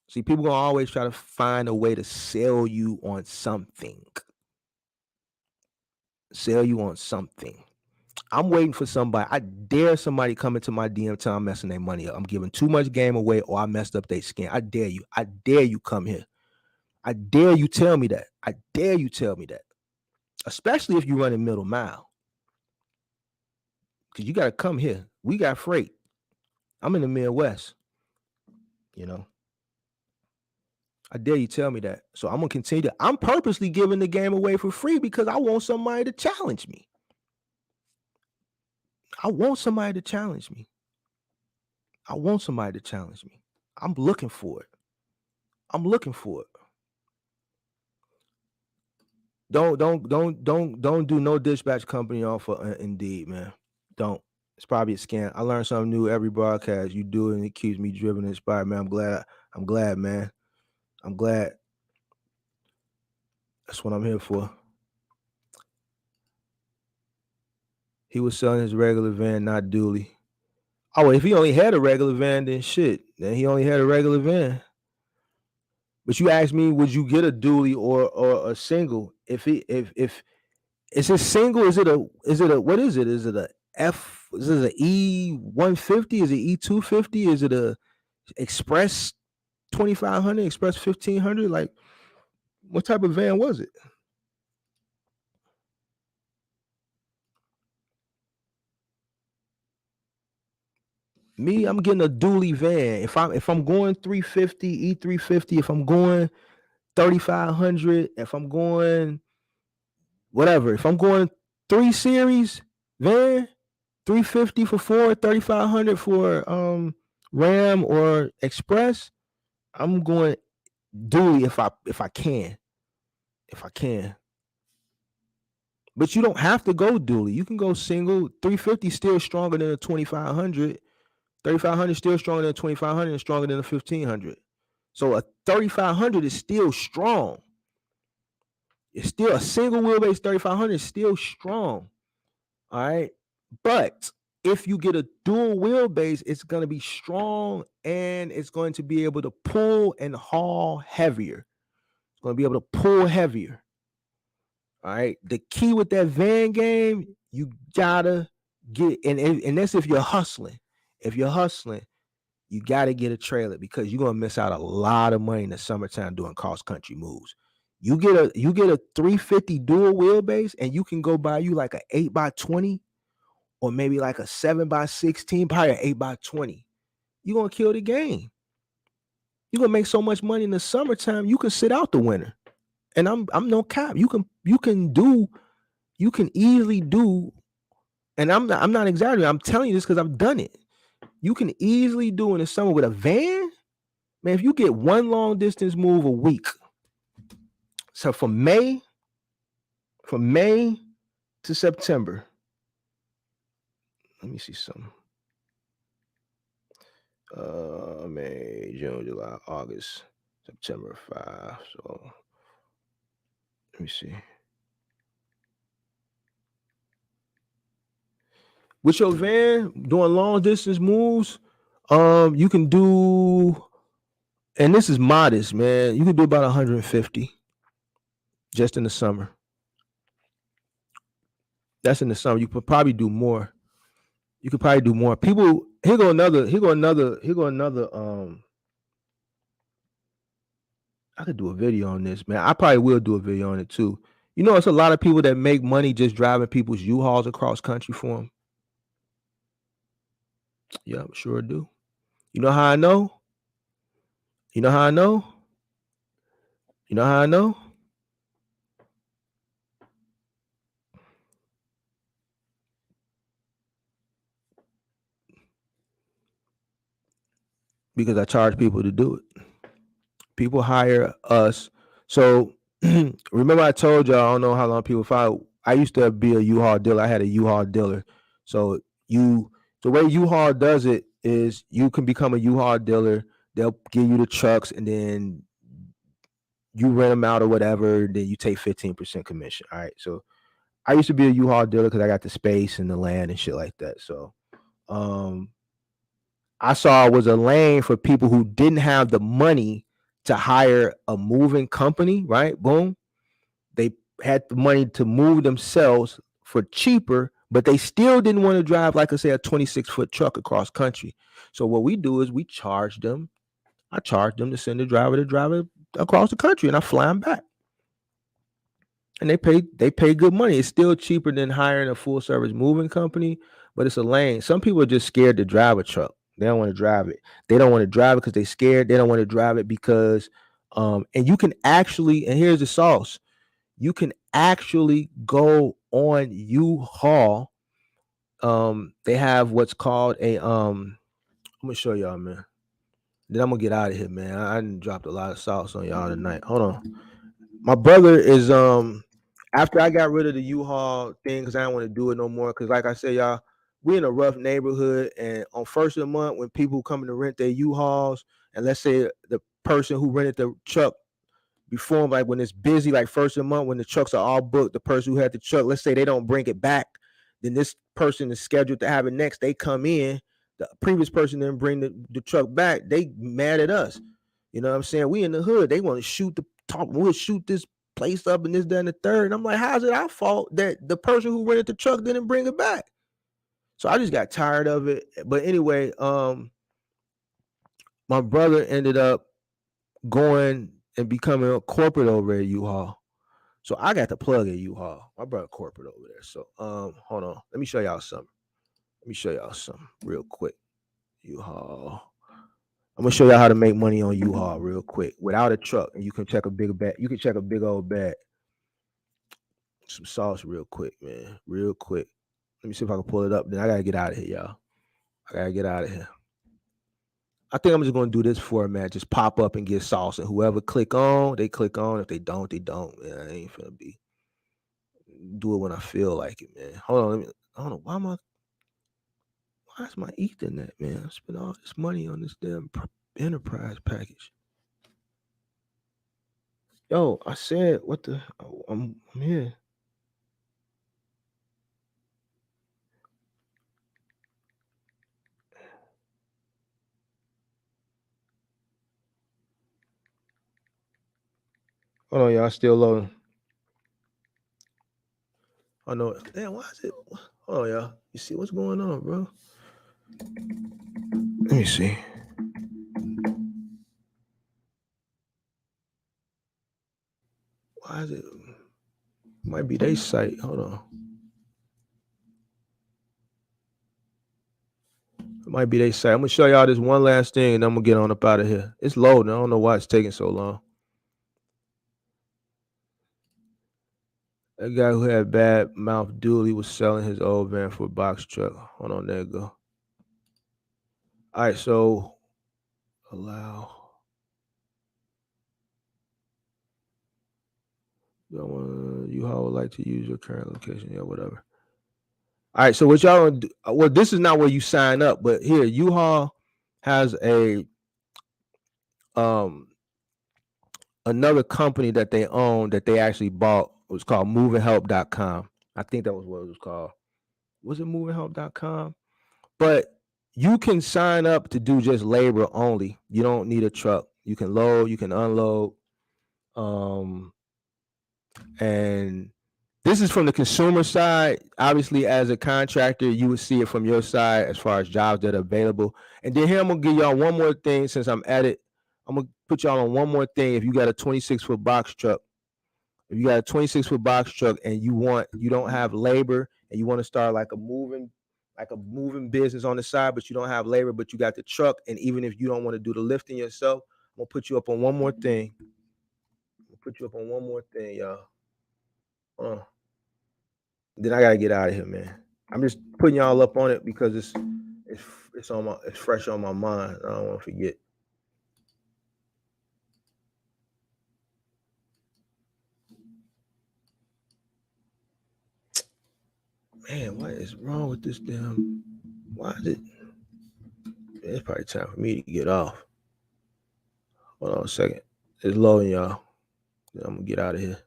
See, people gonna always try to find a way to sell you on something. I'm waiting for somebody. I dare somebody come into my DM till I'm messing their money up. I'm giving too much game away or I messed up their skin. I dare you. I dare you come here. I dare you tell me that. I dare you tell me that. Especially if you're running middle mile. Because you got to come here. We got freight. I'm in the Midwest. I dare you tell me that. So I'm going to continue. I'm purposely giving the game away for free because I want somebody to challenge me. I want somebody to challenge me. I'm looking for it. Don't do no dispatch company off of Indeed, man. Don't. It's probably a scam. I learn something new every broadcast. You do it and it keeps me driven and inspired, man. I'm glad, man. I'm glad. That's what I'm here for. He was selling his regular van, not dually. Oh, if he only had a regular van, then shit. Then he only had a regular van. But you asked me, would you get a dually or a single? If is it single? Is it a what is it? Is it a F? Is it an E150? Is it E250? Is it a Express 2500? Express 1500? Like, what type of van was it? Me, I'm getting a dually van. If I'm going 350, E350, if I'm going 3500, if I'm going whatever, if I'm going 3 series van, 350 for 4, 3500 for Ram or Express, I'm going dually if I can. But you don't have to go dually. You can go single. 350 still stronger than a 2500. 3500 still stronger than a 2500 and stronger than a 1500. So a 3500 is still strong. It's still a single wheelbase 3500 is still strong. All right. But if you get a dual wheelbase, it's going to be strong and it's going to be able to pull and haul heavier. It's going to be able to pull heavier. All right. The key with that van game, you gotta get, and that's if you're hustling. If you're hustling, you gotta get a trailer because you're gonna miss out a lot of money in the summertime doing cross country moves. You get a 350 dual wheelbase, and you can go buy you like a 8x20 or maybe like a 7x16, probably an 8x20. You're gonna kill the game. You're gonna make so much money in the summertime, you can sit out the winter. And I'm no cap. You can easily do, and I'm not exaggerating. I'm telling you this because I've done it. You can easily do in the summer with a van. Man, if you get one long distance move a week, so from May to September, let me see something. May, June, July, August, September 5. So let me see. With your van doing long distance moves, you can do, and this is modest, man. You can do about 150 just in the summer. That's in the summer. You could probably do more. You could probably do more. People, here go another. I could do a video on this, man. I probably will do a video on it too. You know, it's a lot of people that make money just driving people's U-Hauls across country for them. Yeah, I sure do. You know how I know? You know how I know? You know how I know? Because I charge people to do it. People hire us. So remember I told y'all, I don't know how long people follow. I used to be a U-Haul dealer. I had a U-Haul dealer. So the way U-Haul does it is you can become a U-Haul dealer. They'll give you the trucks, and then you rent them out or whatever. Then you take 15% commission. All right. So I used to be a U-Haul dealer because I got the space and the land and shit like that. So I saw it was a lane for people who didn't have the money to hire a moving company, right? Boom. They had the money to move themselves for cheaper, but they still didn't want to drive, like I say, a 26-foot truck across country. So what we do is we charge them. I charge them to send the driver to drive it across the country, and I fly them back. And they pay good money. It's still cheaper than hiring a full service moving company, but it's a lane. Some people are just scared to drive a truck. They don't want to drive it. They don't want to drive it because they're scared. They don't want to drive it because and you can actually, and here's the sauce, you can actually go on U-Haul. They have what's called a I'm gonna show y'all, man. Then I'm gonna get out of here, man. I done dropped a lot of sauce on y'all tonight. Hold on. My brother is after I got rid of the U-Haul thing because I don't want to do it no more. Because like I said, y'all, we in a rough neighborhood, and on first of the month when people coming to rent their U-Hauls, and let's say the person who rented the truck before, like when it's busy, like first of the month when the trucks are all booked, the person who had the truck, let's say they don't bring it back, then this person is scheduled to have it next. They come in, the previous person didn't bring the truck back. They mad at us. You know what I'm saying? We in the hood. They want to shoot we'll shoot this place up and this, that, and the third. And I'm like, how's it our fault that the person who rented the truck didn't bring it back? So I just got tired of it. But anyway, my brother ended up going and becoming a corporate over at U-Haul. So I got the plug at U-Haul. My brother corporate over there. So hold on. Let me show y'all something. Real quick. U-Haul. I'm gonna show y'all how to make money on U-Haul real quick without a truck, and you can check a big bag. You can check a big old bag. Some sauce real quick, man. Real quick. Let me see if I can pull it up. Then I gotta get out of here, y'all. I gotta get out of here. I think I'm just gonna do this format. Just pop up and get sauce, and whoever click on, they click on. If they don't, they don't. Man, I ain't finna be. Do it when I feel like it, man. Hold on. I don't know why is my Ethernet, man? I spent all this money on this damn enterprise package. Yo, I said, what the? I'm here. Hold on, y'all. Still loading. Oh no. Damn, why is it? Oh, y'all. You see what's going on, bro? Let me see. Why is it? Might be their site. Hold on. It might be their site. I'm gonna show y'all this one last thing, and I'm gonna get on up out of here. It's loading. I don't know why it's taking so long. That guy who had bad mouth Dooley was selling his old van for a box truck. Hold on, there you go. All right, so allow. U-Haul would like to use your current location. Yeah, whatever. All right, so what y'all gonna do? Well, this is not where you sign up, but here, U-Haul has a another company that they own that they actually bought. It was called movinghelp.com. I think that was what it was called. Was it movinghelp.com? But you can sign up to do just labor only. You don't need a truck. You can load, you can unload. And this is from the consumer side. Obviously, as a contractor, you would see it from your side as far as jobs that are available. And then here I'm gonna give y'all one more thing since I'm at it. I'm gonna put y'all on one more thing. If you got a 26-foot box truck, if you got a 26-foot box truck and you don't have labor and you want to start like a moving business on the side, but you don't have labor, but you got the truck, and even if you don't want to do the lifting yourself, I'm gonna put you up on one more thing. Y'all. Then I gotta get out of here, man. I'm just putting y'all up on it because it's fresh on my mind. I don't want to forget. Man, what is wrong with this damn? Why is it? It's probably time for me to get off. Hold on a second. It's loading, y'all. Then I'm gonna get out of here.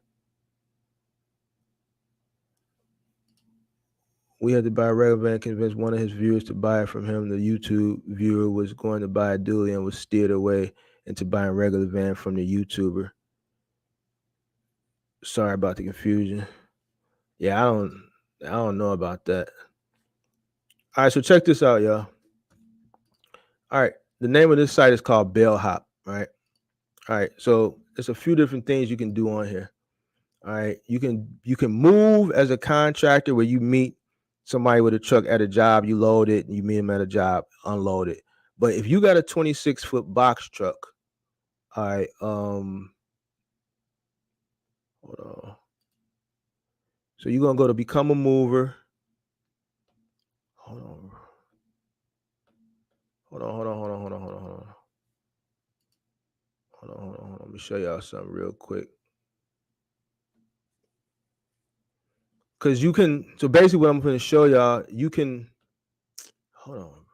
We had to buy a regular van, convince one of his viewers to buy it from him. The YouTube viewer was going to buy a dually and was steered away into buying a regular van from the YouTuber. Sorry about the confusion. Yeah, I don't know about that. All right, so check this out, y'all. All right, the name of this site is called Bellhop, right? All right, so there's a few different things you can do on here. All right, you can move as a contractor where you meet somebody with a truck at a job, you load it, you meet them at a job, unload it. But if you got a 26-foot box truck, all right, hold on. So you're gonna go to become a mover. Hold on. Let me show y'all something real quick. Cause you can, so basically what I'm gonna show y'all, you can, hold on.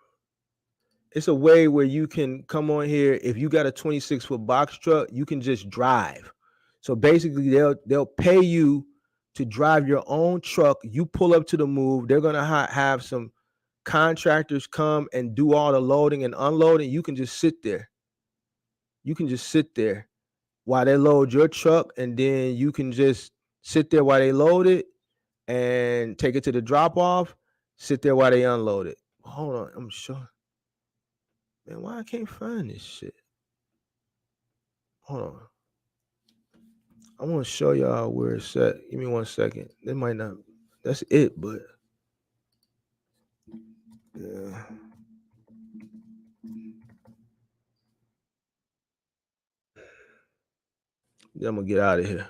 It's a way where you can come on here. If you got a 26-foot box truck, you can just drive. So basically they'll pay you to drive your own truck. You pull up to the move. They're gonna have some contractors come and do all the loading and unloading. You can just sit there. While they load your truck, and then you can just sit there while they load it and take it to the drop off. Sit there while they unload it. Hold on, I'm sure. Man, why I can't find this shit? Hold on. I want to show y'all where it's at. Give me 1 second. It might not. That's it, but yeah. Then I'm gonna get out of here.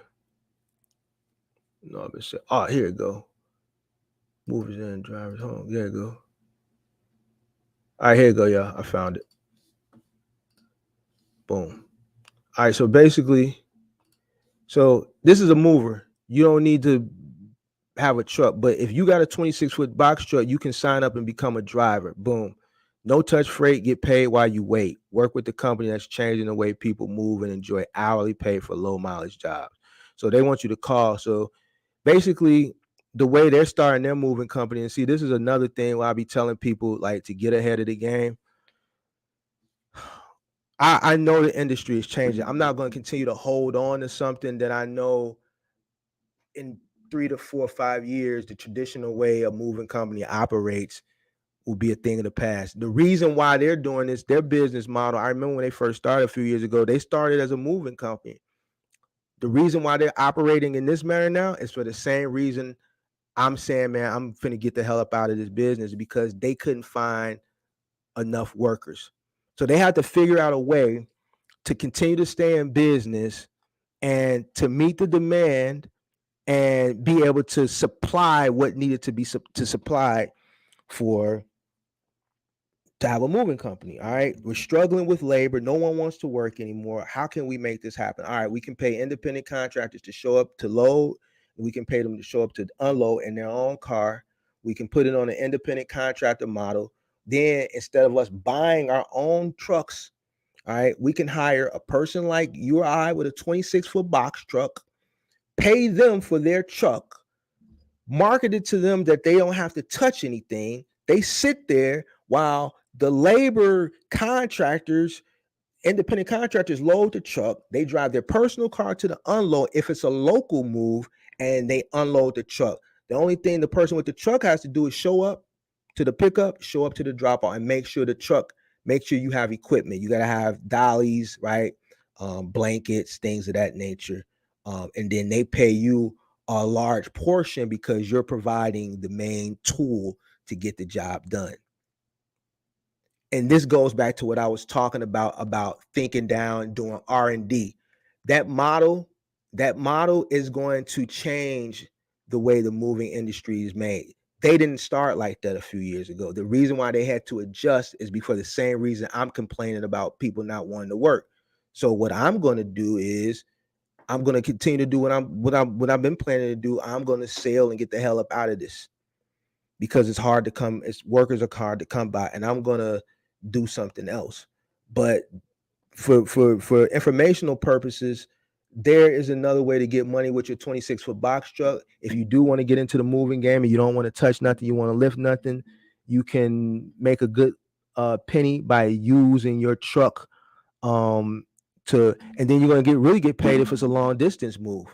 No, I've been saying. Oh, here it go. Movers and drivers. Hold on. There it go. All right, here you go, y'all. I found it. Boom. All right, so basically, so this is a mover. You don't need to have a truck, but if you got a 26-foot box truck, you can sign up and become a driver. Boom. No touch freight, get paid while you wait. Work with the company that's changing the way people move and enjoy hourly pay for low mileage jobs. So they want you to call. So basically, the way they're starting their moving company, and see, this is another thing where I be telling people like to get ahead of the game. I know the industry is changing. I'm not going to continue to hold on to something that I know in 3 to 4 or 5 years, the traditional way a moving company operates will be a thing of the past. The reason why they're doing this, their business model, I remember when they first started a few years ago, they started as a moving company. The reason why they're operating in this manner now is for the same reason I'm saying, man, I'm finna get the hell up out of this business, because they couldn't find enough workers. So they had to figure out a way to continue to stay in business and to meet the demand and be able to supply what needed to be to supply for to have a moving company. All right, we're struggling with labor. No one wants to work anymore. How can we make this happen? All right, we can pay independent contractors to show up to load. We can pay them to show up to unload in their own car. We can put it on an independent contractor model. Then instead of us buying our own trucks, all right, we can hire a person like you or I with a 26-foot box truck, pay them for their truck, market it to them that they don't have to touch anything. They sit there while the labor contractors, independent contractors, load the truck. They drive their personal car to the unload if it's a local move, and they unload the truck. The only thing the person with the truck has to do is show up to the pickup, show up to the drop off, and make sure the truck, make sure you have equipment. You got to have dollies, right? Blankets, things of that nature. And then they pay you a large portion because you're providing the main tool to get the job done. And this goes back to what I was talking about thinking down, doing R&D. That model is going to change the way the moving industry is made. They didn't start like that a few years ago. The reason why they had to adjust is because the same reason I'm complaining about people not wanting to work. So what I'm going to do is I'm going to continue to do what I've been planning to do. I'm going to sail and get the hell up out of this, because it's hard to come. It's workers are hard to come by, and I'm going to do something else. But for informational purposes, there is another way to get money with your 26-foot box truck. If you do want to get into the moving game and you don't want to touch nothing, you want to lift nothing, you can make a good penny by using your truck and then you're going to really get paid if it's a long distance move.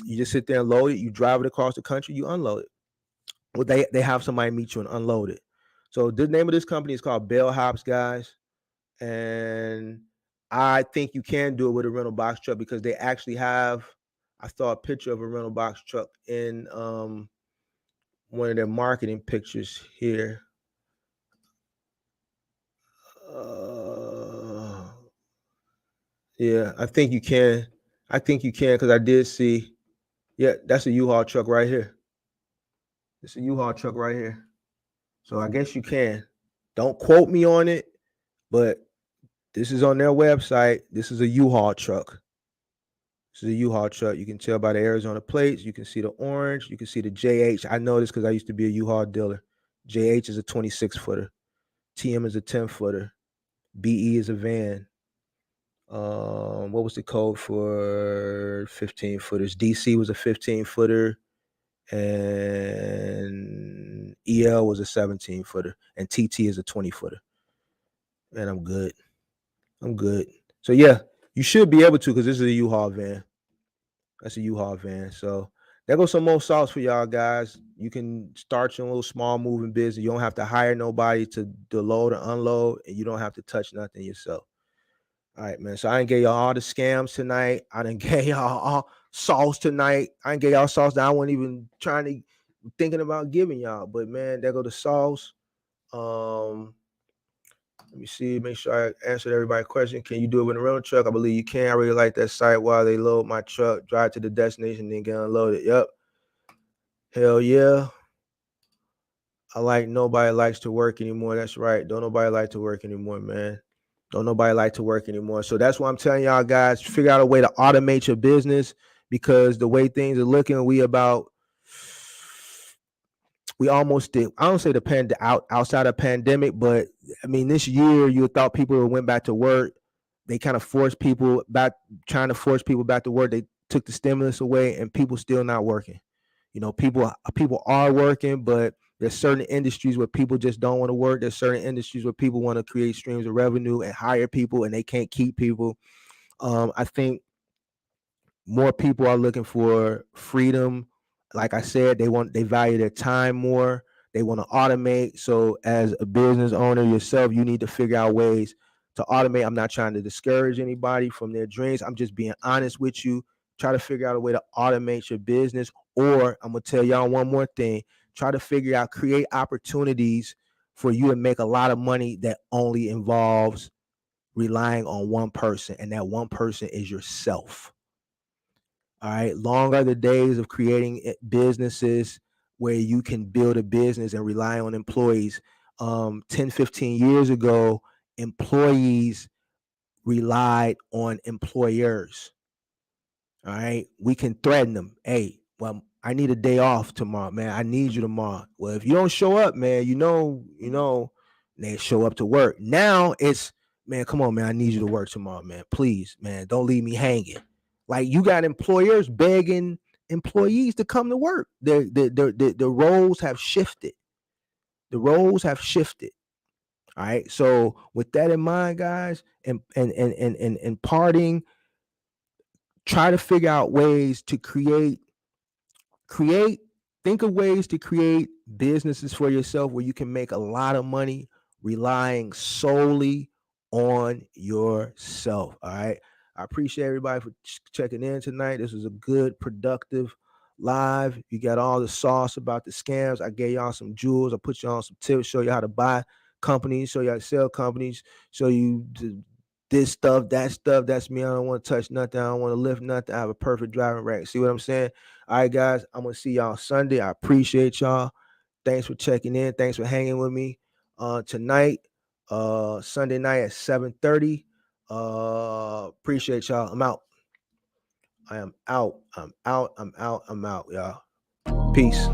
You just sit there and load it, you drive it across the country, you unload it. Well, they have somebody meet you and unload it. So the name of this company is called Bellhops, guys. And I think you can do it with a rental box truck, because they actually have, I saw a picture of a rental box truck in one of their marketing pictures here. Yeah, I think you can. Because I did see, yeah, that's a U-Haul truck right here. It's a U-Haul truck right here. So I guess you can. Don't quote me on it, but this is on their website. This is a U-Haul truck. This is a U-Haul truck. You can tell by the Arizona plates. You can see the orange. You can see the JH. I know this because I used to be a U-Haul dealer. JH is a 26-footer. TM is a 10-footer. BE is a van. What was the code for 15-footers? DC was a 15-footer. And EL was a 17-footer. And TT is a 20-footer. And I'm good. So yeah, you should be able to, because this is a U-Haul van. That's a U-Haul van. So there goes some more sauce for y'all guys. You can start your little small moving business. You don't have to hire nobody to load or unload, and you don't have to touch nothing yourself. All right, man. So I didn't get y'all all the scams tonight. I didn't get y'all all sauce tonight. I didn't get y'all sauce that I wasn't even thinking about giving y'all. But man, there go the sauce. Let me see, make sure I answered everybody's question. Can you do it with a rental truck? I believe you can. I really like that site while they load my truck, drive to the destination, then get unloaded. Yep. Hell yeah. I like nobody likes to work anymore. That's right. Don't nobody like to work anymore, man. Don't nobody like to work anymore. So that's why I'm telling y'all guys, figure out a way to automate your business, because the way things are looking, we almost did. I don't say outside of pandemic, but I mean, this year you thought people went back to work. They kind of forced people back, trying to force people back to work. They took the stimulus away, and people still not working. You know, people are working, but there's certain industries where people just don't want to work. There's certain industries where people want to create streams of revenue and hire people, and they can't keep people. I think more people are looking for freedom. Like I said, they value their time more. They want to automate. So as a business owner yourself, you need to figure out ways to automate. I'm not trying to discourage anybody from their dreams. I'm just being honest with you. Try to figure out a way to automate your business. Or I'm gonna tell y'all one more thing. Try to figure out, create opportunities for you to make a lot of money that only involves relying on one person, and that one person is yourself. All right. Long are the days of creating businesses where you can build a business and rely on employees. 10, 15 years ago, employees relied on employers. All right. We can threaten them. Hey, well, I need a day off tomorrow, man. I need you tomorrow. Well, if you don't show up, man, they show up to work. Now it's, man, come on, man. I need you to work tomorrow, man. Please, man. Don't leave me hanging. Like, you got employers begging employees to come to work. The roles have shifted. The roles have shifted. All right. So with that in mind, guys, and parting, try to figure out ways to create, think of ways to create businesses for yourself where you can make a lot of money relying solely on yourself. All right. I appreciate everybody for checking in tonight. This was a good, productive live. You got all the sauce about the scams. I gave y'all some jewels. I put y'all on some tips, show you how to buy companies, show you how to sell companies, show you this stuff, that's me. I don't want to touch nothing. I don't want to lift nothing. I have a perfect driving record. See what I'm saying? All right, guys, I'm going to see y'all Sunday. I appreciate y'all. Thanks for checking in. Thanks for hanging with me tonight, Sunday night at 7:30. Appreciate y'all. I'm out. I am out. I'm out, y'all. Peace.